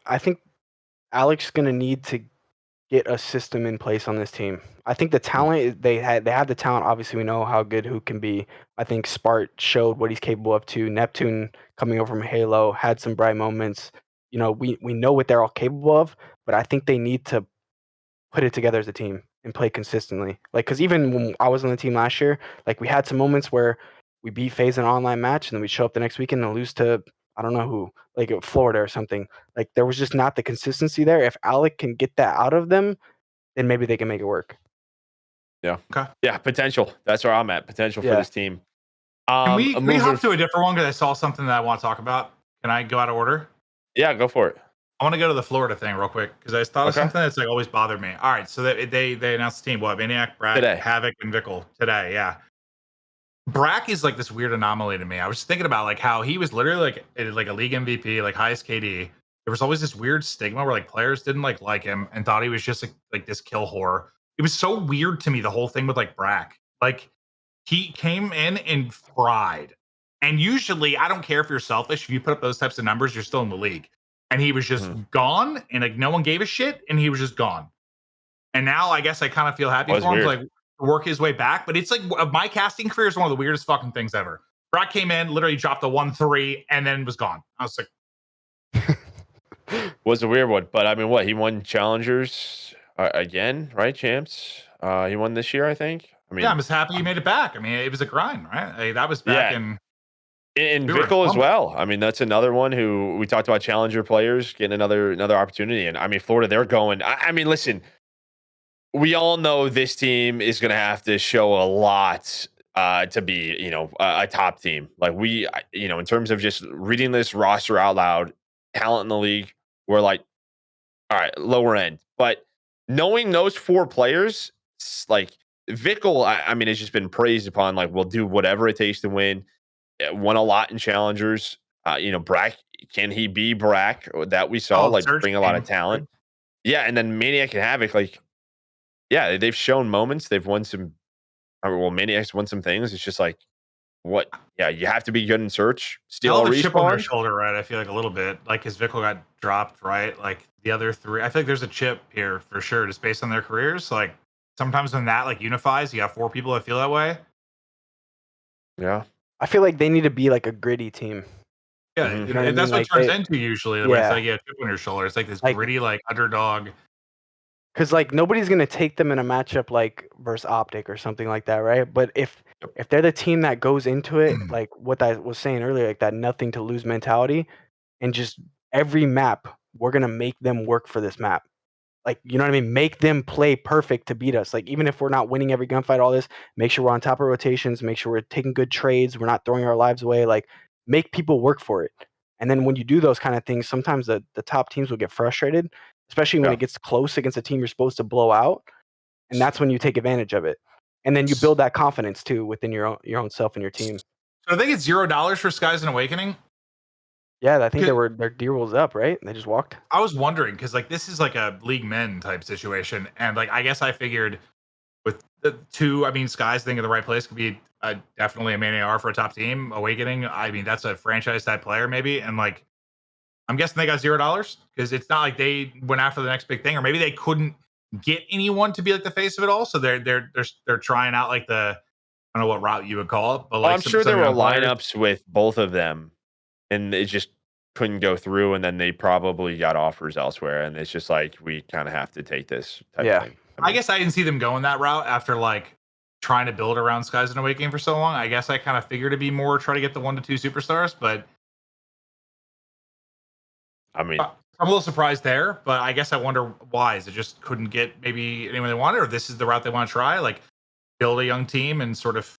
Alec's gonna need to get a system in place on this team. I think the talent they have the talent. Obviously, we know how good Hook can be. I think Spart showed what he's capable of too. Neptune coming over from Halo had some bright moments. You know, we know what they're all capable of, but I think they need to put it together as a team and play consistently. Like, because even when I was on the team last year, like we had some moments where we beat FaZe in an online match, and then we show up the next weekend and lose to I don't know who, like Florida or something. Like there was just not the consistency there. If Alec can get that out of them, then maybe they can make it work. Yeah. Okay. Yeah. Potential. That's where I'm at. Potential for this team. Can we hop to a different one because I saw something that I want to talk about? Can I go out of order? Yeah, go for it. I want to go to the Florida thing real quick because I thought of something that's like always bothered me. All right, so they announced the team. What? Maniac, Brack, today. Havoc, and Vickle today. Yeah. Brack is like this weird anomaly to me. I was thinking about like how he was literally like a league MVP, like highest KD. There was always this weird stigma where like players didn't like him and thought he was just like this kill whore. It was so weird to me, the whole thing with like Brack. Like he came in and fried. And usually, I don't care if you're selfish. If you put up those types of numbers, you're still in the league. and he was just gone, and like no one gave a shit, and he was just gone. And now I guess I kind of feel happy for him to like work his way back. But it's like my casting career is one of the weirdest fucking things ever. Brock came in, literally dropped a 1-3, and then was gone. I was like, was a weird one, but I mean, what he won challengers again, right? Champs. He won this year, I think. I mean, yeah, I'm just happy he made it back. I mean, it was a grind, right? Like, that was back in Vickle as well. I mean, that's another one who we talked about challenger players getting another opportunity. And I mean, Florida, they're going. I mean, listen, we all know this team is going to have to show a lot to be, a top team. Like in terms of just reading this roster out loud, talent in the league, we're like, all right, lower end. But knowing those 4 players, like Vickle, I mean, has just been praised upon. Like, we'll do whatever it takes to win. Won a lot in challengers. Brack, can he be Brack that we saw? Like, bring a lot of talent. Yeah, and then Maniac and Havoc, like, yeah, they've shown moments. They've won some. Maniac's won some things. It's just like, what? Yeah, you have to be good in search. Steal a chip on their respawn. shoulder, right? I feel like a little bit, like his Vickle got dropped, right? Like the other 3, I think there's a chip here for sure, just based on their careers. Like sometimes when that like unifies, you have 4 people that feel that way. Yeah, I feel like they need to be like a gritty team. Yeah, You know what I that's mean? what it turns into usually. It's like, yeah, chip on your shoulder. It's like this gritty, like underdog. Because like nobody's gonna take them in a matchup like versus Optic or something like that, right? But if they're the team that goes into it, like what I was saying earlier, like that nothing to lose mentality, and just every map, we're gonna make them work for this map. Like, you know what I mean? Make them play perfect to beat us. Like, even if we're not winning every gunfight, all this, make sure we're on top of rotations, make sure we're taking good trades, we're not throwing our lives away. Like, make people work for it. And then when you do those kind of things, sometimes the top teams will get frustrated, especially when it gets close against a team you're supposed to blow out. And that's when you take advantage of it. And then you build that confidence too within your own self and your team. So I think it's $0 for Skies and Awakening. Yeah, I think their deal was up, right? They just walked. I was wondering because like this is like a League Men type situation, and like I guess I figured with the 2, I mean, Skies think in the right place could be definitely a main AR for a top team. Awakening, I mean, that's a franchise type player maybe, and like I'm guessing they got $0 because it's not like they went after the next big thing, or maybe they couldn't get anyone to be like the face of it all, so they're trying out like the, I don't know what route you would call it, but like I'm sure there were lineups with both of them, and it just couldn't go through, and then they probably got offers elsewhere, and it's just like, we kind of have to take this type of thing. I guess I didn't see them going that route after like trying to build around Skies and Awakening for so long. I guess I kind of figured it'd be more try to get the 1 to 2 superstars, but I mean, I'm a little surprised there, but I guess I wonder why. Is it just couldn't get maybe anyone they wanted, or this is the route they want to try? Like build a young team and sort of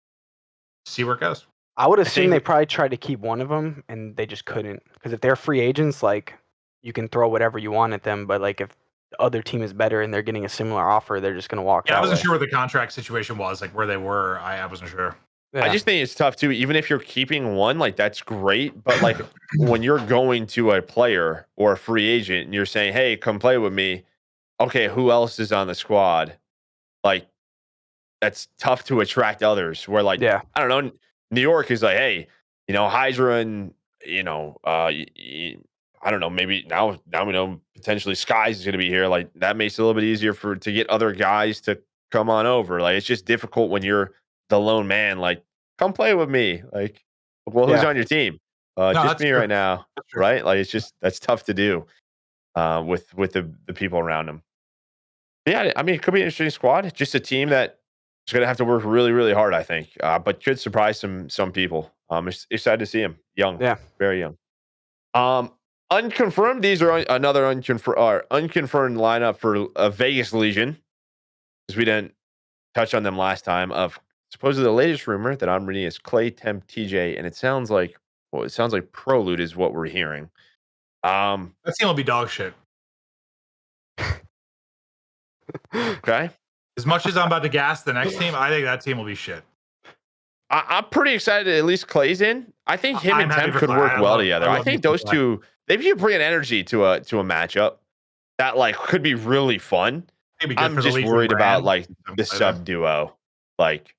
see where it goes. I would assume they probably tried to keep one of them and they just couldn't. Because if they're free agents, like you can throw whatever you want at them, but like if the other team is better and they're getting a similar offer, they're just gonna walk. Yeah, I wasn't sure what the contract situation was, like where they were. I wasn't sure. I just think it's tough too. Even if you're keeping one, like that's great, but like when you're going to a player or a free agent and you're saying, "Hey, come play with me," okay, who else is on the squad? Like that's tough to attract others. Where like, I don't know, New York is like, hey, Hydra and I don't know, maybe now we know potentially Skies is going to be here. Like that makes it a little bit easier to get other guys to come on over. Like it's just difficult when you're the lone man. Like, come play with me. Like, well, who's on your team? Just me right now, right? Like it's just that's tough to do with the people around him. Yeah, I mean, it could be an interesting squad. Just a team that is going to have to work really, really hard, I think, but could surprise some people. Excited to see him. Young, very young. Unconfirmed. These are another unconfirmed lineup for Vegas Legion, because we didn't touch on them last time. Of supposedly the latest rumor that I'm reading is Clay, Temp, TJ, and it sounds like Prolude is what we're hearing. That team will be dog shit. Okay. As much as I'm about to gas the next team, I think that team will be shit. I'm pretty excited that at least Clay's in. I think him and Temp could work well together. I think those two, they could bring an energy to a matchup that like could be really fun. I'm just worried about like the sub duo. Like,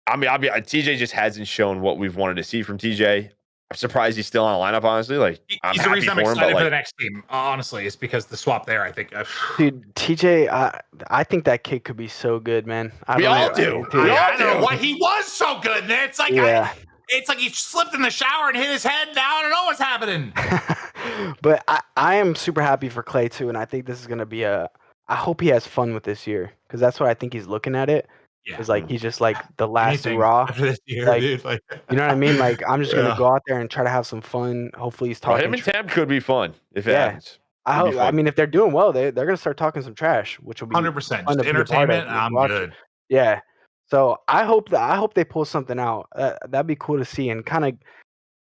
I mean, TJ just hasn't shown what we've wanted to see from TJ. I'm surprised he's still on the lineup. Honestly, like I'm he's the happy reason I'm for him, excited but for the like, next team. Honestly, it's because the swap there. I think. Dude, TJ, I think that kid could be so good, man. we all do. We all I don't know do. why he was so good. It's like Yeah. it's like he slipped in the shower and hit his head down. I don't know what's happening. But I am super happy for Clay too, and I think this is gonna be I hope he has fun with this year, because that's what I think he's looking at it. Yeah. Is like he's just like the last Anything raw. after this year, Like, dude. Like, you know what I mean? Like I'm just gonna Yeah. go out there and try to have some fun. Hopefully he's Bro, talking. him and Tam could be fun if it Yeah. happens. I Could be hope. I fun. mean, if they're doing well, they're gonna start talking some trash, which will be 100%. fun Just to be a part of entertainment. and I'm watch. good. Yeah. So I hope they pull something out. That'd be cool to see, and kind of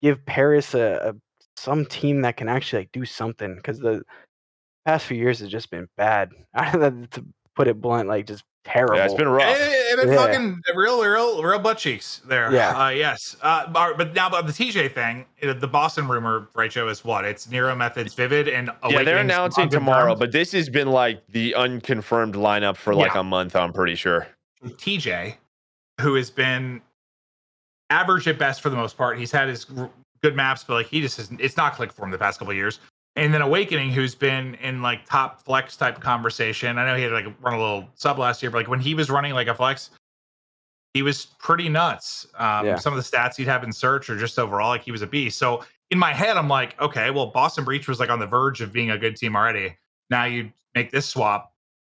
give Paris some team that can actually like do something, because the past few years has just been bad. To put it blunt, like just terrible. Yeah, it's been rough. It's been fucking real butt cheeks there. Yeah. Yes. But now about the TJ thing, the Boston rumor, right, Joe, is what? It's Nero, Methods, Vivid, and Yeah, Awakenings they're announcing on good tomorrow, terms. but this has been like the unconfirmed lineup for like a month. I'm pretty sure. TJ, who has been average at best for the most part. He's had his good maps, but like he just isn't. It's not clicked for him the past couple of years. And then Awakening, who's been in like top flex type conversation. I know he had like run a little sub last year, but like when he was running like a flex, he was pretty nuts. Some of the stats he'd have in search or just overall, like he was a beast. So in my head, I'm like, okay, well, Boston Breach was like on the verge of being a good team already. Now you make this swap.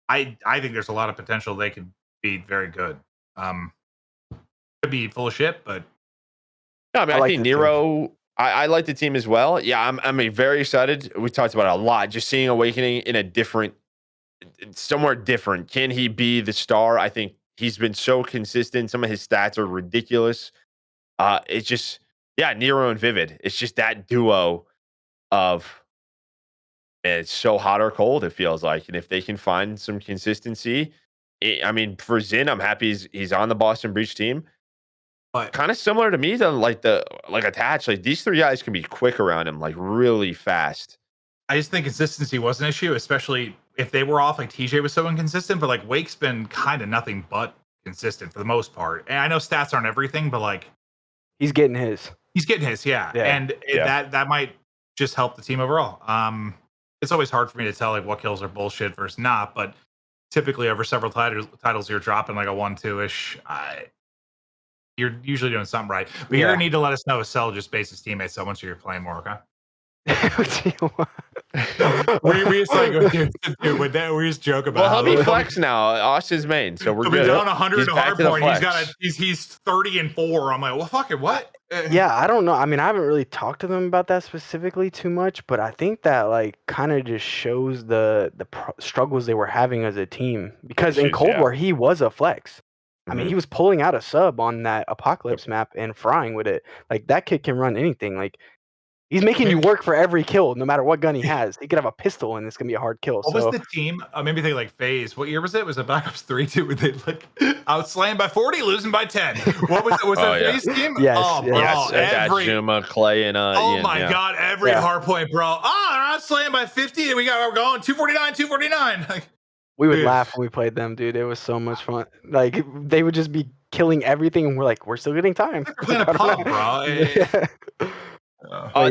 I think there's a lot of potential they could be very good. Could be full of shit, but No, I mean, I like think the team. Nero. I like the team as well. Yeah, I'm very excited. We talked about it a lot. Just seeing Awakening in a different, somewhere different. Can he be the star? I think he's been so consistent. Some of his stats are ridiculous. It's just, yeah, Nero and Vivid. It's just that duo of, man, it's so hot or cold, it feels like. And if they can find some consistency, I mean, for Zin, I'm happy he's on the Boston Breach team. But kind of similar to me, though, like Attach. Like these three guys can be quick around him, like really fast. I just think consistency was an issue, especially if they were off. Like TJ was so inconsistent, but like Wake's been kind of nothing but consistent for the most part. And I know stats aren't everything, but like He's getting his. Yeah. And that might just help the team overall. It's always hard for me to tell like what kills are bullshit versus not, but typically over several titles you're dropping like a 1-2-ish. You're usually doing something right. But you're gonna need to let us know if Cell just based his teammates so once you're playing more, okay? we just like we just joke about. Well, he'll be flex now. Austin's main, so we're he'll good. Be down 100 to hard point. Flex. He's 30-4. I'm like, well, fuck it, what? Yeah, I don't know. I mean, I haven't really talked to them about that specifically too much, but I think that like kind of just shows the struggles they were having as a team. Because in Cold War, he was a flex. I mean, he was pulling out a sub on that Apocalypse map and frying with it. Like that kid can run anything. Like he's making you work for every kill, no matter what gun he has. He could have a pistol and it's gonna be a hard kill. What was the team? Maybe they like FaZe. What year was it? Was it Black Ops 3-2? Were they like outslaying by 40, losing by 10? What was it? Was that FaZe team? Yes. Oh, bro. Yes. Juma, Clay, and God, every hard point, bro. Oh, they're outslaying by 50, and we're going 249. Like, we would laugh when we played them, dude. It was so much fun. Like they would just be killing everything, and we're like, we're still getting time. They're playing a pub, bro.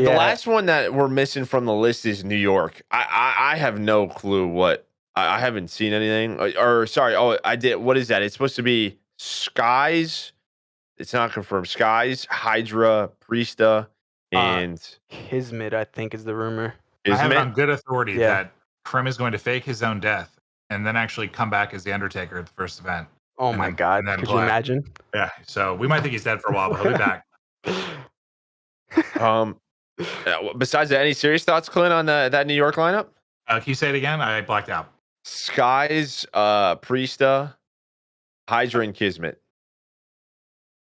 The last one that we're missing from the list is New York. I have no clue what. I haven't seen anything. Or sorry, I did. What is that? It's supposed to be Skies. It's not confirmed. Skies, Hydra, Priesta, and Kismet, I think, is the rumor. I have it on good authority that Crim is going to fake his own death and then actually come back as the Undertaker at the first event. Oh my God! Could you imagine? Yeah. So we might think he's dead for a while, but he'll be back. Besides that, any serious thoughts, Clint, on that New York lineup? Can you say it again? I blacked out. Skies, Priesta, Hydra, and Kismet.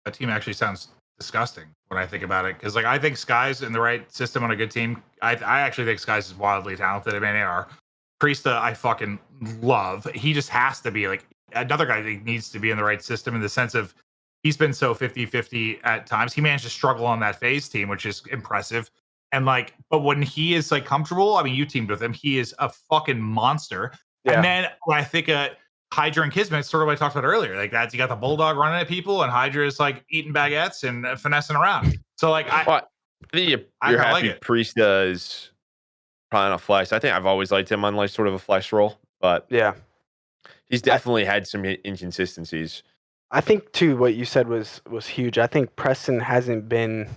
That team actually sounds disgusting when I think about it, because like I think Skies in the right system on a good team. I actually think Skies is wildly talented. I mean, they are. Priesta, I fucking love. He just has to be like another guy that needs to be in the right system in the sense of he's been so 50-50 at times. He managed to struggle on that FaZe team, which is impressive. And like, but when he is like comfortable, I mean, you teamed with him. He is a fucking monster. Yeah. And then when I think Hydra and Kismet, sort of what I talked about earlier, like that's, you got the Bulldog running at people and Hydra is like eating baguettes and finessing around. So like, I think I you're kinda like happy it. Priesta is probably on a flex. I think I've always liked him on like sort of a flex role, but Yeah. he's I definitely had some inconsistencies. I think too what you said was huge. I think Preston hasn't been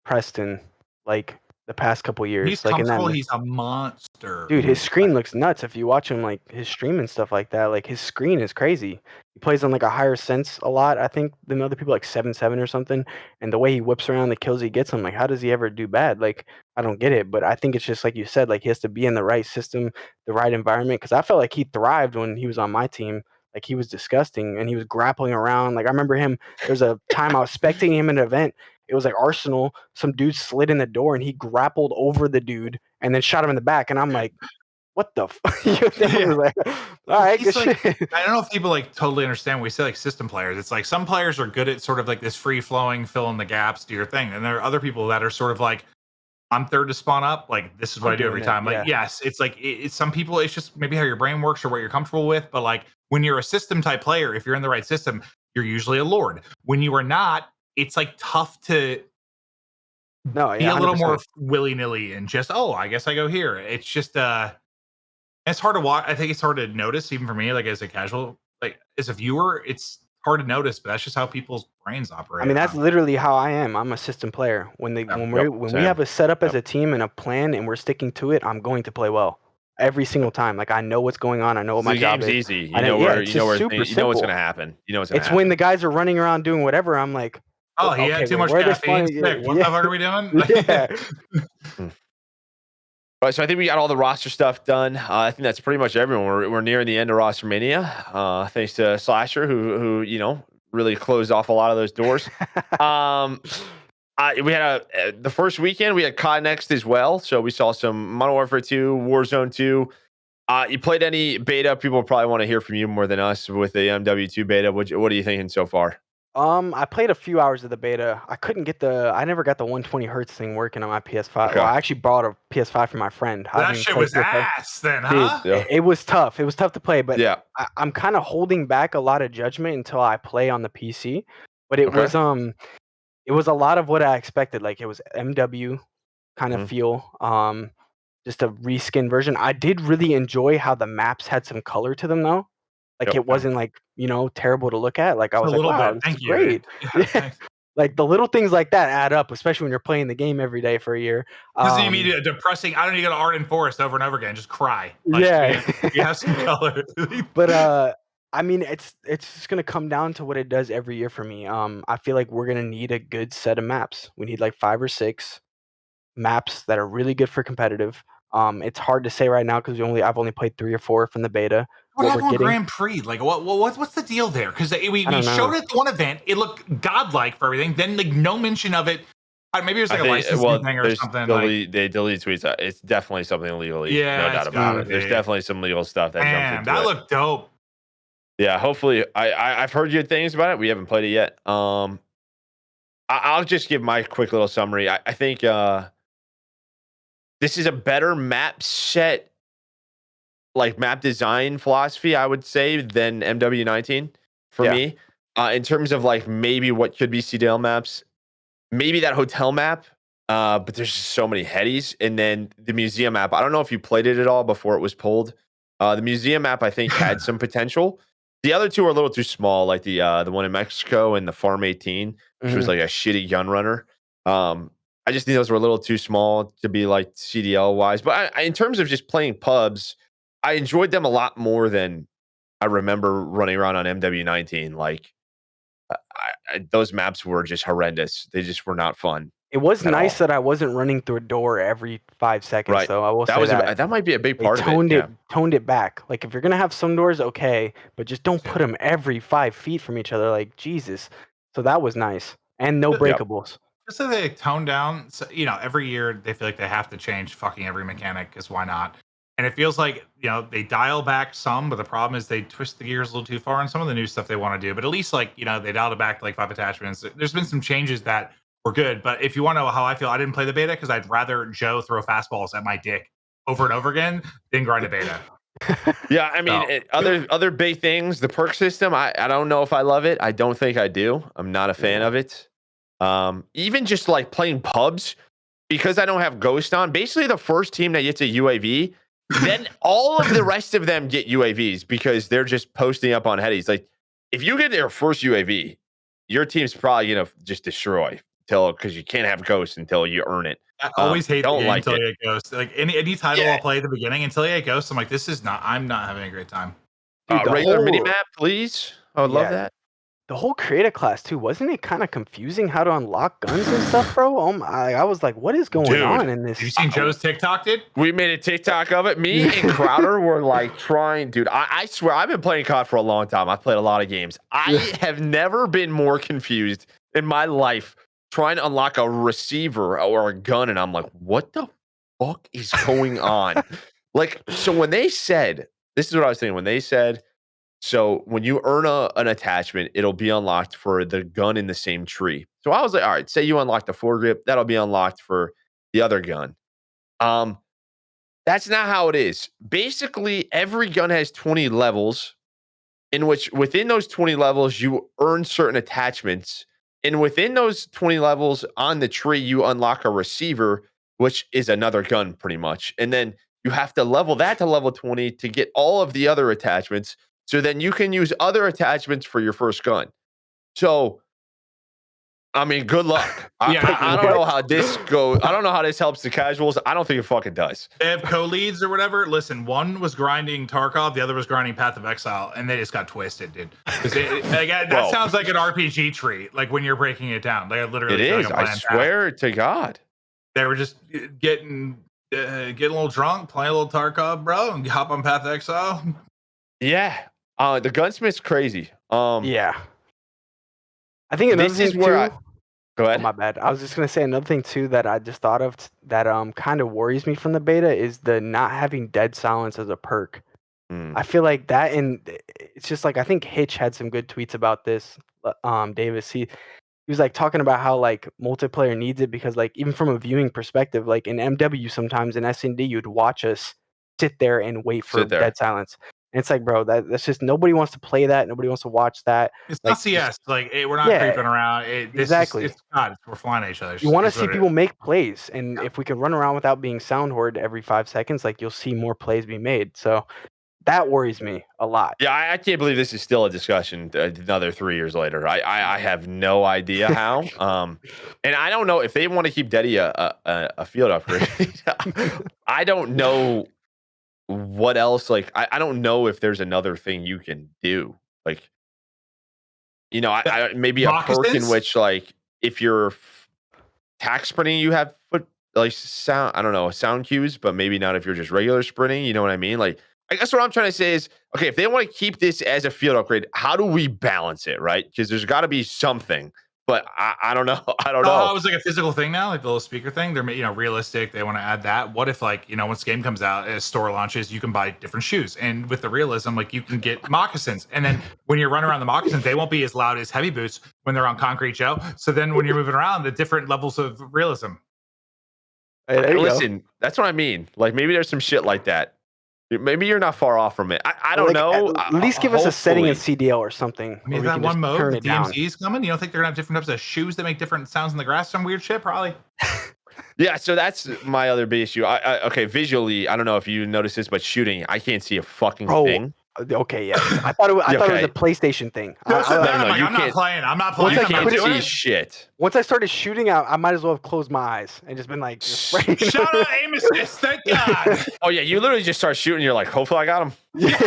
Preston like the past couple He's years. Like in that comfortable. He's a monster. dude, his screen looks nuts. If you watch him like his stream and stuff like that, like his screen is crazy. He plays on like a higher sense a lot, I think, than other people, like 7-7 or something. And the way he whips around the kills he gets, I'm like, how does he ever do bad? Like, I don't get it. But I think it's just like you said, like he has to be in the right system, the right environment. Because I felt like he thrived when he was on my team. Like he was disgusting and he was grappling around. Like I remember him. There's a time I was spectating him in an event. It was like Arsenal. Some dude slid in the door and he grappled over the dude and then shot him in the back. And I'm like, what the fuck? Yeah. Like, all right, good He's like, shit. I don't know if people like totally understand when we say like system players. It's like some players are good at sort of like this free flowing, fill in the gaps, do your thing. And there are other people that are sort of like, I'm third to spawn up. Like this is what I'm I do doing every it, time. Like, yeah. yes, it's like it's some people, it's just maybe how your brain works or what you're comfortable with. But like when you're a system type player, if you're in the right system, you're usually a lord. When you are not, it's like tough to No, be yeah, a little 100%. more willy-nilly and just, oh, I guess I go here. It's just it's hard to watch. I think it's hard to notice, even for me, like as a casual, like as a viewer, it's hard to notice, but that's just how people's brains operate. I mean, that's literally how I am. I'm a system player. When Yeah, when we same. have a setup as Yep. a team and a plan and we're sticking to it, I'm going to play well every single time. Like I know what's going on. I know what my The job game's is. easy. You I know, know yeah, where it's you know just where super you know what's simple. gonna happen. You know what's gonna It's happen. when the guys are running around doing whatever. I'm like, oh, he okay, had too well, much where are they caffeine. spawning? Sick. What the fuck are we doing? Yeah. All right, so I think we got all the roster stuff done. I think that's pretty much everyone. We're nearing the end of Rostermania. Thanks to Slasher, who really closed off a lot of those doors. We had the first weekend we had COD Next as well, so we saw some Modern Warfare 2, Warzone 2. You played any beta? People probably want to hear from you more than us with the MW2 beta. What are you thinking so far? I played a few hours of the beta. I never got the 120 hertz thing working on my PS5. Okay. Well, I actually bought a PS5 for my friend. I That haven't shit played was PS5. ass then, Dude, huh? Yeah. it was tough. It was tough to play, but Yeah. I'm kind of holding back a lot of judgment until I play on the PC. But it Okay. was a lot of what I expected. Like it was MW kind of Mhm. feel. Just a reskin version. I did really enjoy how the maps had some color to them though. Like Yep. it wasn't like, terrible to look at. Like I A was like, little wow, bit. this Thank is you. great. Yeah, Yeah. thanks. Like the little things like that add up, especially when you're playing the game every day for a year. Because you need a depressing. I don't need to go to Arden Forest over and over again. Just cry. Like, Yeah. you have some color. But I mean, it's just gonna come down to what it does every year for me. I feel like we're gonna need a good set of maps. We need like 5 or 6 maps that are really good for competitive. It's hard to say right now because I've only played 3 or 4 from the beta. What What we're happened with getting, Grand Prix? Like, what's the deal there? Because we I don't showed know. it at one event. It looked godlike for everything. Then like no mention of it. Maybe it was like a licensing thing or something. They delete tweets. It's definitely something legally. Yeah, no doubt it's about gotta it. There's be. definitely some legal stuff that jumped Man, into that it. looked dope. Yeah, hopefully. I've heard good things about it. We haven't played it yet. I'll just give my quick little summary. I think this is a better map set, like map design philosophy, I would say, than MW19 for Yeah. me. In terms of like maybe what could be CDL maps, maybe that hotel map. But there's just so many headies, and then the museum map. I don't know if you played it at all before it was pulled. The museum map I think had some potential. The other two are a little too small, like the one in Mexico and the Farm 18, which was Mhm. like a shitty gun runner. I just think those were a little too small to be like CDL wise. But in terms of just playing pubs, I enjoyed them a lot more than I remember running around on MW19. Like those maps were just horrendous. They just were not fun. It was At nice all. that I wasn't running through a door every 5 seconds, Right. though. I will That say was that. that might be a big They part of it. toned Yeah. toned it back. Like if you're gonna have some doors, okay, but just don't put them every 5 feet from each other. Like Jesus. So that was nice, and no Yep. breakables. Just so they tone down. So, every year they feel like they have to change fucking every mechanic because why not? And it feels like they dial back some, but the problem is they twist the gears a little too far on some of the new stuff they want to do. But at least they dialed it back to like 5 attachments. There's been some changes that were good. But if you want to know how I feel, I didn't play the beta because I'd rather Joe throw fastballs at my dick over and over again than grind a beta. Yeah, I mean, other big things. The perk system, I don't know if I love it. I don't think I do. I'm not a fan of it. Even just like playing pubs, because I don't have Ghost on, basically the first team that gets a UAV, then all of the rest of them get UAVs because they're just posting up on headies. Like, if you get their first UAV, your team's probably gonna just destroy because you can't have Ghost until you earn it. I always hate the Don't game like until it. you get Ghost. Like any title Yeah. I'll play at the beginning until you get Ghost, I'm like, I'm not having a great time. Dude, the Regular whole- mini map, please. I would love Yeah. that. The whole creator class too, wasn't it kind of confusing how to unlock guns and stuff, bro? Oh my, I was like, what is going Dude, on in this? Have you seen Joe's TikTok, dude? We made a TikTok of it. Me and Crowder were like trying, dude. I swear, I've been playing COD for a long time. I've played a lot of games. I have never been more confused in my life trying to unlock a receiver or a gun. And I'm like, what the fuck is going on? Like, so when they said, this is what I was thinking, when they said, so when you earn an attachment, it'll be unlocked for the gun in the same tree. So I was like, all right, say you unlock the foregrip, that'll be unlocked for the other gun. That's not how it is. Basically, every gun has 20 levels, in which within those 20 levels, you earn certain attachments. And within those 20 levels on the tree, you unlock a receiver, which is another gun pretty much. And then you have to level that to level 20 to get all of the other attachments. So then you can use other attachments for your first gun. So, I mean, good luck. Yeah, I don't know how this goes. I don't know how this helps the casuals. I don't think it fucking does. They have co-leads or whatever. Listen, one was grinding Tarkov, the other was grinding Path of Exile, and they just got twisted, dude. That sounds like an RPG tree, like when you're breaking it down. They literally It is. I swear to God. They were just getting a little drunk, playing a little Tarkov, bro, and hop on Path of Exile. Yeah. The gunsmith's crazy. Yeah. I think another This thing is where too, Go oh, ahead. my bad. I was just gonna say another thing too that I just thought of that kind of worries me from the beta is the not having dead silence as a perk. I feel like that, and it's just like I think Hitch had some good tweets about this. Davis, he was like talking about how like multiplayer needs it because like even from a viewing perspective, like in MW sometimes in S&D you'd watch us sit there and wait for dead silence. And it's like, bro, that's just nobody wants to play that. Nobody wants to watch that. It's like, not CS. Like we're not creeping around. Exactly. It's God. We're flying at each other. You want to see people make plays, and if we can run around without being sound hoard every 5 seconds, like you'll see more plays be made. So that worries me a lot. Yeah, I can't believe this is still a discussion another 3 years later. I have no idea how. And I don't know if they want to keep Deddy a field upgrade. I don't know what else. Like, I don't know if there's another thing you can do. Like, you know, maybe a perk in which, like, if you're tack sprinting, you have sound. I don't know, sound cues, but maybe not if you're just regular sprinting. You know what I mean? Like, I guess what I'm trying to say is, okay, if they want to keep this as a field upgrade, how do we balance it, right? Because there's got to be something. But I don't know. I don't know. Oh, it was like a physical thing now, like the little speaker thing. They're realistic. They want to add that. What if once the game comes out, as store launches, you can buy different shoes, and with the realism, like you can get moccasins, and then when you're running around the moccasins, they won't be as loud as heavy boots when they're on concrete, Joe. So then when you're moving around, the different levels of realism. Hey, listen, that's what I mean. Like maybe there's some shit like that. Maybe you're not far off from it. I don't know. At least give us a setting in CDL or something. I mean, is that one mode? The DMZ's coming. You don't think they're gonna have different types of shoes that make different sounds in the grass? Some weird shit, probably. Yeah, so that's my other big issue. Okay, visually, I don't know if you noticed this, but shooting, I can't see a fucking thing. Okay, yeah. I thought it was a PlayStation thing. No, I'm not playing. I'm not playing. You can't see shit. Once I started shooting out, I might as well have closed my eyes and just been like, shout out aim assist, thank God. Oh yeah, you literally just start shooting. You're like, hopefully I got him. Yeah.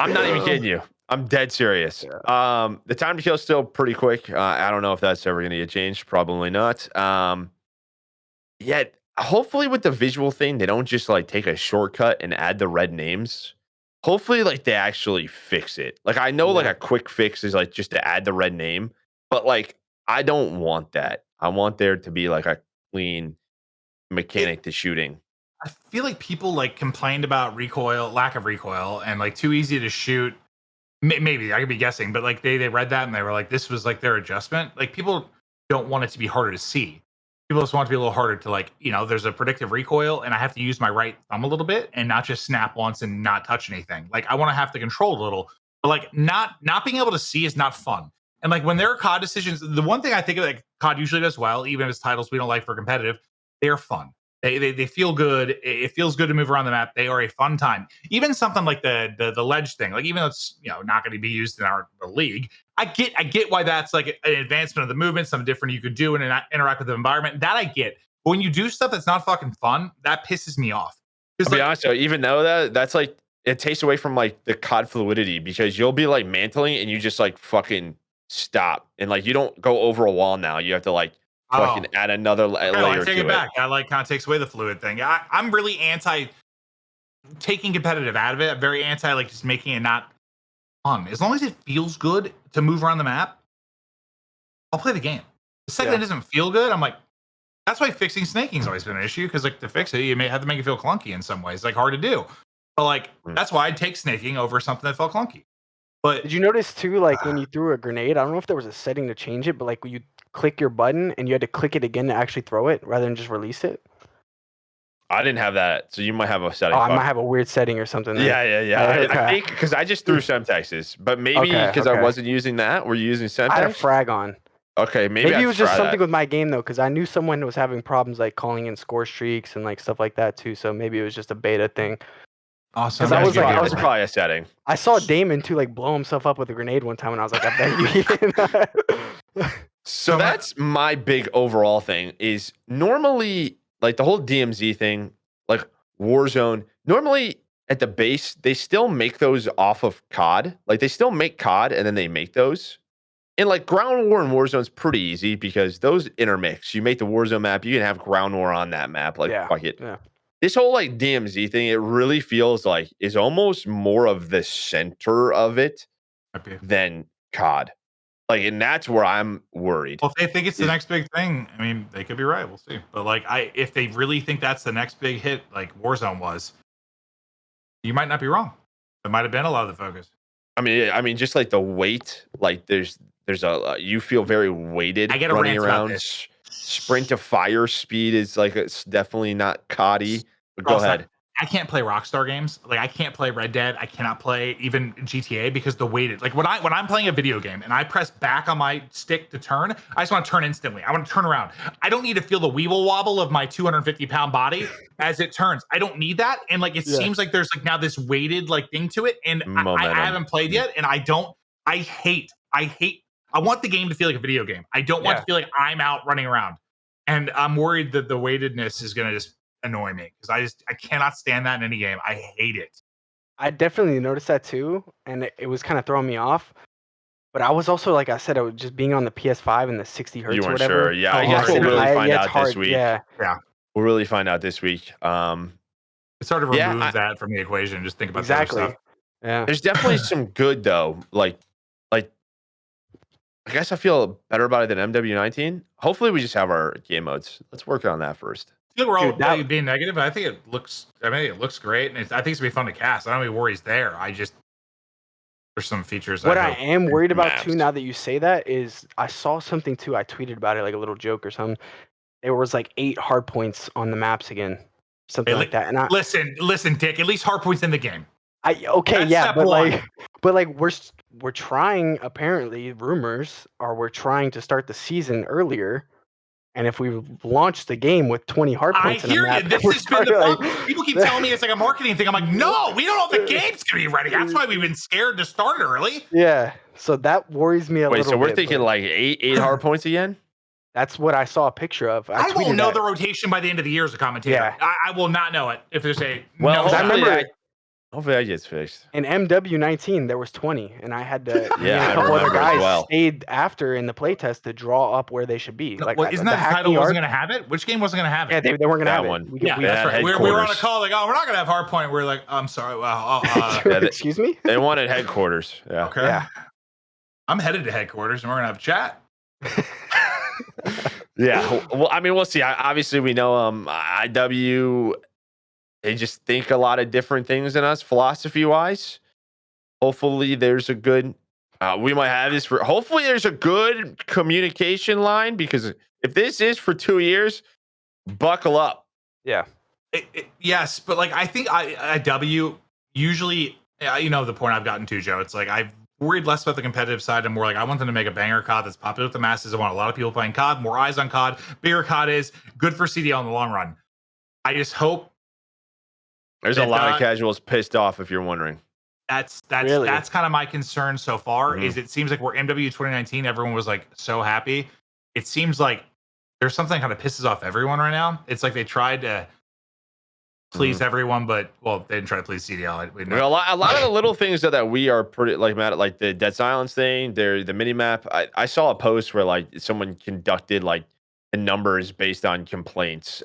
I'm not even kidding you. I'm dead serious. Yeah. The time to kill is still pretty quick. I don't know if that's ever going to get changed. Probably not. Yet, hopefully with the visual thing, they don't just like take a shortcut and add the red names. Hopefully, like they actually fix it. Like I know, like a quick fix is like just to add the red name, but like I don't want that. I want there to be like a clean mechanic to shooting. I feel like people like complained about lack of recoil, and like too easy to shoot. Maybe I could be guessing, but like they read that and they were like, this was like their adjustment. Like people don't want it to be harder to see. People just want it to be a little harder to like, there's a predictive recoil and I have to use my right thumb a little bit and not just snap once and not touch anything. Like I want to have to control a little, but like not being able to see is not fun. And like when there are COD decisions, the one thing I think like COD usually does well, even if it's titles we don't like for competitive, they are fun. They feel good. It feels good to move around the map. They are a fun time. Even something like the ledge thing, like even though it's not going to be used in the league, I get why that's like an advancement of the movement, something different you could do and interact with the environment. That I get. But when you do stuff that's not fucking fun, that pisses me off. To be honest, though, even though that's like it takes away from like the COD fluidity because you'll be like mantling and you just like fucking stop and like you don't go over a wall now. You have to like fucking add another layer I take to it back. I like kind of takes away the fluid thing. I'm really anti taking competitive out of it. I'm very anti like just making it not fun. As long as it feels good to move around the map, I'll play the game. The second it doesn't feel good, I'm like, that's why fixing snaking's always been an issue because like to fix it, you may have to make it feel clunky in some ways. It's like hard to do. But like that's why I'd take snaking over something that felt clunky. But did you notice too, like when you threw a grenade, I don't know if there was a setting to change it, but like when you click your button and you had to click it again to actually throw it rather than just release it? I didn't have that, so you might have a setting. Oh, I might have a weird setting or something. There. Yeah. Okay. I think because I just threw Semtexes, but maybe because I wasn't using that, we're using Semtex. I had a frag on. Okay, maybe it was just something with my game though, because I knew someone was having problems like calling in score streaks and like stuff like that too. So maybe it was just a beta thing. Awesome. Because I was probably a setting. I saw Damon too like blow himself up with a grenade one time, and I was like, I bet you didn't. So that's my big overall thing. Is normally like the whole DMZ thing, like Warzone. Normally at the base, they still make those off of COD. Like they still make COD and then they make those. And like Ground War and Warzone's pretty easy because those intermix. You make the Warzone map, you can have Ground War on that map. Like fuck it. Yeah. This whole like DMZ thing, it really feels like is almost more of the center of it than COD. Like, and that's where I'm worried. Well, if they think it's the next big thing, I mean, they could be right. We'll see. But like, if they really think that's the next big hit, like Warzone was, you might not be wrong. It might have been a lot of the focus. I mean, just like the weight, like there's a you feel very weighted I get running around. Sprint to fire speed is like it's definitely not COD-y. But go ahead. I can't play Rockstar games. Like I can't play Red Dead. I cannot play even GTA because the weighted. Like when I'm playing a video game and I press back on my stick to turn, I just want to turn instantly. I want to turn around. I don't need to feel the weeble wobble of my 250-pound body as it turns. I don't need that. And like it seems like there's like now this weighted like thing to it. And I haven't played yet. And I want the game to feel like a video game. I don't want to feel like I'm out running around. And I'm worried that the weightedness is gonna just annoy me because I cannot stand that in any game. I hate it. I definitely noticed that too, and it was kind of throwing me off. But I was also, like I said, I was just being on the PS5 and the 60 hertz. You weren't or whatever. sure, yeah. I guess we'll really find out this week. Yeah, we'll really find out this week. It's hard to remove that from the equation. Just think about the other stuff. Yeah, there's definitely some good though. Like I guess I feel better about it than MW19. Hopefully, we just have our game modes. Let's work on that first. I feel we're all being negative, but I think it looks. I mean, it looks great, and I think it's gonna be fun to cast. I don't have any worries there. There's some features. What I am worried about too, now that you say that, is I saw something too. I tweeted about it, like a little joke or something. There was like 8 hard points on the maps again, something like that. And listen, Dick. At least hard points in the game. But we're trying. Apparently, rumors are we're trying to start the season earlier. And if we launch the game with 20 hard points, I hear you. This has been the problem. People keep telling me it's like a marketing thing. I'm like, no, we don't know if the game's gonna be ready. That's why we've been scared to start early. Yeah. So that worries me a little bit. Wait, so we're thinking like eight hard points again? That's what I saw a picture of. I won't know the rotation by the end of the year as a commentator. Yeah. I will not know it if there's a. Well, I remember. Hopefully that gets fixed. In MW19, there was 20, and I had to. Yeah, a couple other guys stayed after in the playtest to draw up where they should be. Like, isn't that the title wasn't going to have it? Which game wasn't going to have it? Yeah, they weren't going to have one. it. That's right. We were on a call like, oh, we're not going to have hardpoint. We're like, I'm sorry. Well, excuse me. They wanted headquarters. Yeah. Okay. Yeah. I'm headed to headquarters, and we're going to have a chat. Yeah. Well, I mean, we'll see. Obviously, we know IW. They just think a lot of different things than us, philosophy-wise. Hopefully, there's a good. We might have this for. Hopefully, there's a good communication line because if this is for 2 years, buckle up. Yeah. Yes, but like I think IW usually, the point I've gotten to, Joe. It's like I've worried less about the competitive side and more like I want them to make a banger COD that's popular with the masses. I want a lot of people playing COD, more eyes on COD. Bigger COD is good for CDL in the long run. I just hope there's a lot of casuals pissed off, if you're wondering. That's Really? that's kind of my concern so far. Mhm. Is it seems like we're MW 2019, everyone was like so happy. It seems like there's something kind of pisses off everyone right now. It's like they tried to please everyone, but well, they didn't try to please CDL. We know. Well, a lot of the little things that we are pretty like mad at, like the Dead Silence thing, the mini map. I saw a post where like someone conducted like the numbers based on complaints.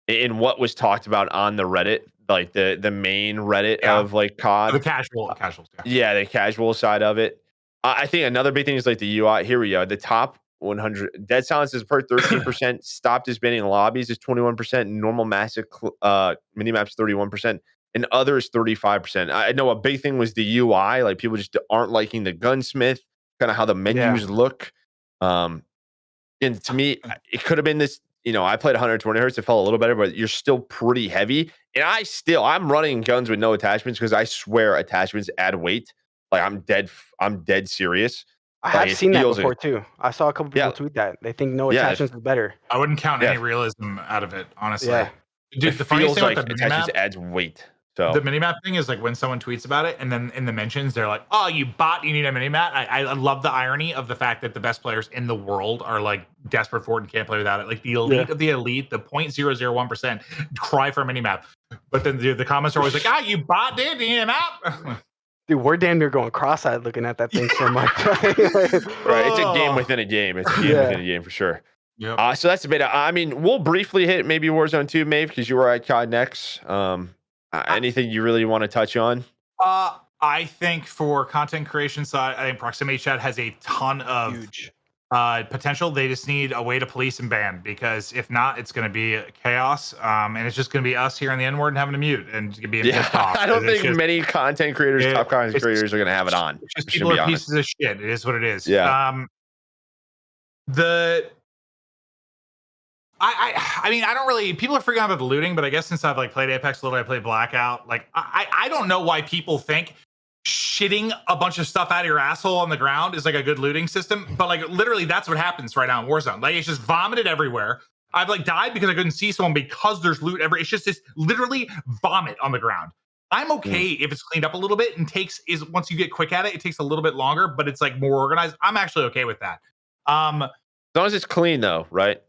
In what was talked about on the Reddit, like the main Reddit of like COD. The casuals. Yeah, the casual side of it. I think another big thing is like the UI. Here we go. The top 100 dead silence is per 13%. Stopped is banning lobbies is 21%. Normal massive minimaps 31%, and others 35%. I know a big thing was the UI. Like people just aren't liking the gunsmith, kind of how the menus look. And to me, it could have been this. You know, I played 120 hertz. It felt a little better, but you're still pretty heavy. And I'm running guns with no attachments because I swear attachments add weight. Like I'm dead serious. I have Like, seen that feels before too. I saw a couple people tweet that. They think no attachments is better. I wouldn't count any realism out of it, honestly. Yeah. Dude, the funniest thing like with the attachments minimap, adds weight. So the minimap thing is like when someone tweets about it and then in the mentions they're like, oh, you bot, you need a minimap. I love the irony of the fact that the best players in the world are like desperate for it and can't play without it. Like the elite of the elite, the 0.001% cry for a minimap. But then the comments are always like, you bot, dude, you need a map. Dude, we're damn near going cross-eyed looking at that thing so much. right, it's a game within a game. It's a game within a game for sure. Yep. So that's the beta. I mean, we'll briefly hit maybe Warzone 2, Maeve, because you were at COD next. Anything you really want to touch on? I think for content creation side, I think proximity chat has a ton of potential. They just need a way to police and ban, because if not, it's going to be chaos. And it's just going to be us here in the N-word and having to mute and being pissed off. I don't think many content creators, top content creators, are going to have it on. Just people are pieces of shit. It is what it is. Yeah. I mean, I don't really. People are freaking out about the looting, but I guess since I've like played Apex a little, I played Blackout. Like, I don't know why people think shitting a bunch of stuff out of your asshole on the ground is like a good looting system, but like literally that's what happens right now in Warzone. Like it's just vomited everywhere. I've like died because I couldn't see someone because there's loot every. It's just this literally vomit on the ground. I'm okay if it's cleaned up a little bit and once you get quick at it, it takes a little bit longer, but it's like more organized. I'm actually okay with that. As long as it's clean though, right?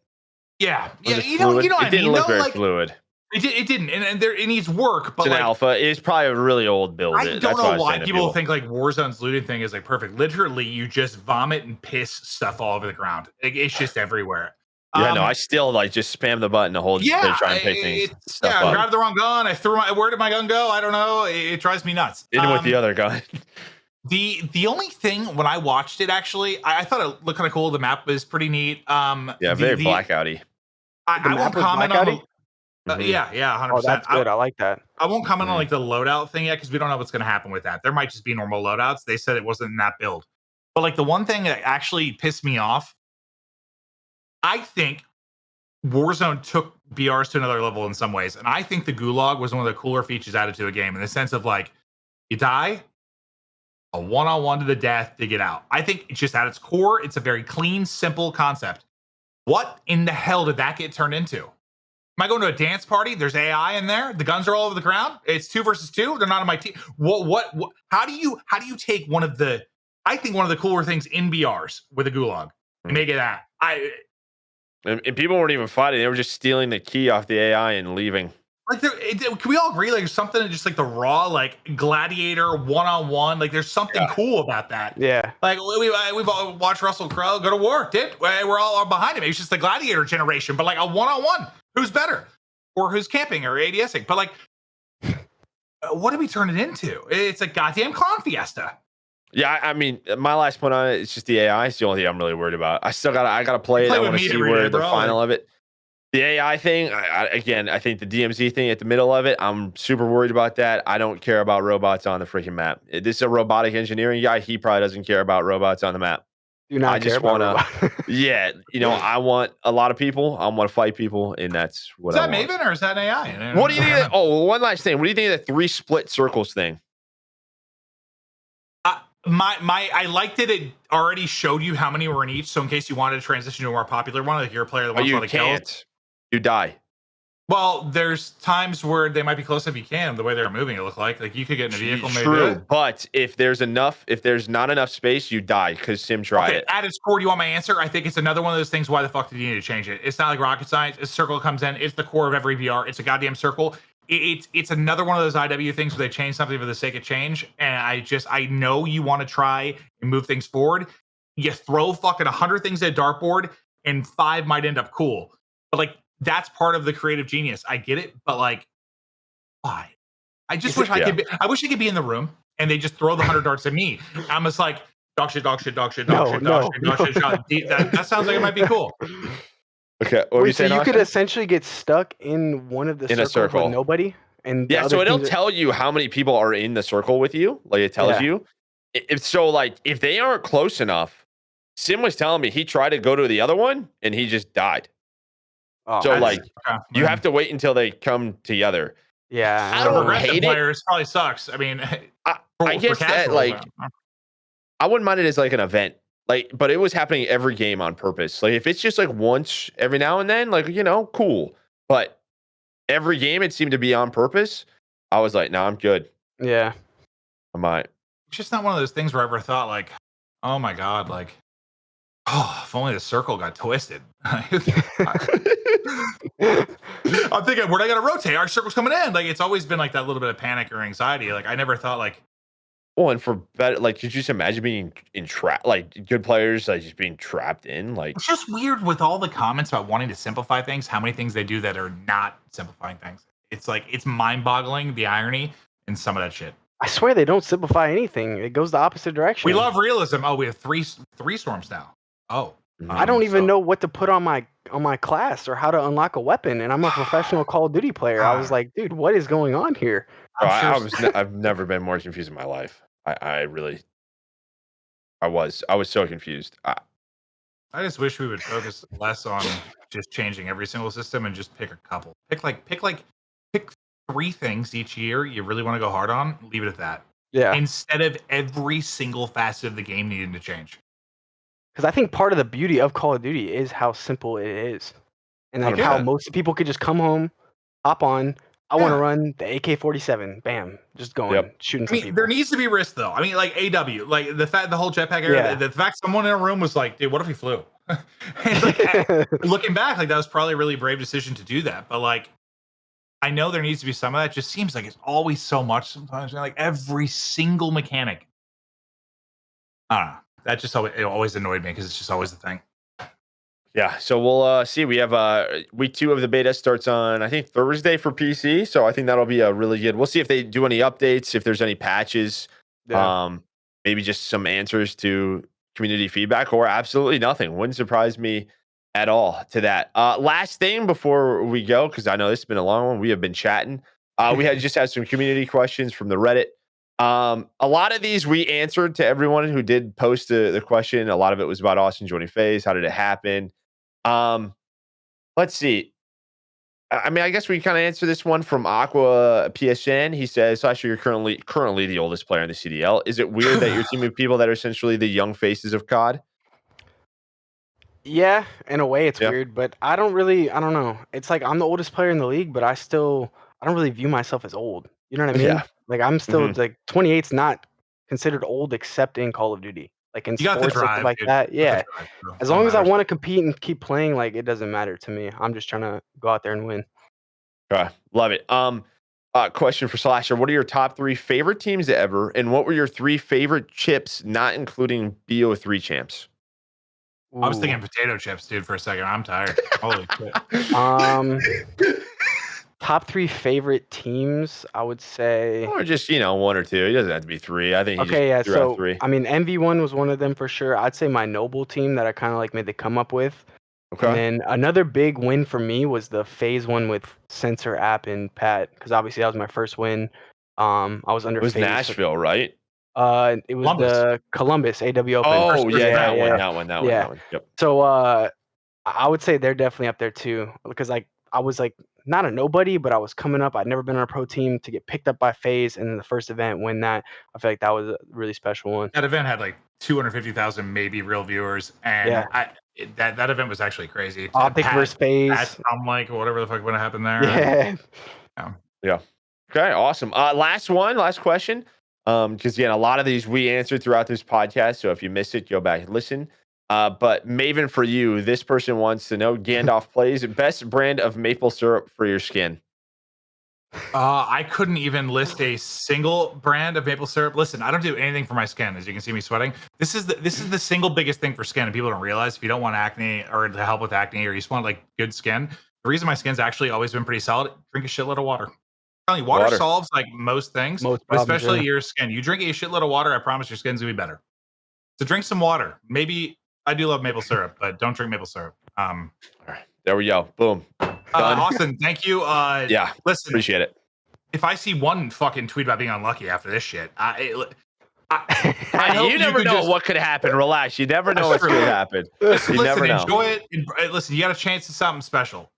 Yeah. You know what I mean? It didn't look very fluid. It didn't, and it needs work. But it's an alpha. It's probably a really old build. I don't know why people think like Warzone's looting thing is like perfect. Literally, you just vomit and piss stuff all over the ground. It's just everywhere. Yeah, no, I still like just spam the button the whole day trying to pick things. I grabbed the wrong gun. Where did my gun go? I don't know. It drives me nuts. Even with the other gun. The only thing when I watched it, actually, I thought it looked kind of cool. The map was pretty neat. Very blackouty. I won't comment on. Yeah, 100%. Oh, that's good. I like that. I won't comment on like the loadout thing yet because we don't know what's going to happen with that. There might just be normal loadouts. They said it wasn't in that build. But like the one thing that actually pissed me off, I think Warzone took BRs to another level in some ways. And I think the Gulag was one of the cooler features added to a game in the sense of like, you die, a one-on-one to the death to get out. I think it's just at its core, it's a very clean, simple concept. What in the hell did that get turned into? Am I going to a dance party? There's AI in there. The guns are all over the ground. It's 2 versus 2. They're not on my team. What? How do you take one of the cooler things in BRs with a Gulag and make it that? And people weren't even fighting. They were just stealing the key off the AI and leaving. Like, can we all agree? Like, there's something just like the raw, like gladiator one-on-one. Like, there's something cool about that. Yeah. Like we've all watched Russell Crowe go to war. We're all behind him. It's just the gladiator generation, but like a one-on-one. Who's better, or who's camping or ADSing? But like, what did we turn it into? It's a goddamn clown fiesta. Yeah, I mean, my last point on it, it's just the AI. It's the only thing I'm really worried about. I gotta play it. I want to see where the final of it. The AI thing, I think the DMZ thing at the middle of it, I'm super worried about that. I don't care about robots on the freaking map. This is a robotic engineering guy. He probably doesn't care about robots on the map. I just want to, I want a lot of people. I want to fight people, and that's what I want. Is that Maven or is that AI? What do you think? One last thing. What do you think of the 3 split circles thing? I liked it already showed you how many were in each, so in case you wanted to transition to a more popular one, like you're a player that wants a lot of kills, you die. Well, there's times where they might be close if you can, the way they're moving, it looked like you could get in a vehicle. True, but if there's not enough space, you die because Sim tried it. At its core, do you want my answer? I think it's another one of those things. Why the fuck did you need to change it? It's not like rocket science. A circle comes in. It's the core of every VR. It's a goddamn circle. It's another one of those IW things where they change something for the sake of change. And I know you want to try and move things forward. You throw fucking 100 things at a dartboard, and 5 might end up cool. But like that's part of the creative genius. I get it, but like, why? I just wish I could be. I wish I could be in the room and they just throw the 100 darts at me. I'm just like dog shit. That sounds like it might be cool. Okay. Wait, so you could essentially get stuck in one of the circles with nobody, and so it'll tell you how many people are in the circle with you. Like it tells you. If they aren't close enough, Sim was telling me he tried to go to the other one and he just died. Oh, so you have to wait until they come together. Yeah, I don't hate players probably sucks. I mean, I guess that I wouldn't mind it as like an event, but it was happening every game on purpose. Like if it's just like once every now and then, cool. But every game it seemed to be on purpose. I was like, no, I'm good. Yeah, I might. It's just not one of those things where I ever thought like, oh my god, like, oh, if only the circle got twisted. I'm thinking, we're not gonna rotate. Our circle's coming in. Like, it's always been like that little bit of panic or anxiety. Like, I never thought like, well, and for better, like, could you just imagine being entrapped? Like, good players like just being trapped in. Like, it's just weird with all the comments about wanting to simplify things. How many things they do that are not simplifying things? It's like it's mind-boggling the irony in some of that shit. I swear they don't simplify anything. It goes the opposite direction. We love realism. Oh, we have three storms now. Oh, I don't even know what to put on my class or how to unlock a weapon, and I'm a professional Call of Duty player. I was like, dude, what is going on here? I've never been more confused in my life. I was so confused. I just wish we would focus less on just changing every single system and just pick a couple. Pick 3 things each year you really want to go hard on. Leave it at that. Yeah. Instead of every single facet of the game needing to change. Because I think part of the beauty of Call of Duty is how simple it is, and like how most people could just come home, hop on. I want to run the AK-47. Bam, just going shooting. Some people. There needs to be risk though. I mean, like AW, like the whole jetpack area. The fact someone in a room was like, "Dude, what if we flew?" And like, looking back, like that was probably a really brave decision to do that. But like, I know there needs to be some of that. It just seems like it's always so much. Sometimes, like every single mechanic. I don't know. That just always annoyed me because it's just always the thing. Yeah, so we'll see. We have week 2 of the beta starts on, I think, Thursday for PC. So I think that'll be a really good. We'll see if they do any updates, if there's any patches, maybe just some answers to community feedback, or absolutely nothing. Wouldn't surprise me at all to that. Last thing before we go, because I know this has been a long one. We have been chatting. We had some community questions from the Reddit. A lot of these we answered to everyone who did post the question. A lot of it was about Austin joining FaZe. How did it happen? Let's see. I mean, I guess we kind of answer this one from Aqua PSN. He says, Slasher, you're currently the oldest player in the CDL. Is it weird that you're teaming with people that are essentially the young faces of COD? Yeah, in a way it's weird, but I don't know. It's like I'm the oldest player in the league, but I don't really view myself as old. You know what I mean? Yeah. Like I'm still like 28's not considered old except in Call of Duty. Like in sports stuff like that. Yeah. As long as I want to compete and keep playing, like it doesn't matter to me. I'm just trying to go out there and win. Okay. Love it. Question for Slasher. What are your top 3 favorite teams ever? And what were your 3 favorite chips, not including BO3 champs? I was thinking potato chips, dude, for a second. I'm tired. Holy shit. Top 3 favorite teams, I would say. Or just, 1 or 2. It doesn't have to be 3. I think he just threw out 3. I mean, MV1 was one of them for sure. I'd say my Noble team that I kind of like made the come up with. Okay. And then another big win for me was the FaZe one with Sensor App and Pat, because obviously that was my first win. I was under FaZe. It was Nashville, right? It was the Columbus AW Open. Oh, that one. Yep. So I would say they're definitely up there too, because like I was like not a nobody, but I was coming up. I'd never been on a pro team to get picked up by FaZe, and then the first event, win that. I feel like that was a really special one. That event had like 250,000 maybe real viewers, and that event was actually crazy. Optic versus FaZe. I'm like, whatever the fuck would have happened there. Yeah. Okay, awesome. Last question. Because again, a lot of these we answered throughout this podcast. So if you missed it, go back and listen. But Maven, for you, this person wants to know Gandalf plays best brand of maple syrup for your skin. I couldn't even list a single brand of maple syrup. Listen, I don't do anything for my skin. As you can see me sweating. This is the single biggest thing for skin, and people don't realize. If you don't want acne or to help with acne, or you just want like good skin, the reason my skin's actually always been pretty solid: drink a shitload of water. I'm telling you, water solves like most things, but especially your skin. You drink a shitload of water, I promise your skin's gonna be better. So drink some water. Maybe I do love maple syrup, but don't drink maple syrup. All right, there we go. Boom. Austin, thank you. Yeah, listen, appreciate it. If I see one fucking tweet about being unlucky after this shit, you never know what could happen. Relax. You never know what's going to happen. Listen, never know. Enjoy it. Listen, you got a chance at something special.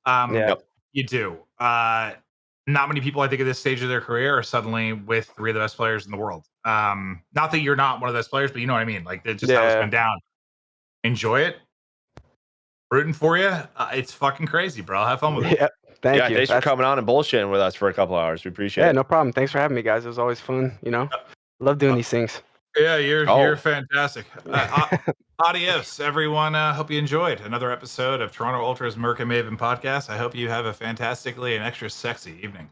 You do. Not many people, I think, at this stage of their career are suddenly with 3 of the best players in the world. Not that you're not one of those players, but you know what I mean. Like, it's just how it's been down. Enjoy it. Rooting for you. It's fucking crazy, bro. Have fun with it. Thank you. Thanks for coming on and bullshitting with us for a couple hours. We appreciate it. Yeah, no problem. Thanks for having me, guys. It was always fun. Love doing these things. Yeah, you're fantastic. Adios, everyone. Hope you enjoyed another episode of Toronto Ultra's Merk and Maven podcast. I hope you have a fantastically and extra sexy evening.